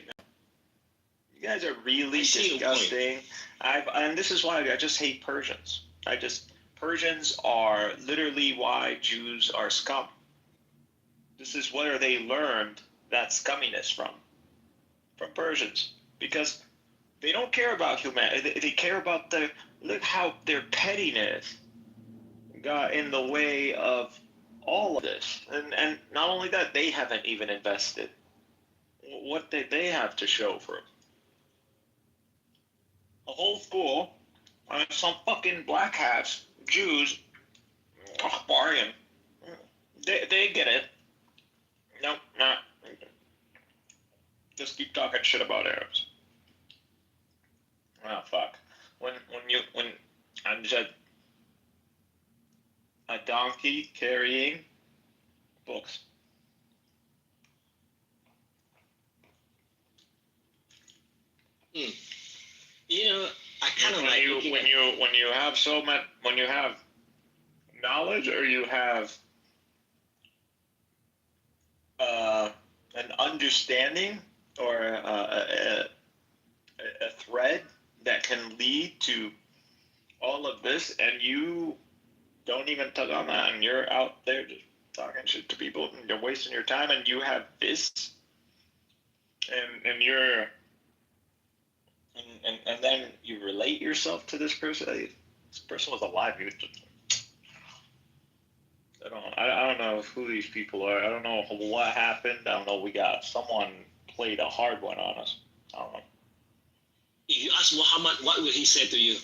You guys are really disgusting. And this is why I just hate Persians. Persians are literally why Jews are scum. This is where they learned that scumminess from Persians, because they don't care about humanity. They care about look how their pettiness got in the way of all of this. And not only that, they haven't even invested. What did they have to show for it? A whole school, some fucking black hats, Jews, bargain. They get it. Nope, not. Just keep talking shit about Arabs. Oh fuck. When I'm just a donkey carrying books. You know, I kind of like when you have so much, when you have knowledge, or you have an understanding, or a thread that can lead to all of this, and you don't even touch on that, and you're out there just talking shit to people, and you're wasting your time, and you have this, and you're, and then you relate yourself to this person. This person was alive. I don't know who these people are. I don't know what happened. I don't know. Someone played a hard one on us. I don't know. If you ask Muhammad, what will he say to you?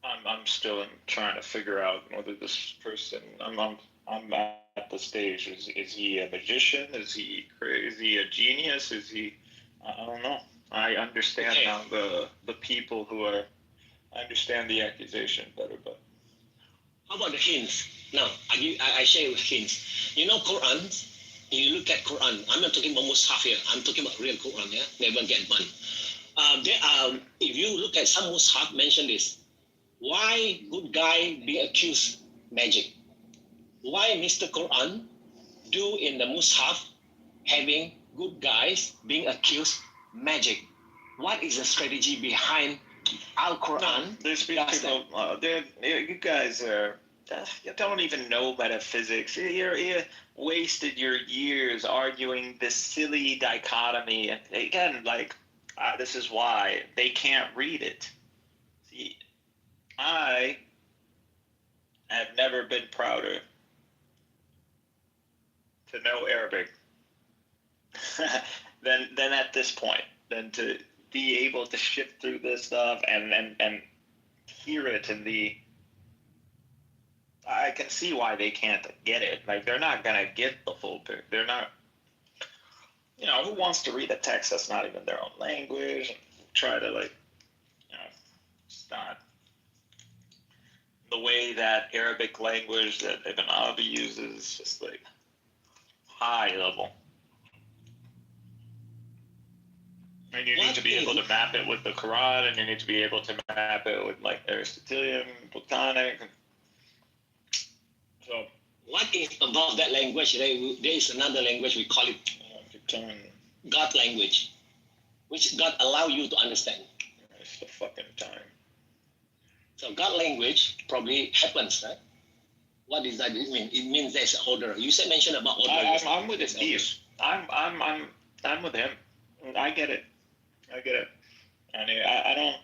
I'm still trying to figure out whether this person. I'm at the stage. Is he a magician? Is he a genius? Is he? I don't know. I understand now the people who are. I understand the accusation better, but. How about the hints? Now, I share with hints. You know Quran? You look at Quran. I'm not talking about Mus'haf here. I'm talking about real Quran, yeah? Never get burned. If you look at some Mus'haf, mention this. Why good guy be accused magic? Why Mr. Quran do in the Mus'haf having good guys being accused magic? What is the strategy behind Al-Quran? There's people. You guys are. You don't even know metaphysics. You wasted your years arguing this silly dichotomy. And again, this is why they can't read it. See, I have never been prouder to know Arabic than at this point, than to be able to shift through this stuff and hear it in the. I can see why they can't get it. Like, they're not gonna get the full picture. They're not. Who wants to read a text that's not even their own language and try to it's not the way that Arabic language that Ibn Arabi uses, just high level. And you need to be able to map it with the Quran, and you need to be able to map it with Aristotelian, Platonic. So, what is about that language? There is another language, we call it God language, which God allow you to understand. It's the fucking time. So God language probably happens, right? What does that mean? It means there's an order. You said mention about order. I'm with Steve. I'm with him. I get it. And I don't.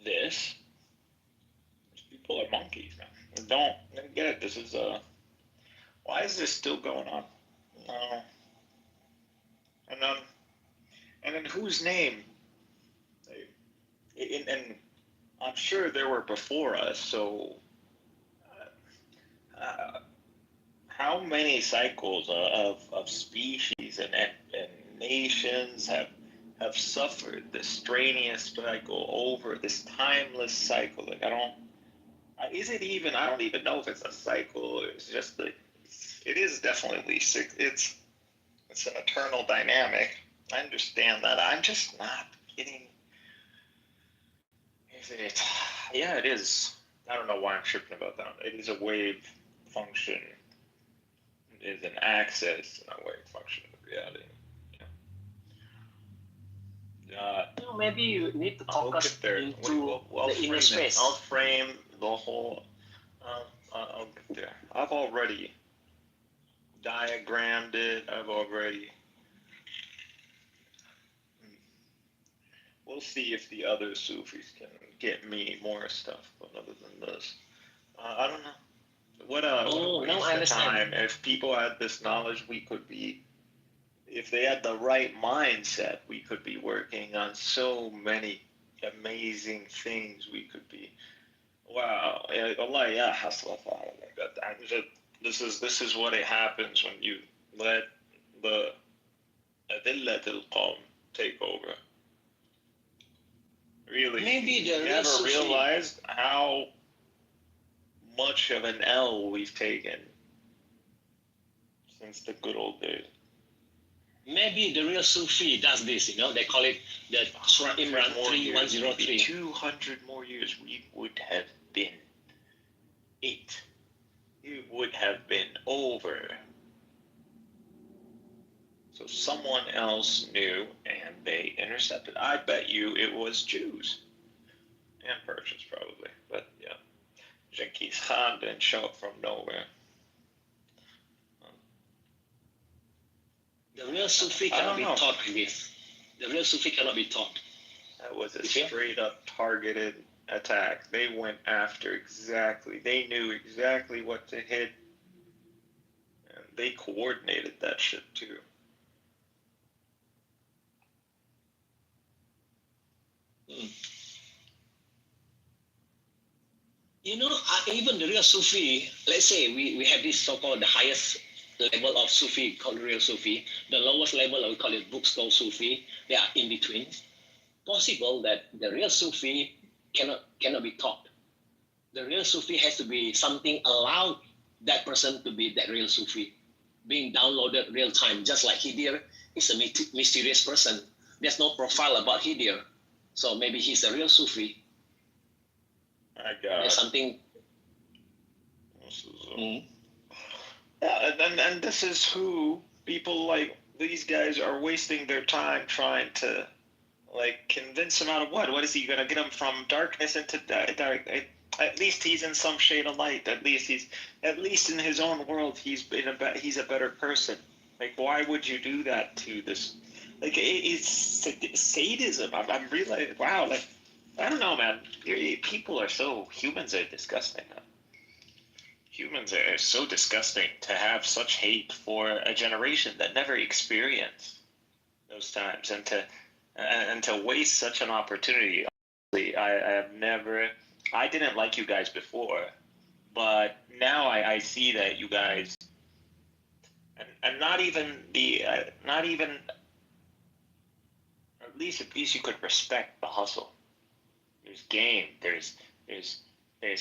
These people are monkeys, man. Don't get it. This is why is this still going on? And then whose name? And I'm sure there were before us. So how many cycles of species and nations have suffered this strenuous cycle over this timeless cycle? I don't even know if it's a cycle. It's just it is definitely it's an eternal dynamic. I understand that. I'm just not getting. Is it? Yeah, it is. I don't know why I'm tripping about that. It is a wave function. It is an axis, and a wave function of reality. Maybe you need to focus into the inner space. I'll frame the whole. I'll get there. I've already diagrammed it. We'll see if the other Sufis can get me more stuff, but other than this, I don't know. What I understand. If people had this knowledge, we could be. If they had the right mindset, we could be working on so many amazing things. We could be. Wow. Allah, yeah, this is what it happens when you let the adillat al-qawm take over. Really, maybe you ever realized how much of an L we've taken since the good old days? Maybe the real Sufi does this, they call it the Surah Imran 3103. 200 more years, we would have been it. It would have been over. So someone else knew, and they intercepted. I bet you it was Jews and Persians, probably. But yeah, Genghis Khan didn't show up from nowhere. The real Sufi cannot be taught like this. The real Sufi cannot be taught. That was a straight up targeted attack. They went after exactly. They knew exactly what to hit. And they coordinated that shit too. You know, even the real Sufi, let's say we have this so-called the highest level of Sufi called real Sufi, the lowest level we call it bookstore Sufi, they are in between. Possible that the real Sufi cannot be taught. The real Sufi has to be something allowed that person to be that real Sufi, being downloaded real time, just like Hidir is a mysterious person. There's no profile about Hidir, so maybe he's a real Sufi. My God. There's something. Yeah, and this is who people like these guys are wasting their time trying to like convince him out of what? What is he gonna get him from darkness into dark? At least he's in some shade of light. At least in his own world he's a better person. Like, why would you do that to this? Like, it's sadism. I'm really wow. Like, I don't know, man. Humans are disgusting. Humans are so disgusting to have such hate for a generation that never experienced those times, and to waste such an opportunity. Honestly, I didn't like you guys before, but now I see that you guys, and not even, at least you could respect the hustle. There's game. There's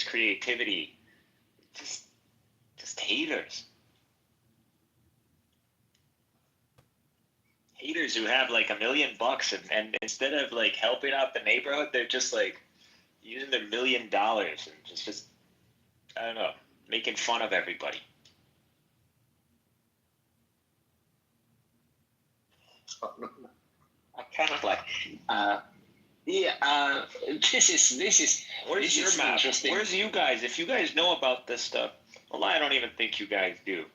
creativity. Just haters. Haters who have like $1 million and instead of like helping out the neighborhood, they're just like using their $1 million and just I don't know, making fun of everybody. I kind of like, this is. Where's your map? Where's you guys? If you guys know about this stuff, well, I don't even think you guys do.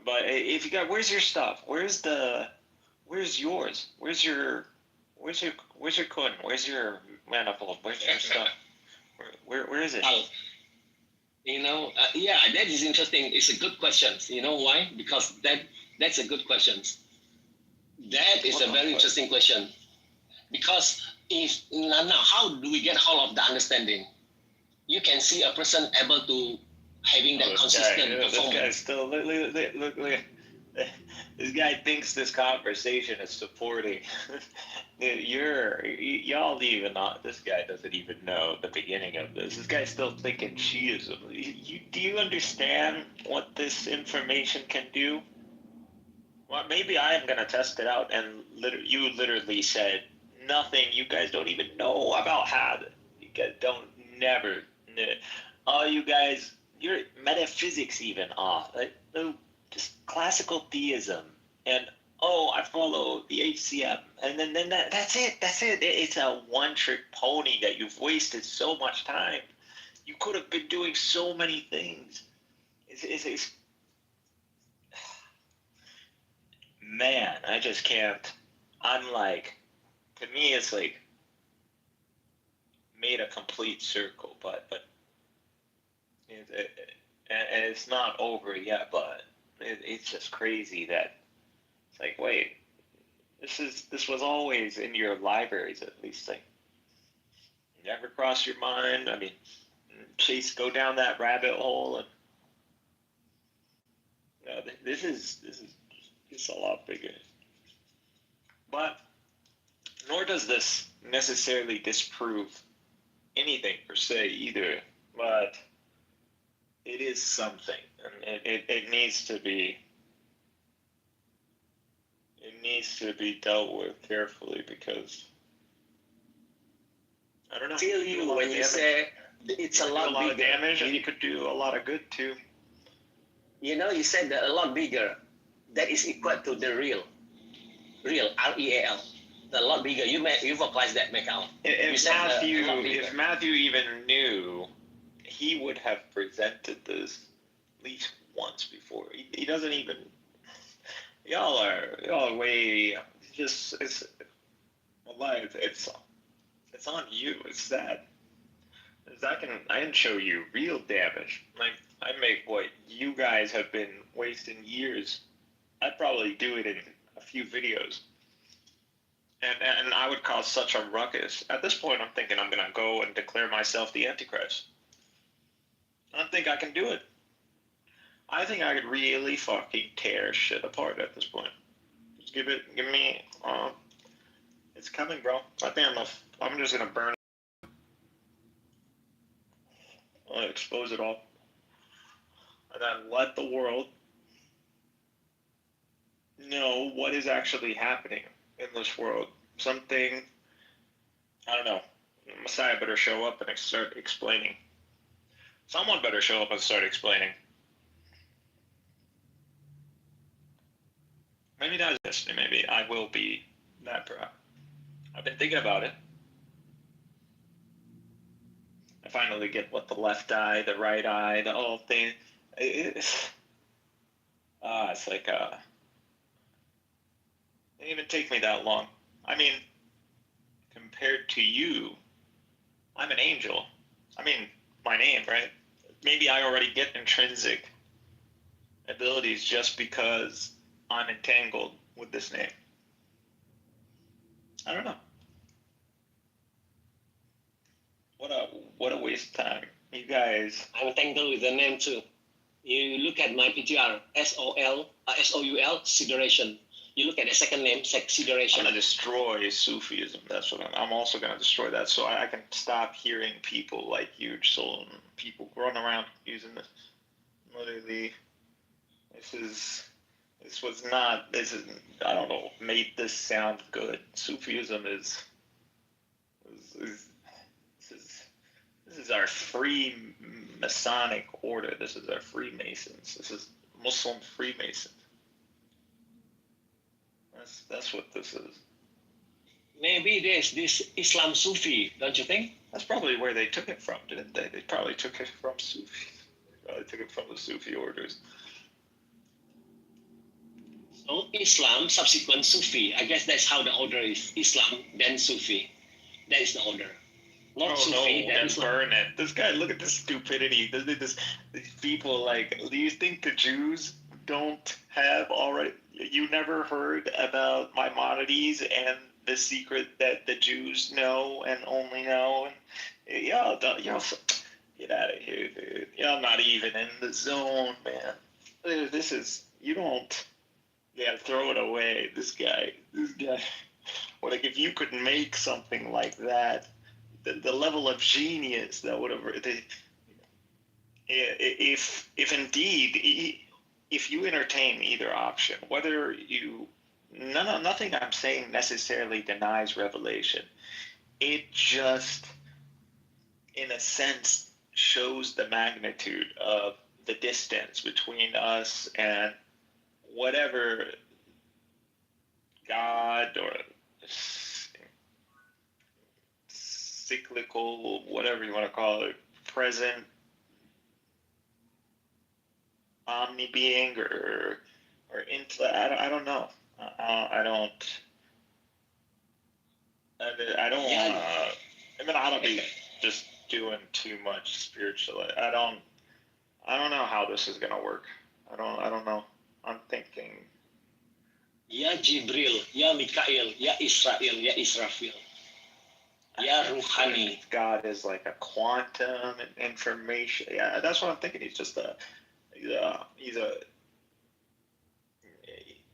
But if you got, where's your stuff? Where's yours? Where's your coin? Where's your manifold? Where's your stuff? Where is it? That is interesting. It's a good question. You know why? Because that's a good question. That is a very interesting question. Because how do we get hold of the understanding? You can see a person able to having that consistent performance. This guy still look. This guy thinks this conversation is supporting. Y'all even not. This guy doesn't even know the beginning of this. This guy's still thinking Shiism. Do you understand what this information can do? Well, maybe I am gonna test it out. And you literally said nothing. You guys don't even know about Had. You guys don't never. All you guys, your metaphysics even off. Like, no, just classical theism. And I follow the HCM. And then that's it. It's a one-trick pony that you've wasted so much time. You could have been doing so many things. It's man, I just can't. I'm like, to me, it's like made a complete circle, but and it's not over yet. But it's just crazy that it's like, wait, this was always in your libraries at least. Like, never crossed your mind. I mean, go down that rabbit hole, and this is a lot bigger. But nor does this necessarily disprove anything per se either, but it is something, and it needs to be dealt with carefully, because I don't know. Feel you when you say it's a lot bigger. Of damage, and you could do a lot of good too. You said that a lot bigger. That is equal to the real, REAL, a lot bigger. You vocalized that, Mikhail. If Matthew even knew he would have presented this at least once before. He doesn't even. Y'all are way just it's. Wallahi, it's on you. It's sad. I can show you real damage. Like I make what you guys have been wasting years. I'd probably do it in a few videos. And I would cause such a ruckus. At this point, I'm thinking I'm gonna go and declare myself the Antichrist. I don't think I can do it. I think I could really fucking tear shit apart at this point. Just give me. It's coming, bro. I think I'm just gonna burn it. I'll expose it all, and then let the world know what is actually happening in this world. Something, I don't know. Messiah better show up and start explaining. Someone better show up and start explaining. Maybe not this. Maybe I will be that bro. I've been thinking about it. I finally get what the left eye, the right eye, the whole thing. It's like it didn't even take me that long. I mean, compared to you, I'm an angel. I mean, my name, right? Maybe I already get intrinsic abilities just because I'm entangled with this name. I don't know. What a waste of time. You guys. I'm entangled with the name too. You look at my PTR, SOUL, Sideration. You look at the second name, Sideration. I'm gonna destroy Sufism. That's what I'm also gonna destroy that, so I can stop hearing people like you, so people run around using this. Literally, this I don't know, made this sound good. Sufism is this is our free Masonic order. This is our Freemasons. This is Muslim Freemasons. That's what this is. Maybe there's this Islam Sufi, don't you think? That's probably where they took it from, didn't they? They probably took it from Sufi. They probably took it from the Sufi orders. So Islam, subsequent Sufi. I guess that's how the order is. Islam, then Sufi. That is the order. Not Sufi, then burn it. This guy, look at this stupidity. These people, like, do you think the Jews don't have already? You never heard about Maimonides and the secret that the Jews know and only know? And y'all get out of here, dude. Y'all not even in the zone, man. This is, you don't, throw it away. This guy. Well, like, if you could make something like that, the level of genius that would have, if indeed, if you entertain either option, whether you, nothing I'm saying necessarily denies revelation. It just, in a sense, shows the magnitude of the distance between us and whatever God or cyclical, whatever you want to call it, present omni-being or intellect. I don't know. I mean, I don't be just doing too much spiritual. I don't know how this is gonna work. I don't know. I'm thinking. Ya Jibril, Ya Mikael, Ya Israel, Ya Israfil. Ya Ruhani. God is like a quantum information. Yeah, that's what I'm thinking. He's just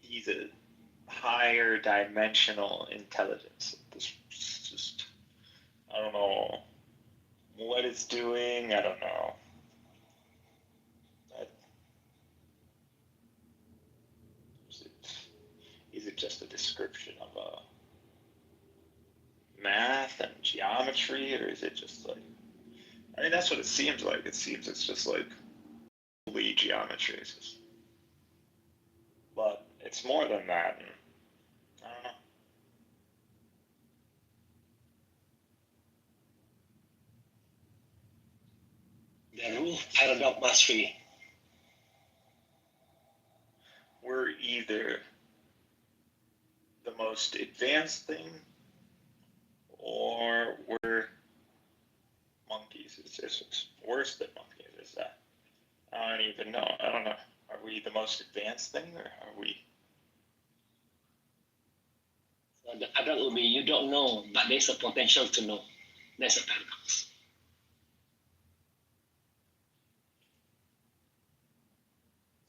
he's a higher dimensional intelligence. This just, I don't know what it's doing. I don't know. Is it just a description of math and geometry, or is it just like? I mean, that's what it seems like. It seems it's just like geometry. But it's more than that. And I don't know. the rule paradox must be. We're either the most advanced thing or we're monkeys. It's worse than monkeys. Is that? I don't even know. I don't know. Are we the most advanced thing or are we? So the adult will be you don't know, but there's a potential to know. That's a paradox.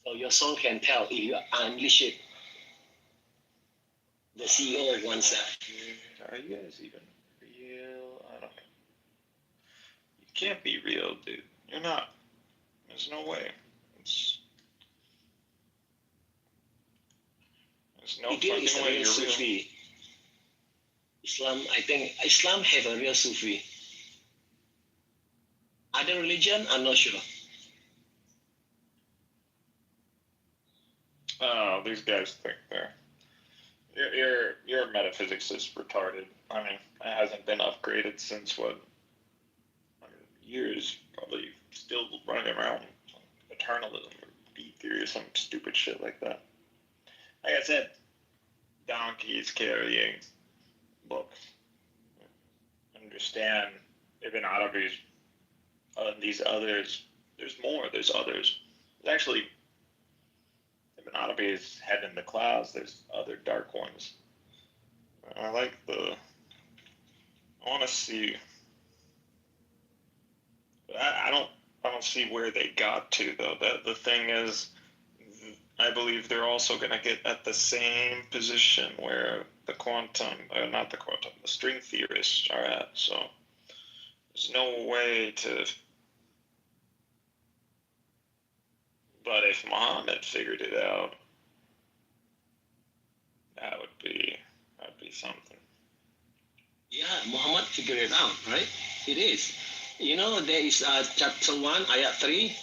So your soul can tell if you unleash it. The CEO of oneself. Are you guys even real? I don't know. You can't be real, dude. You're not. There's no way. There's no India is fucking a way real you're real. Sufi. Islam, I think Islam have a real Sufi. Other religion, I'm not sure. Oh, these guys think they're your metaphysics is retarded. I mean, it hasn't been upgraded since what? Years, probably still running around eternalism or B theory or some stupid shit like that. Like I said, donkeys carrying books. Understand Ibn Arabi's these others. There's more. There's others. There's actually Ibn Arabi's head in the clouds. There's other dark ones. I like the. I want to see. I don't see where they got to though. The thing is, I believe they're also going to get at the same position where the quantum, not the quantum, the string theorists are at. So there's no way to. But if Muhammad figured it out, that'd be something. Yeah, Muhammad figured it out, right? It is. You know, there is chapter 1, ayat 3,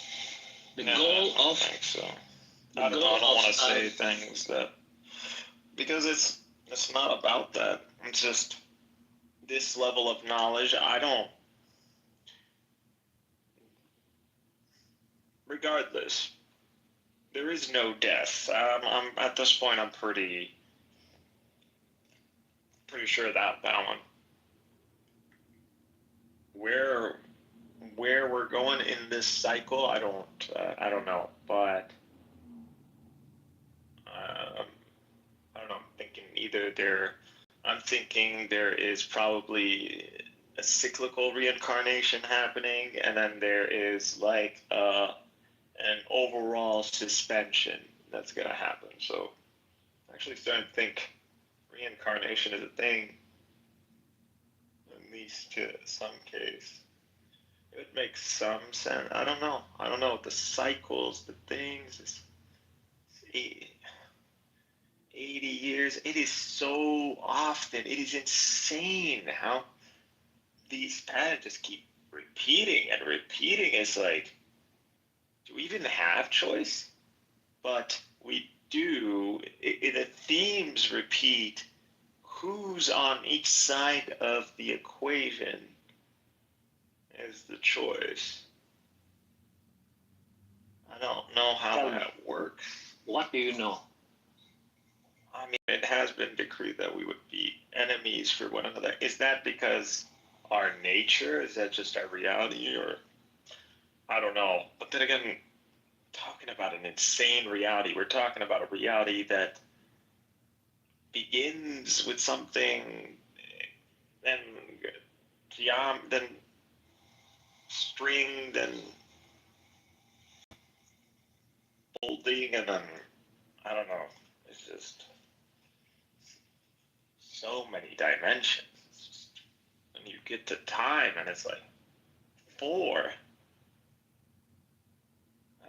the goal of. I think so. I don't want to say things that because it's not about that. It's just this level of knowledge. I don't. Regardless, there is no death. I'm at this point. I'm pretty sure that one. Where we're going in this cycle, I don't know, but I don't know. I'm thinking there is probably a cyclical reincarnation happening, and then there is like an overall suspension that's gonna happen. So, I'm actually starting to think reincarnation is a thing, at least to some case. It would make some sense. I don't know. The cycles, the things. It's 80 years. It is so often. It is insane how these patterns just keep repeating and repeating. It's like, do we even have choice? But we do. The themes repeat. Who's on each side of the equation is the choice. I don't know how that works. What do you know? I mean, it has been decreed that we would be enemies for one another. Is that because our nature? Is that just our reality? Or I don't know. But then again, talking about an insane reality, we're talking about a reality that begins with something, then string, then folding, and then I don't know. It's just so many dimensions. And you get to time, and it's like 4.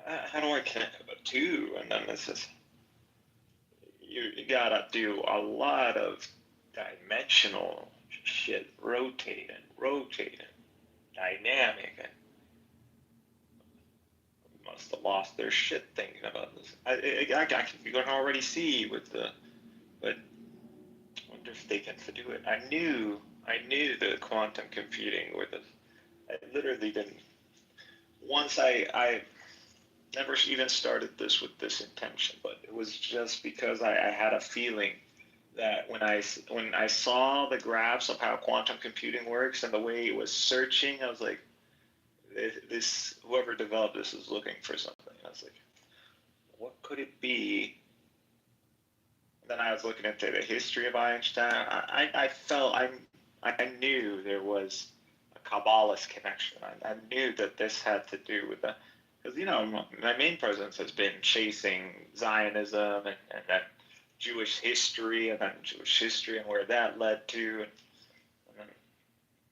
How do I connect with 2? And then it's just you gotta do a lot of dimensional shit, rotating, dynamic, and must have lost their shit thinking about this. You can already see with the, but I wonder if they can do it. I knew the quantum computing with it. I literally didn't once I never even started this with this intention, but it was just because I had a feeling that when I saw the graphs of how quantum computing works and the way it was searching, I was like, this whoever developed this is looking for something. I was like, what could it be? And then I was looking into the history of Einstein. I knew there was a Kabbalist connection. I knew that this had to do with the, because my main presence has been chasing Zionism and then Jewish history and where that led to, and then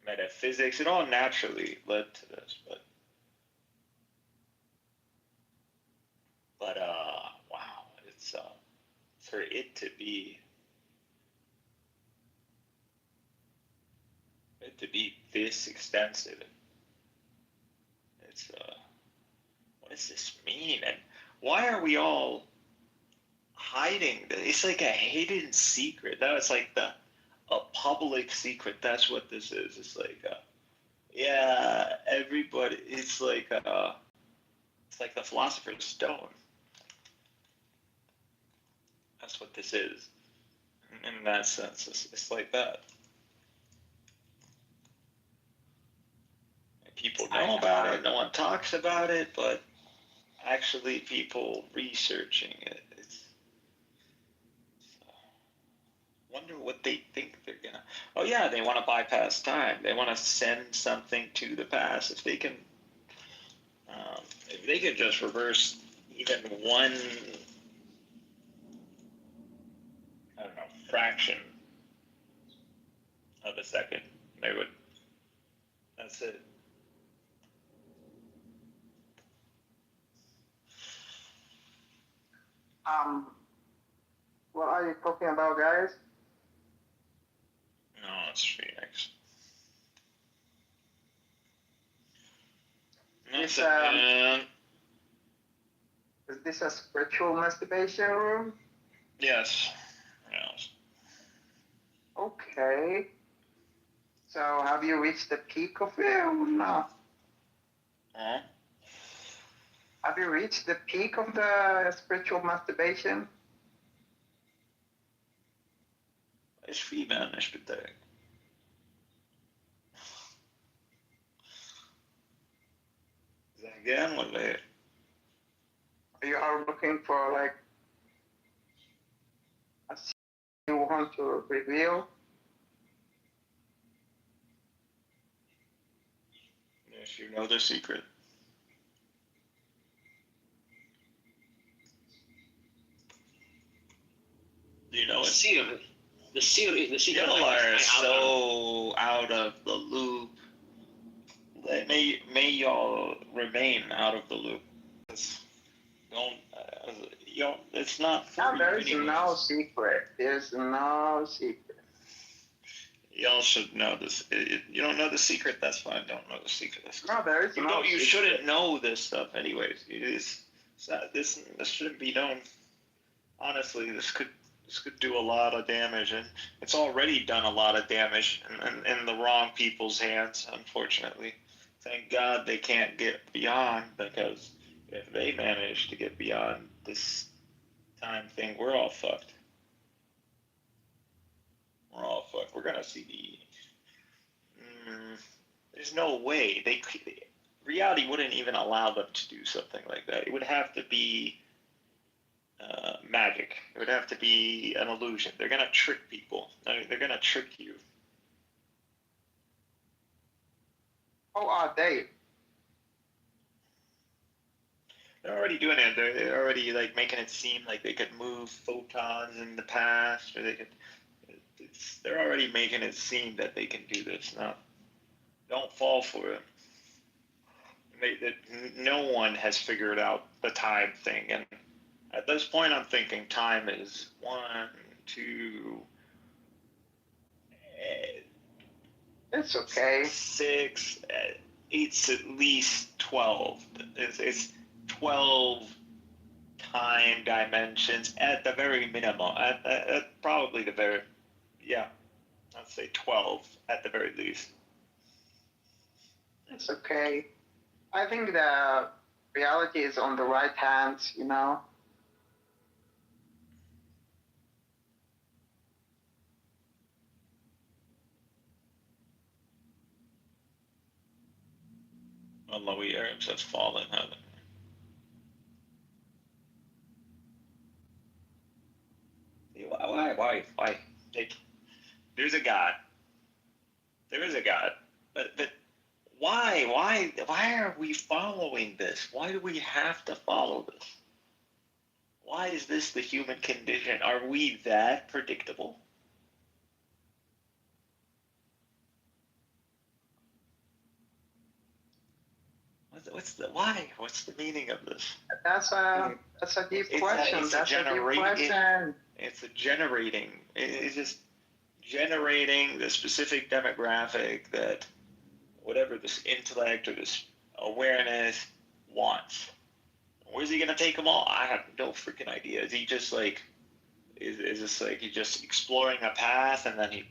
metaphysics. It all naturally led to this, but wow, it's for it to be this extensive. It's what does this mean, and why are we all hiding this? It's like a hidden secret. That was like a public secret. That's what this is. It's like everybody. It's like the Philosopher's Stone. That's what this is. In that sense, it's like that. People know about it. No one talks about it, but actually, people researching it. Wonder what they think they're gonna. Oh yeah, they want to bypass time. They want to send something to the past. If they can just reverse even one, I don't know, fraction of a second, they would. That's it. What are you talking about, guys? No, it's Phoenix. Is this a spiritual masturbation room? Yes. Yes. Okay. So have you reached the peak of it or not? Huh? Have you reached the peak of the spiritual masturbation? It's female masturbation. Again, what they? You are looking for like a you want to reveal? Yes, you know the secret. Do you know it? The secret. Y'all are so out of the loop. May y'all remain out of the loop. Don't. It's not. No, there is no secret. There's no secret. Y'all should know this. You don't know the secret. That's fine. Don't know the secret. No, there is no. You shouldn't know this stuff, anyways. This shouldn't be known. Honestly, this could do a lot of damage, and it's already done a lot of damage in the wrong people's hands. Unfortunately, thank God they can't get beyond, because if they manage to get beyond this time thing, we're all fucked. We're all fucked. We're gonna see there's no way reality wouldn't even allow them to do something like that. It would have to be magic. It would have to be an illusion. They're gonna trick people. They're gonna trick you. How are they? They're already doing it. They're already like making it seem like they could move photons in the past, or they could. They're already making it seem that they can do this. Now, don't fall for it. No one has figured out the time thing, and at this point, I'm thinking time is 1, 2. It's okay. 6. It's at least 12. It's 12 time dimensions at the very minimum. At probably the very, I'd say 12 at the very least. It's okay. I think the reality is on the right hand, you know. Louis Arabs has fallen, haven't they? Why? There's a God. There is a God. But why are we following this? Why do we have to follow this? Why is this the human condition? Are we that predictable? What's the why? What's the meaning of this? That's a deep question. It's generating. It's just generating the specific demographic that whatever this intellect or this awareness wants. Where's he gonna take them all? I have no freaking idea. Is he just like, is this like he's just exploring a path and then he?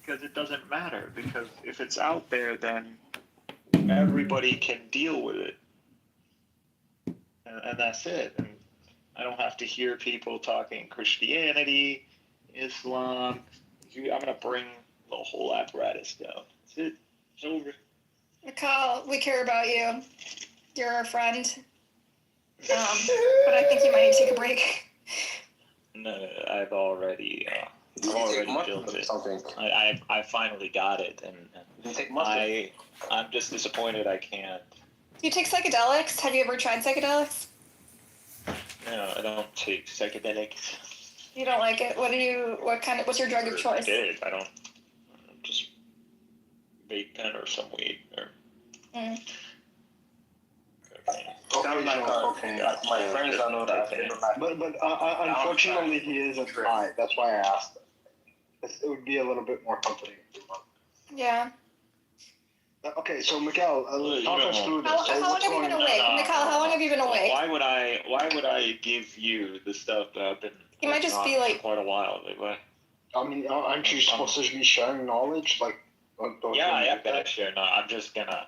Because it doesn't matter. Because if it's out there, then everybody can deal with it. And that's it. And I don't have to hear people talking Christianity, Islam. I'm going to bring the whole apparatus down. That's it. It's over. Mikal, we care about you. You're our friend. But I think you might need to take a break. No, I've already built it. I finally got it, and I'm just disappointed I can't. Do you take psychedelics? Have you ever tried psychedelics? No, I don't take psychedelics. You don't like it? What's your drug of choice? I don't. Just vape pen or some weed or. Sounds like cocaine. My friends don't know that. But unfortunately, he isn't high. That's why I asked. It would be a little bit more comforting. Yeah. Okay, so Mikael, talk us through this. How long have you been awake? Mikal, how long have you been awake? Why would I give you the stuff that I've been? You might just be like quite a while. I mean, aren't you supposed to be sharing knowledge? Yeah, I am gonna share. No, I'm just gonna.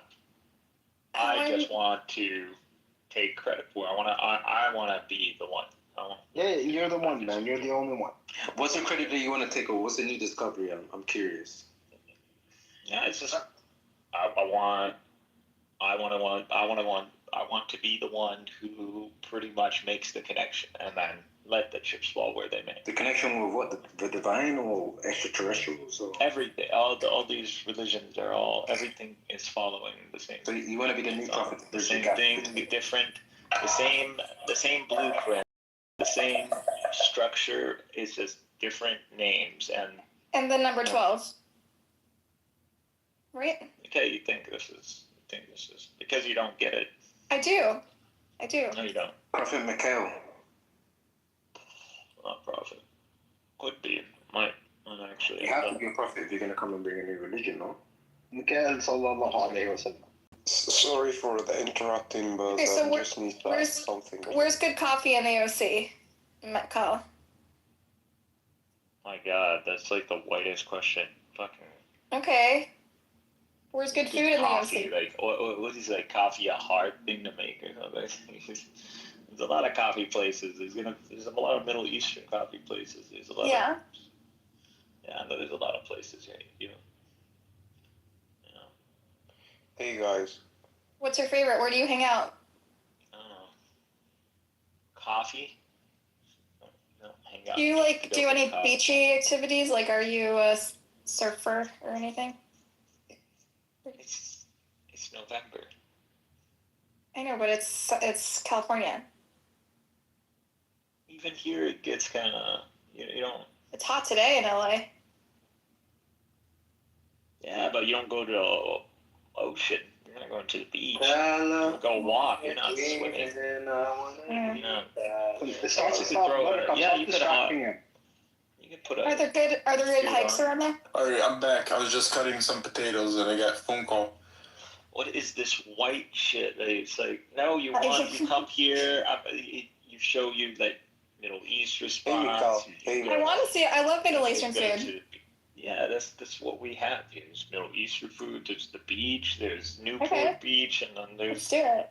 I just want to take credit for it. I wanna be the one. Yeah, you're the one, man. You're the only one. What's the credit that you want to take, or what's the new discovery? I'm curious. Yeah, it's just I want to be the one who pretty much makes the connection, and then let the chips fall where they may. The connection with what? The divine or extraterrestrials? Or? Everything. All these religions are everything is following the same. So you want to be the new prophet? The same thing, different. The same blueprint. The same structure. It's just different names and then number 12. Right? Okay, you think this is because you don't get it. I do. No, you don't. Prophet Mikhail. Not prophet. Could be. Might actually. You have to be a prophet if you're going to come and bring a new religion, no? Mikhail sallallahu alayhi wa sallam. Sorry for the interrupting, but okay, so just need to ask something. Where's good coffee in AOC? Mikal. My God, that's like the whitest question. Fucking. Okay. Where's good food in the AOC? Like, what is like coffee a hard thing to make or something? There's a lot of coffee places. There's a lot of Middle Eastern coffee places. There's a lot. Yeah. Yeah, I know there's a lot of places here. You know. Hey guys. What's your favorite? Where do you hang out? Coffee. No, hang out. Do you do any beachy activities? Like, are you a surfer or anything? It's November. I know, but it's California. Even here, it gets kind of you don't. It's hot today in LA. Yeah, but you don't go to the ocean. You're not going to the beach. You go walk. You're not swimming. No. Yeah, you could put a. Are there good hikes around there? Alright, I'm back. I was just cutting some potatoes and I got a phone call. What is this white shit? It's like, no, you come here. You show you like Middle East response. I want to see it. I love Middle Eastern food. Yeah, that's what we have here. There's Middle Eastern food. There's the beach. There's Newport Beach, and then there's. Let's do it.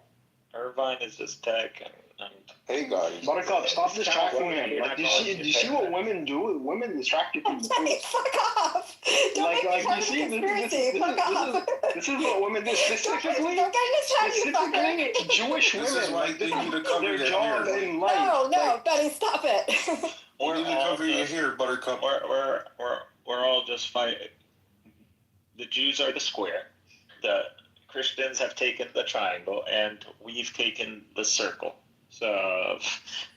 Irvine is just tech, and hey guys. Buttercup, stop distracting him. Like, do you see what women do? Women distract you from the food. Fuck off! Don't make me part of the conspiracy. Fuck off. This is what women do. Specifically Jewish women. This is why they need to cover their job in life. No, Betty, stop it. You need to cover your hair, Buttercup. We're all just fighting. The Jews are the square. The Christians have taken the triangle, and we've taken the circle. So,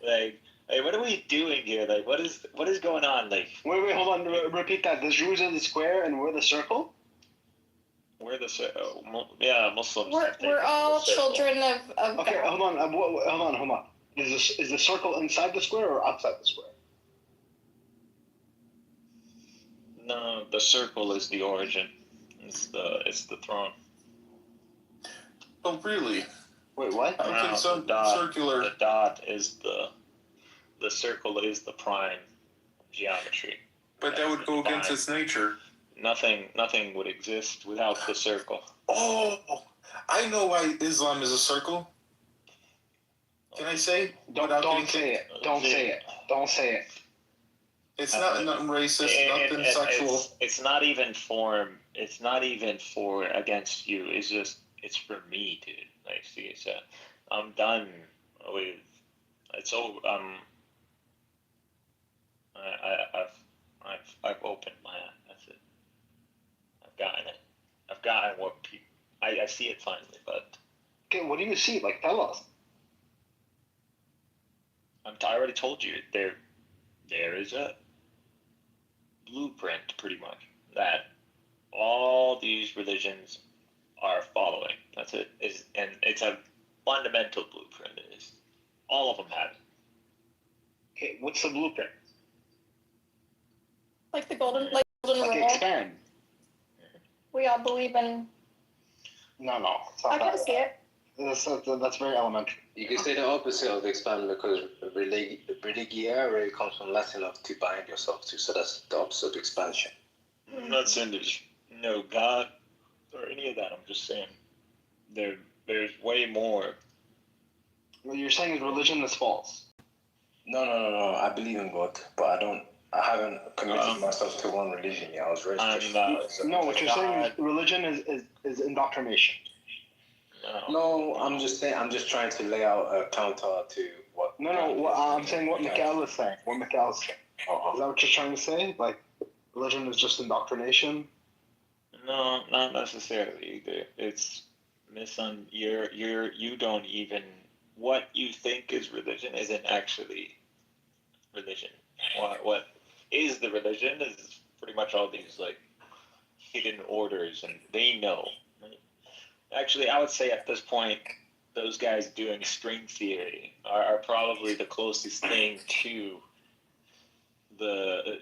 like, what are we doing here? Like, what is going on? Like, wait, hold on. Repeat that. The Jews are the square, and we're the circle. We're the Muslims. We're all children of. Okay, hold on. Is the circle inside the square or outside the square? No, the circle is the origin. It's the throne. Oh, really? Wait, what? Circular. The dot is the circle is the prime geometry. But that would go against its nature. nothing would exist without the circle. Oh, I know why Islam is a circle. Can I say? Don't say it. Don't say it. Don't say it. It's not nothing racist, nothing sexual. It's not even for. It's not even for against you. It's for me, dude. Like, see, so I'm done with. It's over. I've opened my. That's it. I've gotten it. I've gotten what people. I see it finally, but. Okay, what do you see? Like, tell us. I already told you there is a blueprint, pretty much, that all these religions are following. That's it. And it's a fundamental blueprint. It is. All of them have it. Okay, what's the blueprint? Like the golden rule. Expand. We all believe in. No. It's not I can see it. That's very elementary. You can say the opposite of expand because religiare comes from Latin of to bind yourself to, so that's the opposite of expansion. I'm not saying there's no God or any of that. I'm just saying there's way more. What you're saying is religion is false. No. I believe in God, but I haven't committed myself to one religion yet. I was raised Christian. No, what you're saying is religion is indoctrination. No, I'm just saying. I'm just trying to lay out a counter to what. No. I'm saying what Mikhail is saying. What Mikhail is saying. Is that what you're trying to say? Like, religion is just indoctrination? No, not necessarily. It's you don't even what you think is religion isn't actually religion. What is the religion is pretty much all these like hidden orders, and they know. Actually, I would say at this point, those guys doing string theory are probably the closest thing to the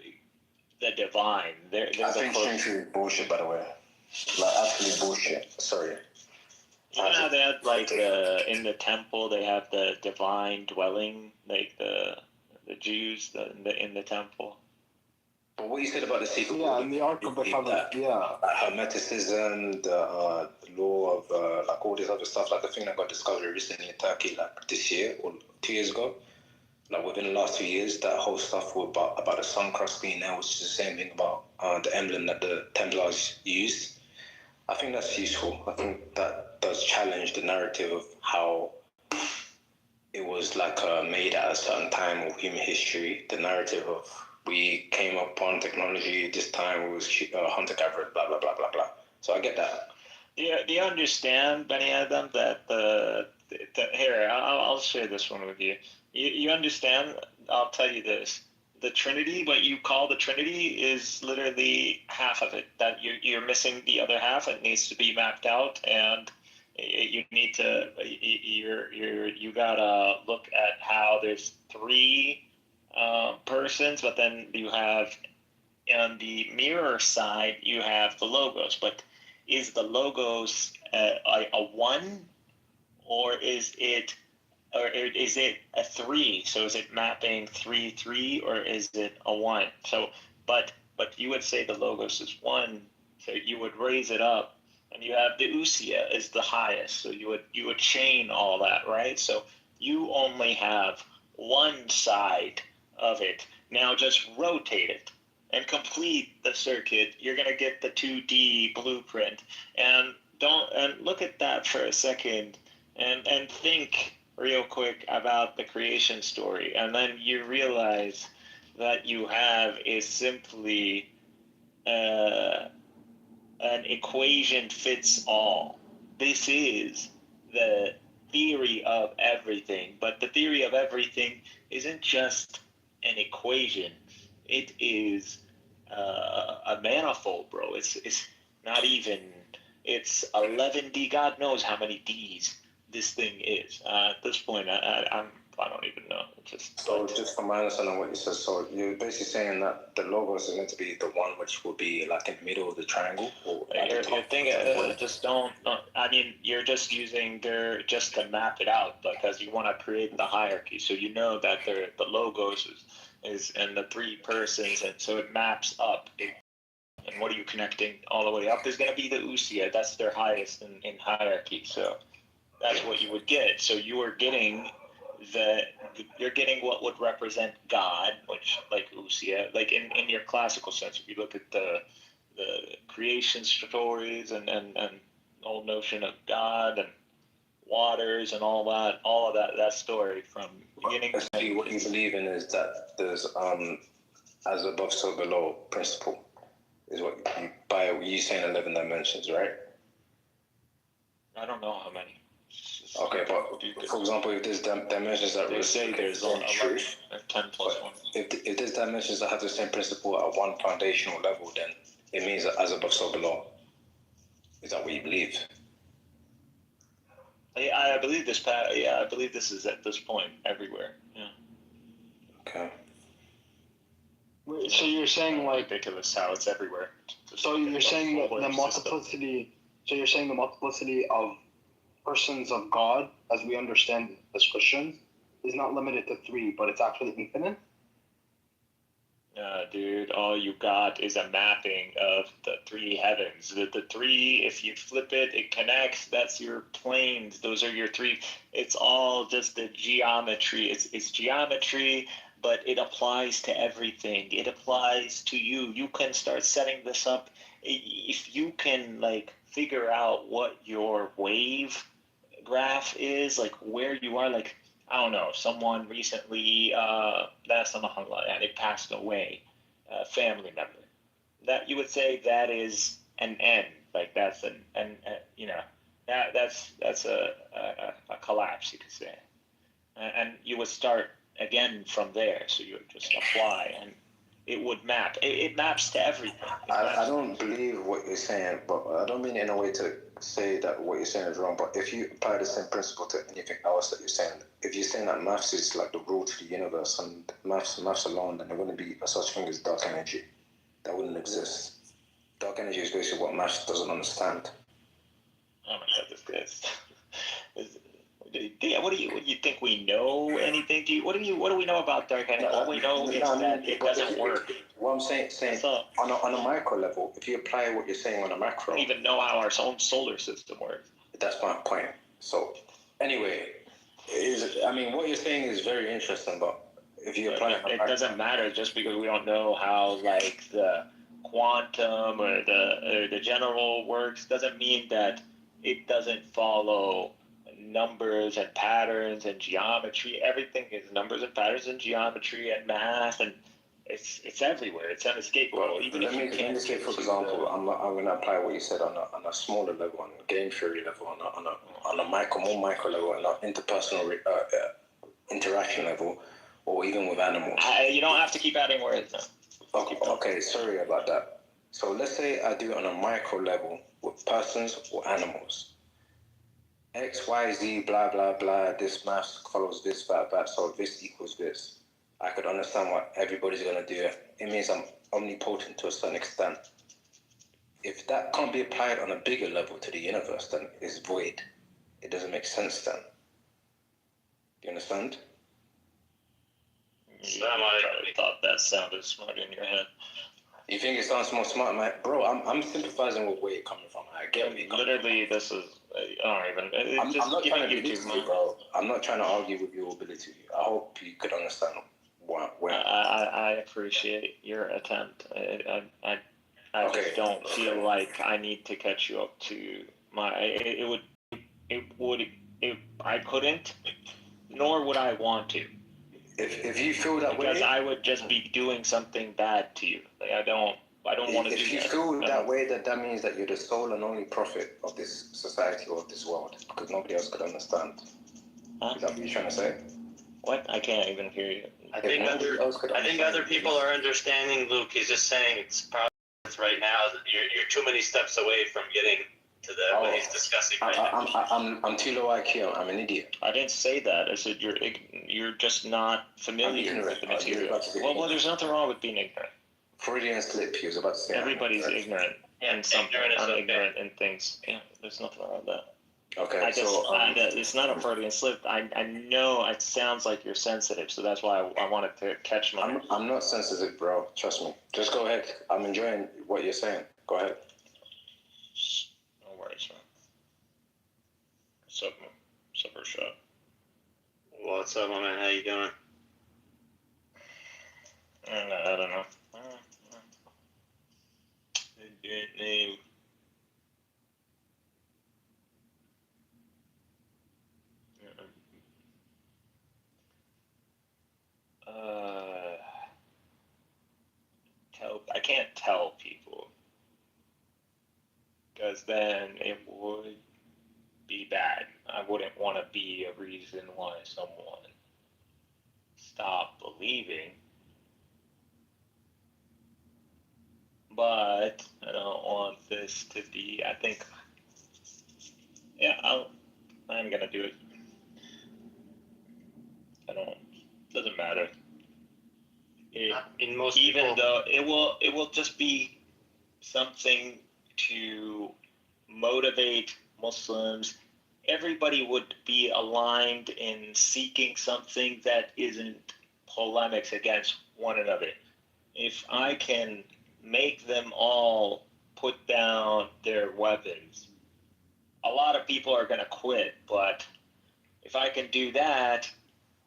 divine. I think string theory is bullshit, by the way. Like, absolute bullshit. Sorry. You know how they had, like, in the temple, they have the divine dwelling, like the Jews in the temple. But what you said about the secret in the Ark of the Covenant, Hermeticism, the law of like all this other stuff, like the thing that got discovered recently in Turkey, like this year or 2 years ago, like within the last 2 years, that whole stuff about the sun cross being there, which is the same thing about the emblem that the Templars used. I think that's useful. I think that does challenge the narrative of how it was like made at a certain time of human history. The narrative of we came upon technology this time, it was hunter-gatherer, blah, blah, blah, blah, blah. So I get that. Yeah, do you understand, Benny Adam, that here, I'll share this one with you. You understand, I'll tell you this. The Trinity, what you call the Trinity, is literally half of it. That you're missing the other half. It needs to be mapped out, and you need to, you gotta look at how there's three persons, but then you have on the mirror side you have the logos. But is the logos a one, or is it a three? So is it mapping 3-3, or is it a one? So but you would say the logos is one, so you would raise it up, and you have the ousia is the highest, so you would chain all that, right? So you only have one side of it. Now just rotate it and complete the circuit. You're gonna get the 2D blueprint, and look at that for a second, and think real quick about the creation story, and then you realize that you have is simply an equation fits all. This is the theory of everything, but the theory of everything isn't just an equation. It is a manifold, bro. It's not even. It's 11D. God knows how many Ds this thing is. At this point, I don't even know. Just from my understanding of what you said, so you're basically saying that the logos is meant to be the one which will be like in the middle of the triangle, or you're thinking, just don't. I mean, you're just using their just to map it out because you want to create the hierarchy. So you know that the logos is and the three persons, and so it maps up. And And what are you connecting all the way up is going to be the Usia. That's their highest in hierarchy. So that's what you would get. So you are getting you're getting what would represent God, which like Usia, like in your classical sense, if you look at the creation stories and old notion of God and waters and all of that story from beginning to end. What you believe in is that there's as above so below principle is what you by you saying 11 dimensions, right? I don't know how many. Okay, but for example, if there's dimensions that they say there's on truth, 10 plus 1. If there's dimensions that have the same principle at one foundational level, then it means that as above so below. Is that what you believe? I believe this. I believe this is at this point everywhere. Yeah. Okay. So you're saying like ridiculous how it's everywhere. So you're saying that the multiplicity. So you're saying the multiplicity of persons of God, as we understand it as Christians, is not limited to 3, but it's actually infinite. Dude, all you got is a mapping of the 3 heavens. The 3, if you flip it, it connects. That's your planes. Those are your 3. It's all just the geometry. It's geometry, but it applies to everything. It applies to you. You can start setting this up. If you can, like, figure out what your wave graph is, like, where you are, like, I don't know, someone recently, they passed away, a family member. That you would say that is an end, like that's that's a collapse, you could say, and you would start again from there. So you would just apply, and it would map. It maps to everything. I don't believe what you're saying, but I don't mean in a way to say that what you're saying is wrong. But if you apply the same principle to anything else that you're saying, if you're saying that maths is like the rule to the universe and maths alone, then there wouldn't be a such thing as dark energy. That wouldn't exist. Dark energy is basically what maths doesn't understand. Oh my God, this guy's. Yeah, what do you think we know anything? What do we know about dark energy? What we know is that it doesn't work. What I'm saying on a micro level, if you apply what you're saying on a macro, we don't even know how our own solar system works. That's my point. So anyway, what you're saying is very interesting, but if you apply it doesn't matter just because we don't know how like the quantum or the general works doesn't mean that it doesn't follow numbers and patterns and geometry. Everything is numbers and patterns and geometry and math, and it's everywhere. It's unescapable. Even let me say, for example, I'm going to apply what you said on a smaller level, on a game theory level, on a more micro level, on an interpersonal interaction level, or even with animals. You don't have to keep adding words. No. Okay, sorry about that. So let's say I do it on a micro level with persons or animals. X, Y, Z, blah, blah, blah, this math follows this, that, so this equals this. I could understand what everybody's going to do. It means I'm omnipotent to a certain extent. If that can't be applied on a bigger level to the universe, then it's void. It doesn't make sense then. Do you understand? I thought that sounded smart in your head. You think it sounds more smart, man? Bro, I'm sympathizing with where you're coming from. I get it. Literally, this is. I'm not trying to belittle you, bro. I'm not trying to argue with your ability. I hope you could understand where. I appreciate your attempt. I just don't feel like I need to catch you up to my. I couldn't, nor would I want to. If you feel that way, because I would just be doing something bad to you. Like I don't want to do that. If you feel that way, that means that you're the sole and only prophet of this society or of this world, because nobody else could understand. Huh? Is that what you're trying to say? What? I can't even hear you. I think other people are understanding, Luke. He's just saying it's probably right now that you're too many steps away from getting to what he's discussing right now. I'm too low IQ. I'm an idiot. I didn't say that. I said you're just not familiar with the material. Well, there's nothing wrong with being ignorant. Freudian slip. He was about to say. Everybody's ignorant in something. I'm ignorant in things. Yeah, there's nothing wrong with that. Okay, it's not a Freudian slip. I know it sounds like you're sensitive, so that's why I wanted to catch my. I'm not sensitive, bro. Trust me. Just go ahead. I'm enjoying what you're saying. Go ahead. No worries, man. What's up, man? What's up, Rashad? What's up, my man? How you doing? I don't know. Name. I can't tell people because then it would be bad. I wouldn't want to be a reason why someone stopped believing. But I don't want this to be. I think. Yeah, I'm gonna do it. Doesn't matter. Even though it will just be something to motivate Muslims. Everybody would be aligned in seeking something that isn't polemics against one another. If I can make them all put down their weapons, a lot of people are going to quit, but if I can do that,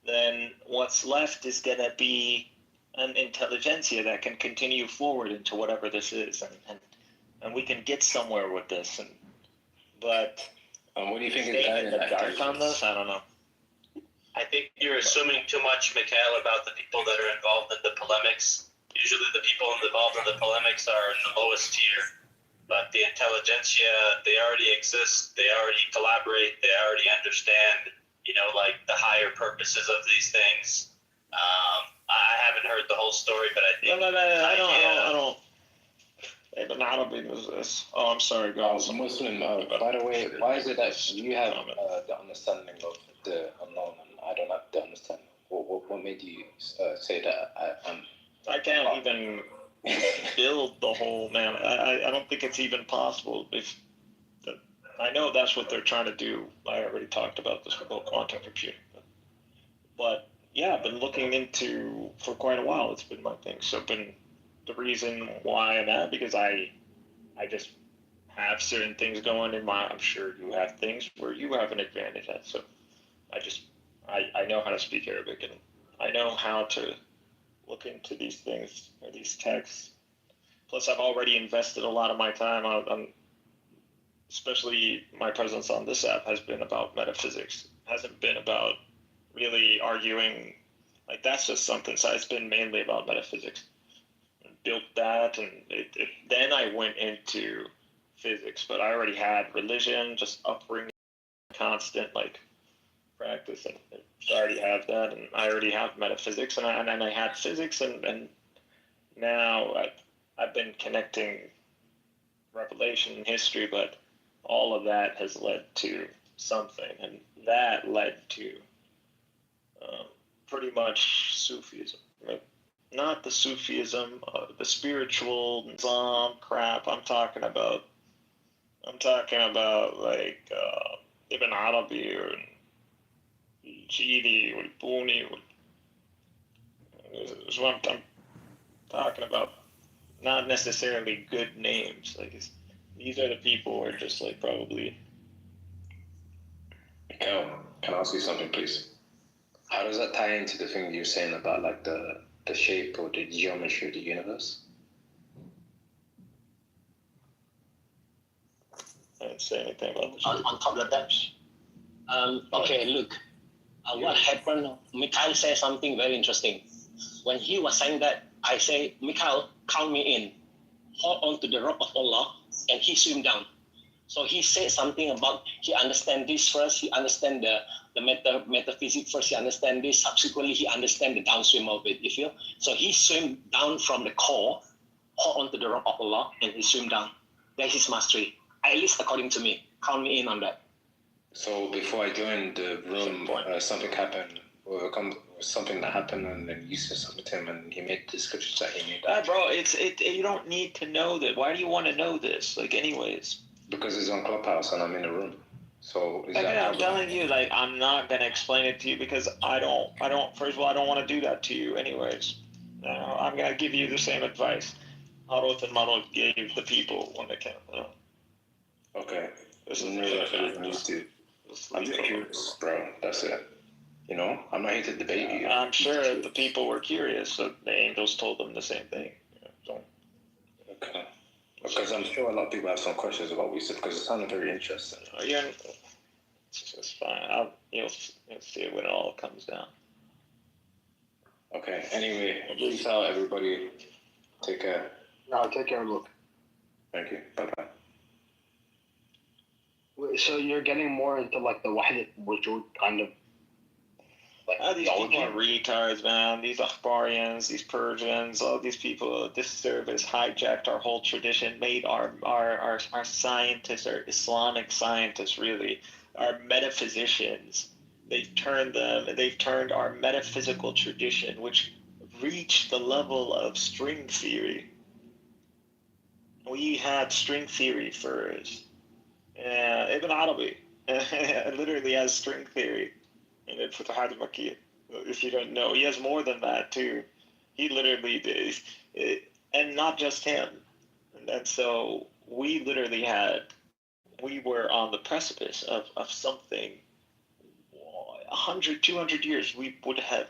then what's left is going to be an intelligentsia that can continue forward into whatever this is, and we can get somewhere with this. But what do you think is in the dark on this? I don't know. I think you're assuming too much, Mikhail, about the people that are involved in the polemics. Usually the people involved in the polemics are in the lowest tier. But the intelligentsia, they already exist, they already collaborate, they already understand, like the higher purposes of these things. I haven't heard the whole story, but I think... I don't mean this. Oh, I'm sorry, guys. Muslim, by the way, why is it that you have the understanding of the unknown and I don't have the understanding? What made you say that I can't even build the whole, man. I don't think it's even possible. I know that's what they're trying to do. I already talked about this about quantum computing. But yeah, I've been looking into for quite a while. It's been my thing. So been the reason why I'm at, because I just have certain things going in my, I'm sure you have things where you have an advantage at. So I know how to speak Arabic, and I know how to look into these things or these texts. Plus, I've already invested a lot of my time on, especially my presence on this app has been about metaphysics. It hasn't been about really arguing. Like, that's just something. So it's been mainly about metaphysics. Built that, and then I went into physics. But I already had religion, just upbringing, constant practice, and I already have that, and I already have metaphysics, and I had physics, and now I've been connecting revelation and history, but all of that has led to something, and that led to pretty much Sufism. Not the Sufism, the spiritual Islam crap. I'm talking about Ibn Arabi or Jidi or Buni. Is what I'm talking about. Not necessarily good names. These are the people who are just probably. Can I ask you something, please? How does that tie into the thing you're saying about the shape or the geometry of the universe? I didn't say anything about this. On top of that, okay, look, what happened? Mikhail said something very interesting. When he was saying that, I say, Mikhail, count me in. Hold on to the rock of Allah, and he swim down. So he said something about he understand this first, he understand the metaphysics first, he understand this, subsequently he understand the downstream of it, you feel? So he swim down from the core, hold on to the rock of Allah, and he swim down. That's his mastery. At least according to me. Count me in on that. So before I joined the room, something happened, or something that happened, and then you said something to him, and he made descriptions that he knew that. Bro, you don't need to know that. Why do you want to know this? Anyways. Because it's on Clubhouse and I'm in the room. So is Again, that I'm telling you, like, I'm not gonna explain it to you because I don't. First of all, I don't want to do that to you, anyways. I'm gonna give you the same advice Harut and Marut gave the people when they came. okay? This is I'm just curious, bro. That's it. You know, I'm not here to debate you. I'm sure the people were curious, so the angels told them the same thing. So. Okay. Because I'm sure a lot of people have some questions about what we said because it sounded very interesting. Yeah, it's fine. You'll see it when it all comes down. Okay. Anyway, peace out, everybody. Take care. No, take care, Luke. Thank you. Bye-bye. So you're getting more into like the Wahdat Wujud kind of like These people are retards, man. These Akhbarians, these Persians, all these people, this service hijacked our whole tradition, made our scientists, our Islamic scientists really, our metaphysicians. They've turned our metaphysical tradition, which reached the level of string theory. We had string theory first. Ibn Arabi literally has string theory in Al-Futuhat al-Makkiyah. If you don't know, he has more than that too. He literally did, and not just him. And so we literally we were on the precipice of something. 100, 200 years, we would have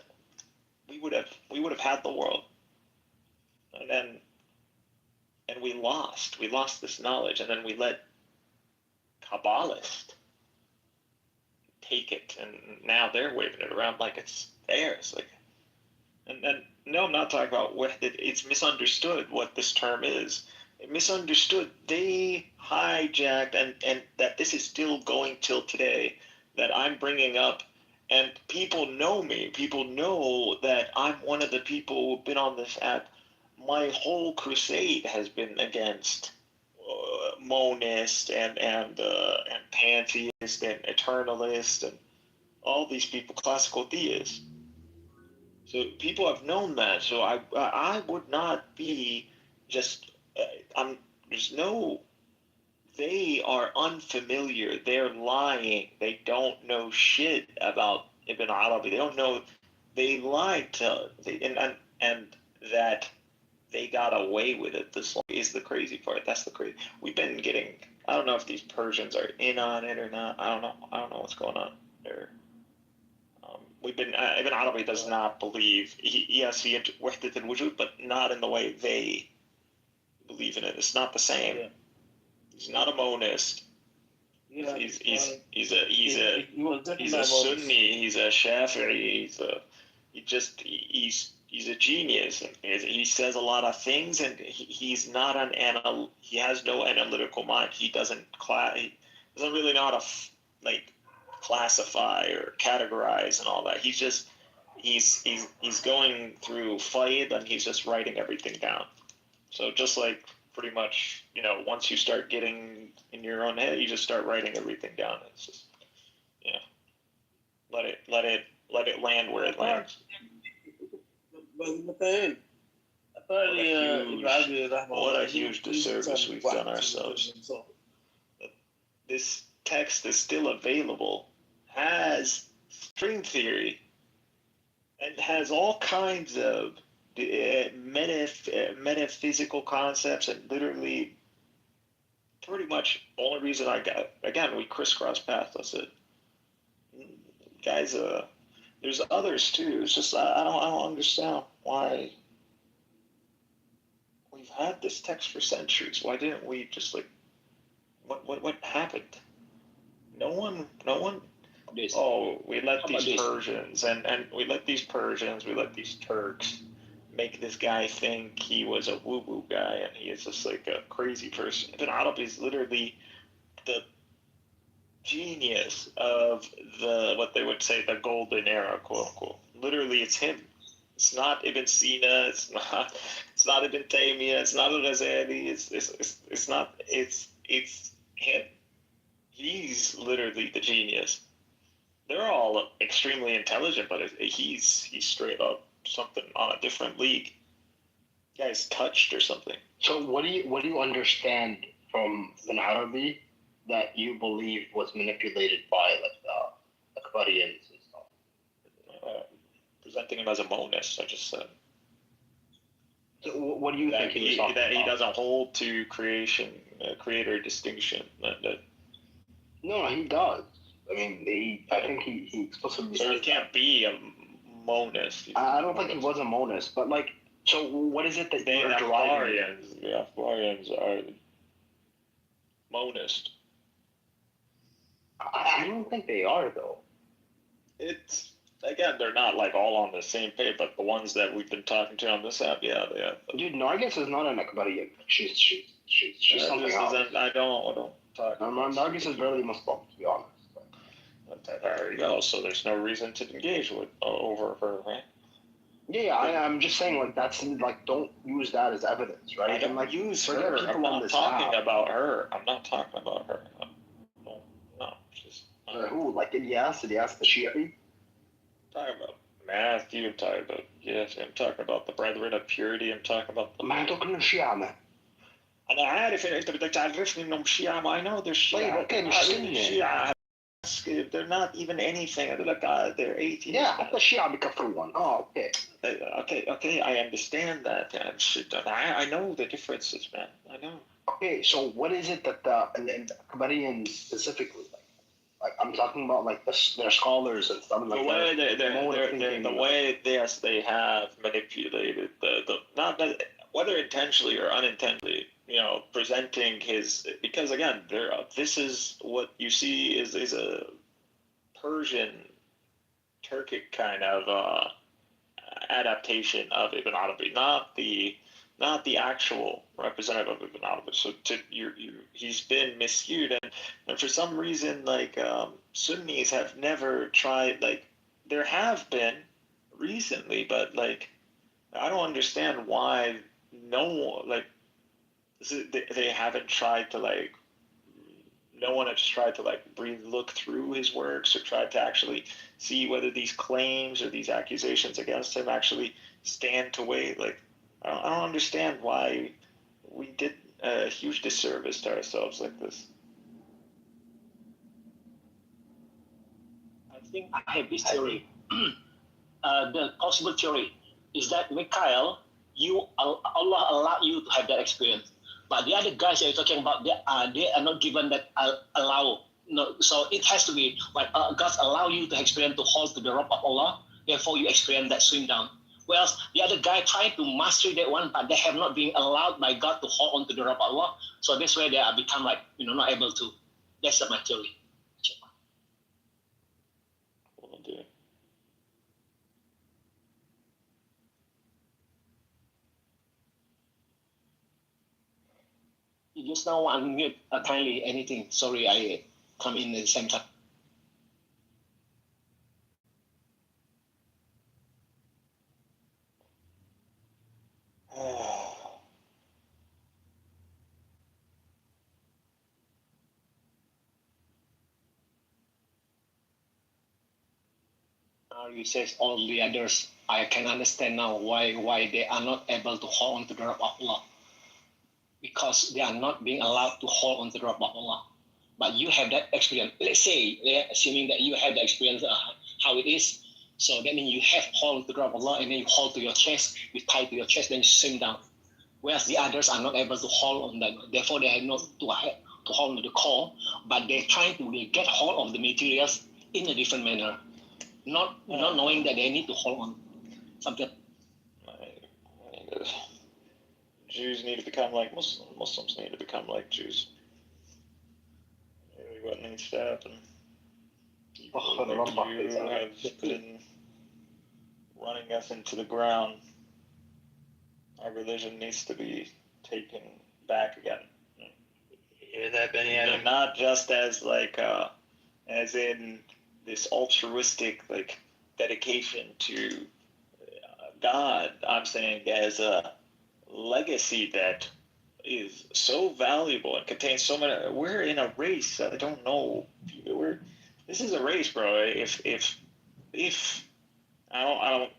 had the world, and we lost this knowledge, and then we let Kabbalists take it, and now they're waving it around like it's theirs. Like, and no, I'm not talking about it's misunderstood what this term is. Misunderstood. They hijacked, and that this is still going till today. That I'm bringing up, and people know me. People know that I'm one of the people who've been on this app. My whole crusade has been against monist and pantheist and eternalist and all these people, classical theists. So people have known that. So I would not be just. They are unfamiliar. They're lying. They don't know shit about Ibn Arabi. They don't know. They lied and that they got away with it. This is the crazy part. That's the crazy. We've been getting. I don't know if these Persians are in on it or not. I don't know what's going on there. We've been. Ibn Arabi does not believe. He Wahdat al-Wujud, but not in the way they believe in it. It's not the same. Yeah. He's not a monist. Yeah, he's a Sunni. He's a Shafi'i. He's a genius. He says a lot of things, and he's not he has no analytical mind. He doesn't really know how to classify or categorize and all that. He's going through Faid, and he's just writing everything down. So just like pretty much, once you start getting in your own head, you just start writing everything down. It's just, let it land where it lands. What a huge disservice we've done ourselves. This text is still available, has string theory, and has all kinds of metaphysical concepts, and literally pretty much only reason we crisscross paths. That's it. Guys, there's others too. It's just I don't understand why we've had this text for centuries. Why didn't we just what happened? No one. Oh, we let these Persians and we let these Turks make this guy think he was a woo-woo guy, and he is just like a crazy person. Ibn Arabi is literally the genius of what they would say the golden era, quote unquote. Literally, it's him. It's not Ibn Sina. It's not Ibn Taymiyyah. It's not Al-Ghazali. It's not. It's him. He's literally the genius. They're all extremely intelligent, but he's straight up something on a different league. Guy's touched or something. So what do you understand from Ibn Arabi that you believe was manipulated by the Akbarians and stuff? Presenting him as a monist, I just said. So what do you think he was talking that he about? doesn't hold to creator distinction. No, he does. I mean, I think he explicitly So he says can't be a monist. I don't think he was a monist, but like, so what is it that you're deriving? The Afgharians are monist. I don't think they are though. It's again, they're not like all on the same page, but the ones that we've been talking to on this app, yeah, they are. Dude, Nargis is not an Akbarian. She's something else. I don't talk. Nargis is barely Muslim, to be honest. There you go. So there's no reason to engage with over her, right? Yeah, I'm just saying, like, that's like, don't use that as evidence, right? I don't like, use for the her. people I'm on not this talking app, about her. I'm not talking about her. No, just who? Like Ilyas the Shi'i? talking about Matthew. I'm talking about I'm talking about the brethren of purity. I'm talking about the. ما تقول شيعة ما. أنا عارف إن أنت بدك تعرفني إنهم شيعة. I know they're Shia. Okay, مش Shia. They're not even anything. They're like they're atheists. Yeah, حتى الشيعة بيكفرون. Oh, okay. Okay, I understand that. I know the differences, man. I know. Okay, so what is it that the Akbarians specifically like? I'm talking about like their scholars and stuff like that. The way they have manipulated the not that, whether intentionally or unintentionally, presenting his, because again, this is what you see is a Persian, Turkic kind of adaptation of Ibn Arabi, not the actual representative of Ibn Arabi. So he's been misused, and for some reason, like Sunnis have never tried. Like there have been recently, but like I don't understand why they haven't tried to like. No one has tried to like look through his works or tried to actually see whether these claims or these accusations against him actually stand to weigh. Like, I don't understand why we did a huge disservice to ourselves like this. I think I have this theory. The possible theory is that Mikhail, Allah allowed you to have that experience. But the other guys that you're talking about, they are not given that allow. No, so it has to be like God allow you to experience to hold to the rope of Allah. Therefore, you experience that swing down. Whereas the other guy trying to master that one, but they have not been allowed by God to hold on to the rope of Allah. So that's where they are become like not able to. That's my theory. You just now unmute kindly anything. Sorry, I come in at the same time. Now you say all the others. I can understand now why they are not able to hold on to the rope of Allah. Because they are not being allowed to hold on to the rope of Allah. But you have that experience. Let's say, assuming that you have the experience how it is. So that means you have hold to the rope of Allah, and then you hold to your chest, you tie to your chest, then you swim down. Whereas the others are not able to hold on that. Therefore, they have not to hold on to the core, but they're trying to get hold of the materials in a different manner. Not knowing that they need to hold on something. Jews need to become like Muslims. Muslims need to become like Jews. Maybe what needs to happen. People like you have been running us into the ground. Our religion needs to be taken back again. You hear that, Benny Adam? Not just as like, as in this altruistic like dedication to God. I'm saying as a legacy that is so valuable and contains so many. We're in a race. I don't know. This is a race, bro. If I don't,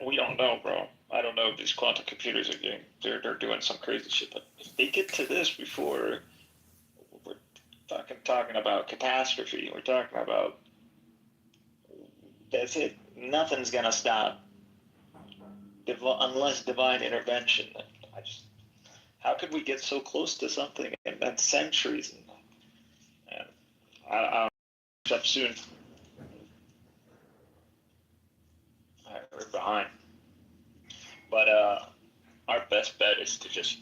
we don't know, bro. I don't know if these quantum computers are they're doing some crazy shit. But if they get to this before talking about catastrophe. We're talking about that's it. Nothing's gonna stop unless divine intervention. How could we get so close to something and that's centuries? And I'll up soon. All right, we're behind. But our best bet is to just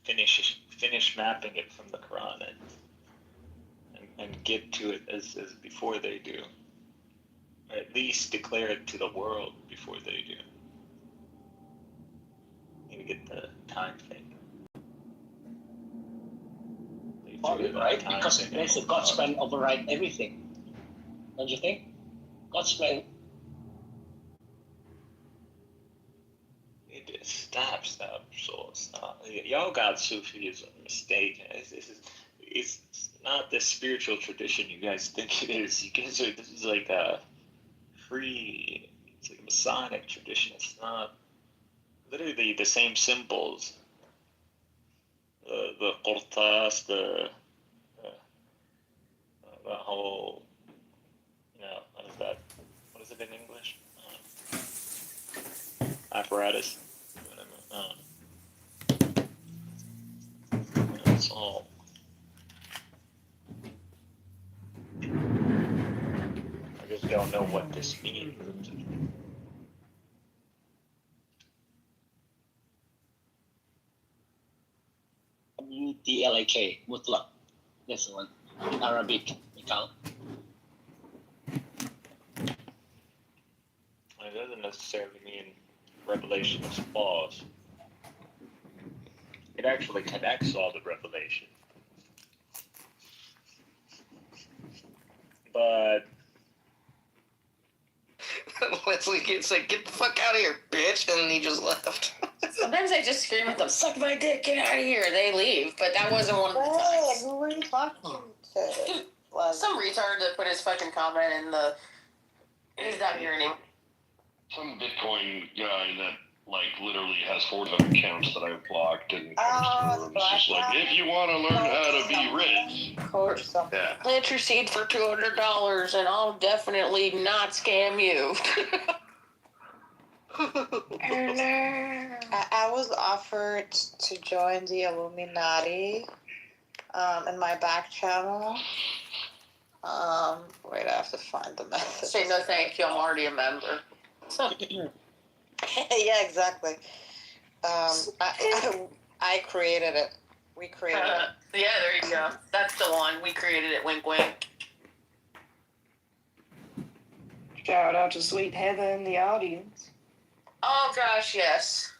finish mapping it from the Quran and get to it as before they do. Or at least declare it to the world before they do. Need to get the time thing. Right? Because there's a God's plan override everything. Don't you think? God's plan. Stop. So stop. Y'all got Sufism mistaken. It's not the spiritual tradition you guys think it is. You guys are. This is like a free. It's like a Masonic tradition. It's not literally the same symbols. The qurtas, the whole. What is that? What is it in English? Apparatus. It's all. I just don't know what this means. MUTLAK, mutlaq. That's the one. In Arabic, Mikhail. It doesn't necessarily mean revelation is false. It actually connects all the revelation. But Leslie gets like, "Get the fuck out of here, bitch," and then he just left. Sometimes I just scream at them, "Suck my dick, get out of here." They leave, but that wasn't one of the times. Who were you talking to? Some retard that put his fucking comment in the. He's not here anymore. Some Bitcoin guy that literally has 400 accounts that I've blocked and it's just like, if you want to learn how to be rich, yeah. Plant your seed for $200 and I'll definitely not scam you. I was offered to join the Illuminati in my back channel. Wait, I have to find the message. Say no thank you, I'm already a member. Yeah, exactly. I created it. We created it. Yeah, there you go. That's the one. We created it. Wink, wink. Shout out to Sweet Heather in the audience. Oh gosh, yes.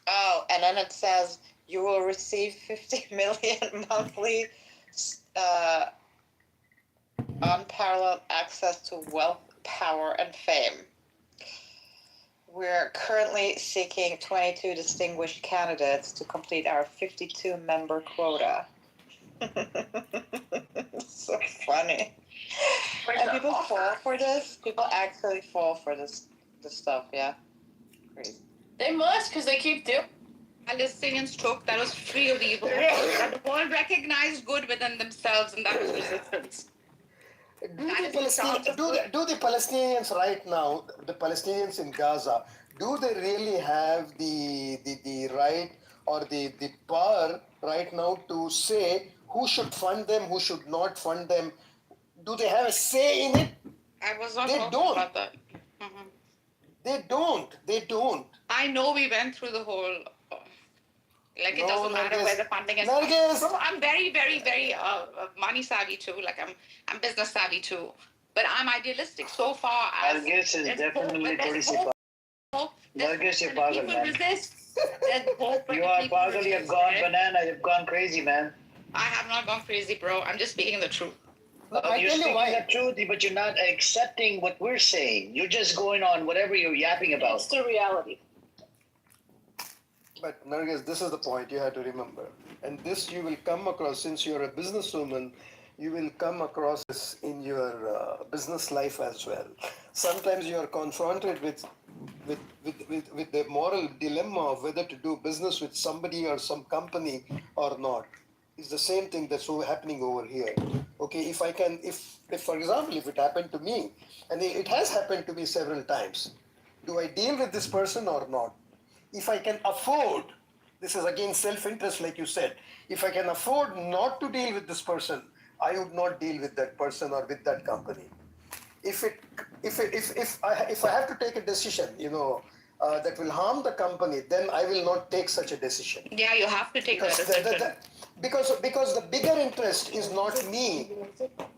Oh, and then it says you will receive 50 million monthly unparalleled access to wealth, power, and fame. We're currently seeking 22 distinguished candidates to complete our 52-member quota. So funny. And people fall for this. People actually fall for this stuff, yeah. Crazy. They must, because they keep doing. Palestinians took that was free of evil. And the world recognized good within themselves, and that was resistance. Do the Palestinians right now, the Palestinians in Gaza, do they really have the right or the power right now to say who should fund them, who should not fund them? Do they have a say in it? I was not They talking don't. about that. They don't. I know we went through the whole. It No, doesn't matter Nargis. where the funding is. Nargis. So I'm very, very, very money savvy too. I'm business savvy too. But I'm idealistic so far as. Nargis is definitely hope. Nargis, you're pagal, People man. resist. There's hope. You are pagal, you've gone banana, you've gone crazy, man. I have not gone crazy, bro. I'm just speaking the truth. You're speaking the truth, but you're not accepting what we're saying. You're just going on whatever you're yapping about. It's the reality. But Nargis, this is the point you have to remember. And this you will come across, since you're a businesswoman, you will come across this in your business life as well. Sometimes you are confronted with the moral dilemma of whether to do business with somebody or some company or not. is the same thing that's happening over here. Okay, if for example, if it happened to me, and it has happened to me several times, do I deal with this person or not? If I can afford, this is again self-interest, like you said, if I can afford not to deal with this person, I would not deal with that person or with that company. If I have to take a decision, that will harm the company, then I will not take such a decision. Yeah, you have to take that decision. Because the bigger interest is not me.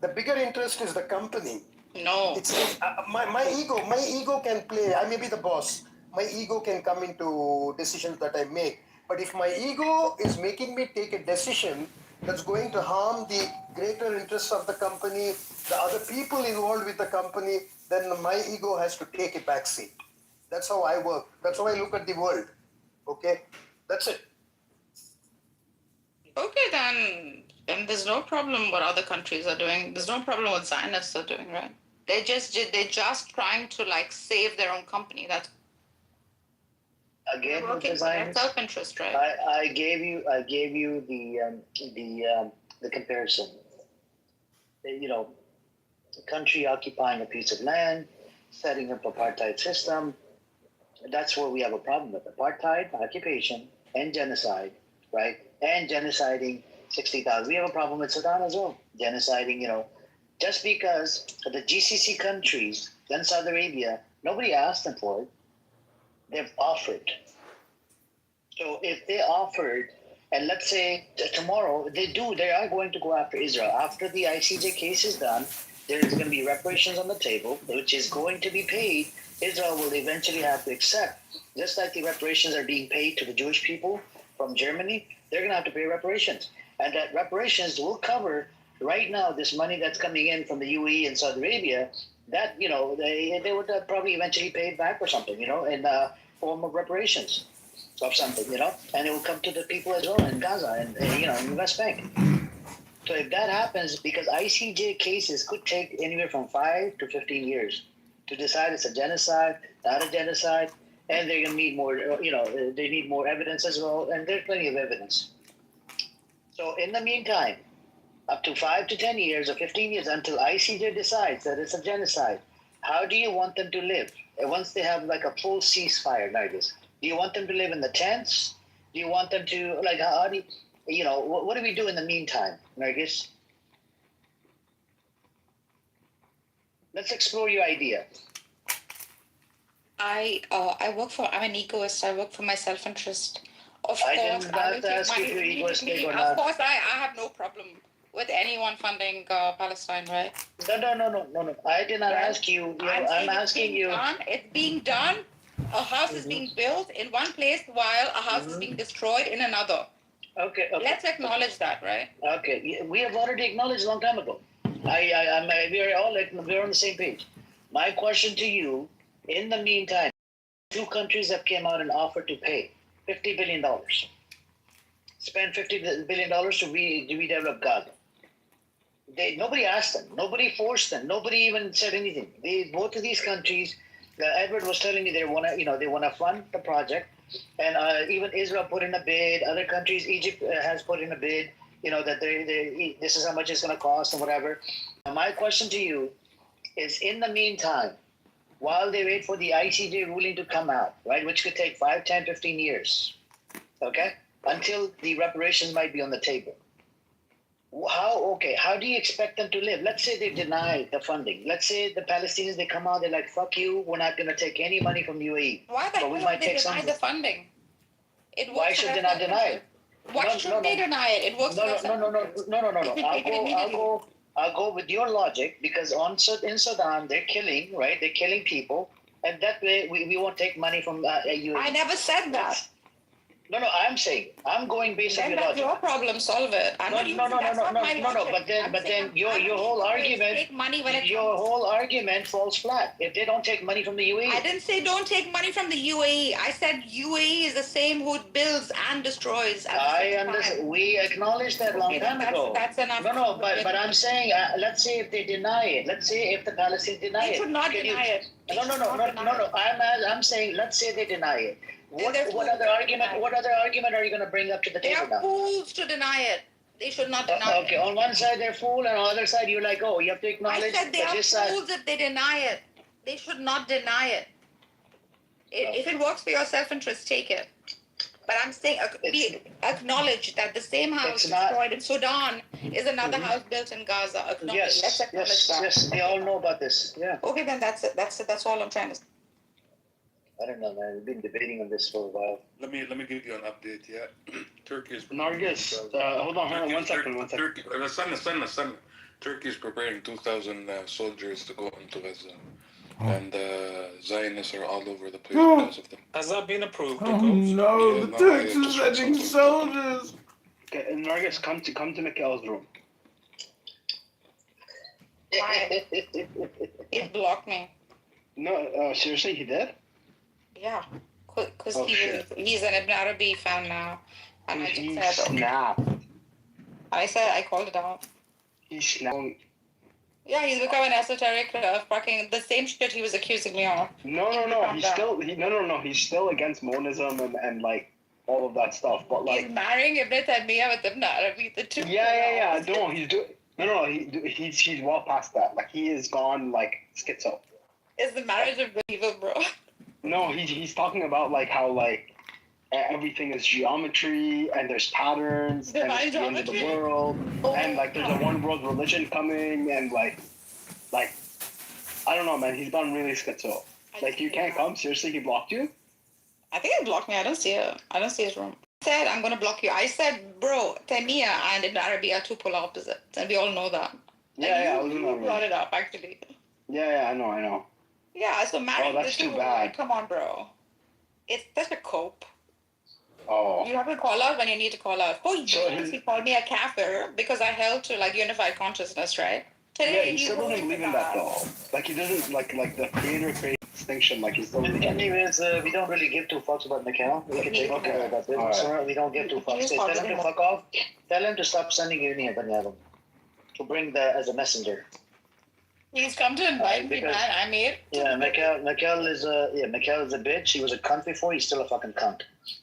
The bigger interest is the company. No. It's my ego can play. I may be the boss. My ego can come into decisions that I make. But if my ego is making me take a decision that's going to harm the greater interests of the company, the other people involved with the company, then my ego has to take a back seat. That's how I work. That's how I look at the world. Okay? That's it. Okay, then there's no problem what other countries are doing. There's no problem what Zionists are doing, right? They're just trying to like save their own company. That's Again, working with the for their Zionists, self-interest, right? I gave you the comparison. A country occupying a piece of land, setting up apartheid system. That's where we have a problem with apartheid, occupation, and genocide, right? And genociding 60,000. We have a problem with Sudan as well. Genociding, just because the GCC countries, then Saudi Arabia, nobody asked them for it. They've offered. So if they offered, and let's say tomorrow they are going to go after Israel. After the ICJ case is done, there's going to be reparations on the table, which is going to be paid. Israel will eventually have to accept, just like the reparations are being paid to the Jewish people from Germany, they're going to have to pay reparations. And that reparations will cover, right now, this money that's coming in from the UAE and Saudi Arabia, that, they would probably eventually pay it back or something, in the form of reparations of something, and it will come to the people as well in Gaza and in the West Bank. So if that happens, because ICJ cases could take anywhere from 5 to 15 years to decide it's a genocide, not a genocide, and they're going to need more, they need more evidence as well, and there's plenty of evidence. So in the meantime, up to 5 to 10 years or 15 years until ICJ decides that it's a genocide, how do you want them to live? And once they have like a full ceasefire, Nargis, do you want them to live in the tents? Do you want them to, like, how do you, what do we do in the meantime, Nargis? Let's explore your idea. I'm an egoist. I work for my self-interest. Of I course, didn't I will take ask money if you're egoistic immediately. or Of not. course, I have no problem with anyone funding Palestine, right? No. I did not ask you. I'm asking you. It's being done. A house is being built in one place while a house is being destroyed in another. Okay. Let's acknowledge that, right? Okay, we have already acknowledged a long time ago. We're on the same page. My question to you, in the meantime, 2 countries have came out and offered to pay $50 billion. Spend $50 billion to redevelop Gaza. Nobody asked them. Nobody forced them. Nobody even said anything. Both of these countries, Edward was telling me they want to fund the project, and even Israel put in a bid. Other countries, Egypt has put in a bid. That this is how much it's going to cost and whatever. Now, my question to you is: in the meantime, while they wait for the ICJ ruling to come out, right, which could take 5, 10, 15 years, okay, until the reparations might be on the table. How do you expect them to live? Let's say they deny the funding. Let's say the Palestinians, they come out, they're like, fuck you, we're not going to take any money from UAE. Why the hell would they deny the funding? Why should they not deny it? Why should they deny it? It works for No. I'll go with your logic, because in Sudan, they're killing, right? They're killing people. And that way, we won't take money from UAE. I never said that. No, I'm saying, I'm going based on your logic. That's your problem, solve it. No, but then your whole argument falls flat if they don't take money from the UAE. I didn't say don't take money from the UAE. I said UAE is the same who builds and destroys. I understand. We acknowledged that long time ago. That's enough. No, but I'm saying, let's say if they deny it. Let's say if the Palestinians deny it. They should not deny it. No. I'm saying, let's say they deny it. What other argument are you going to bring up to the table now? They're fools to deny it. They should not deny Okay, it. on one side they're fool, and on the other side you're like, oh, you have to I acknowledge said they that are this side. fools if they deny it. They should not deny it. If it works for your self-interest, take it. But I'm saying, we acknowledge that the same house destroyed in Sudan is another house built in Gaza. Acknowledge. Let's acknowledge that. Yes, they all know about this. Yeah. Okay, then that's it. That's all I'm trying to say. I don't know, man. We've been debating on this for a while. Let me give you an update. Yeah, Turkey is. Nargis, hold on, one second. Turkey, listen. Turkey is preparing 2,000 soldiers to go into Gaza, and Zionists are all over the place because of them. Has that been approved? Oh no, the Turks are sending soldiers. Okay, Nargis, come to Mikhail's room. Why? He blocked me. No, seriously, he did? Yeah, because Oh, he's an Ibn Arabi fan now, and I He just said, snapped. I called it out. He snapped. Yeah, he's become an esoteric fucking the same shit he was accusing me of. No, he's still against monism and like all of that stuff. But like He's marrying Ibn Taymiyyah with Ibn Arabi, the two. Yeah. No, he's doing. No, he's well past that. Like he is gone like schizo. Is the marriage of evil, bro? No, he's talking about like how like everything is geometry and there's patterns and it's the end of the world and like there's a one world religion coming and like I don't know, man. He's gone really schizo. Like you can't come. Seriously, he blocked you. I think he blocked me. I don't see it. I don't see his room. I said I'm gonna block you. I said, bro, Taymiyyah and Ibn Arabi are two polar opposites, and we all know that. Yeah, I was you brought it up actually. Yeah, I know. Yeah, so marrying that's the two, too bad. like, come on, bro. It's such a cope. Oh. You have to call out when you need to call out. For years, he called me a kafir because I held to like unified consciousness, right? Yeah, he still doesn't believe in that though. Like he doesn't like the creator distinction. Like he's still. Anyways, we don't really give two fucks about Mikhail. We can take care about this. Right. So we don't give two fucks. Tell him to fuck off. Tell him to stop sending you any Banyadam. To bring the as a messenger. He's come to invite me, man. I made. Yeah, Mikhail is a bitch. He was a cunt before. He's still a fucking cunt.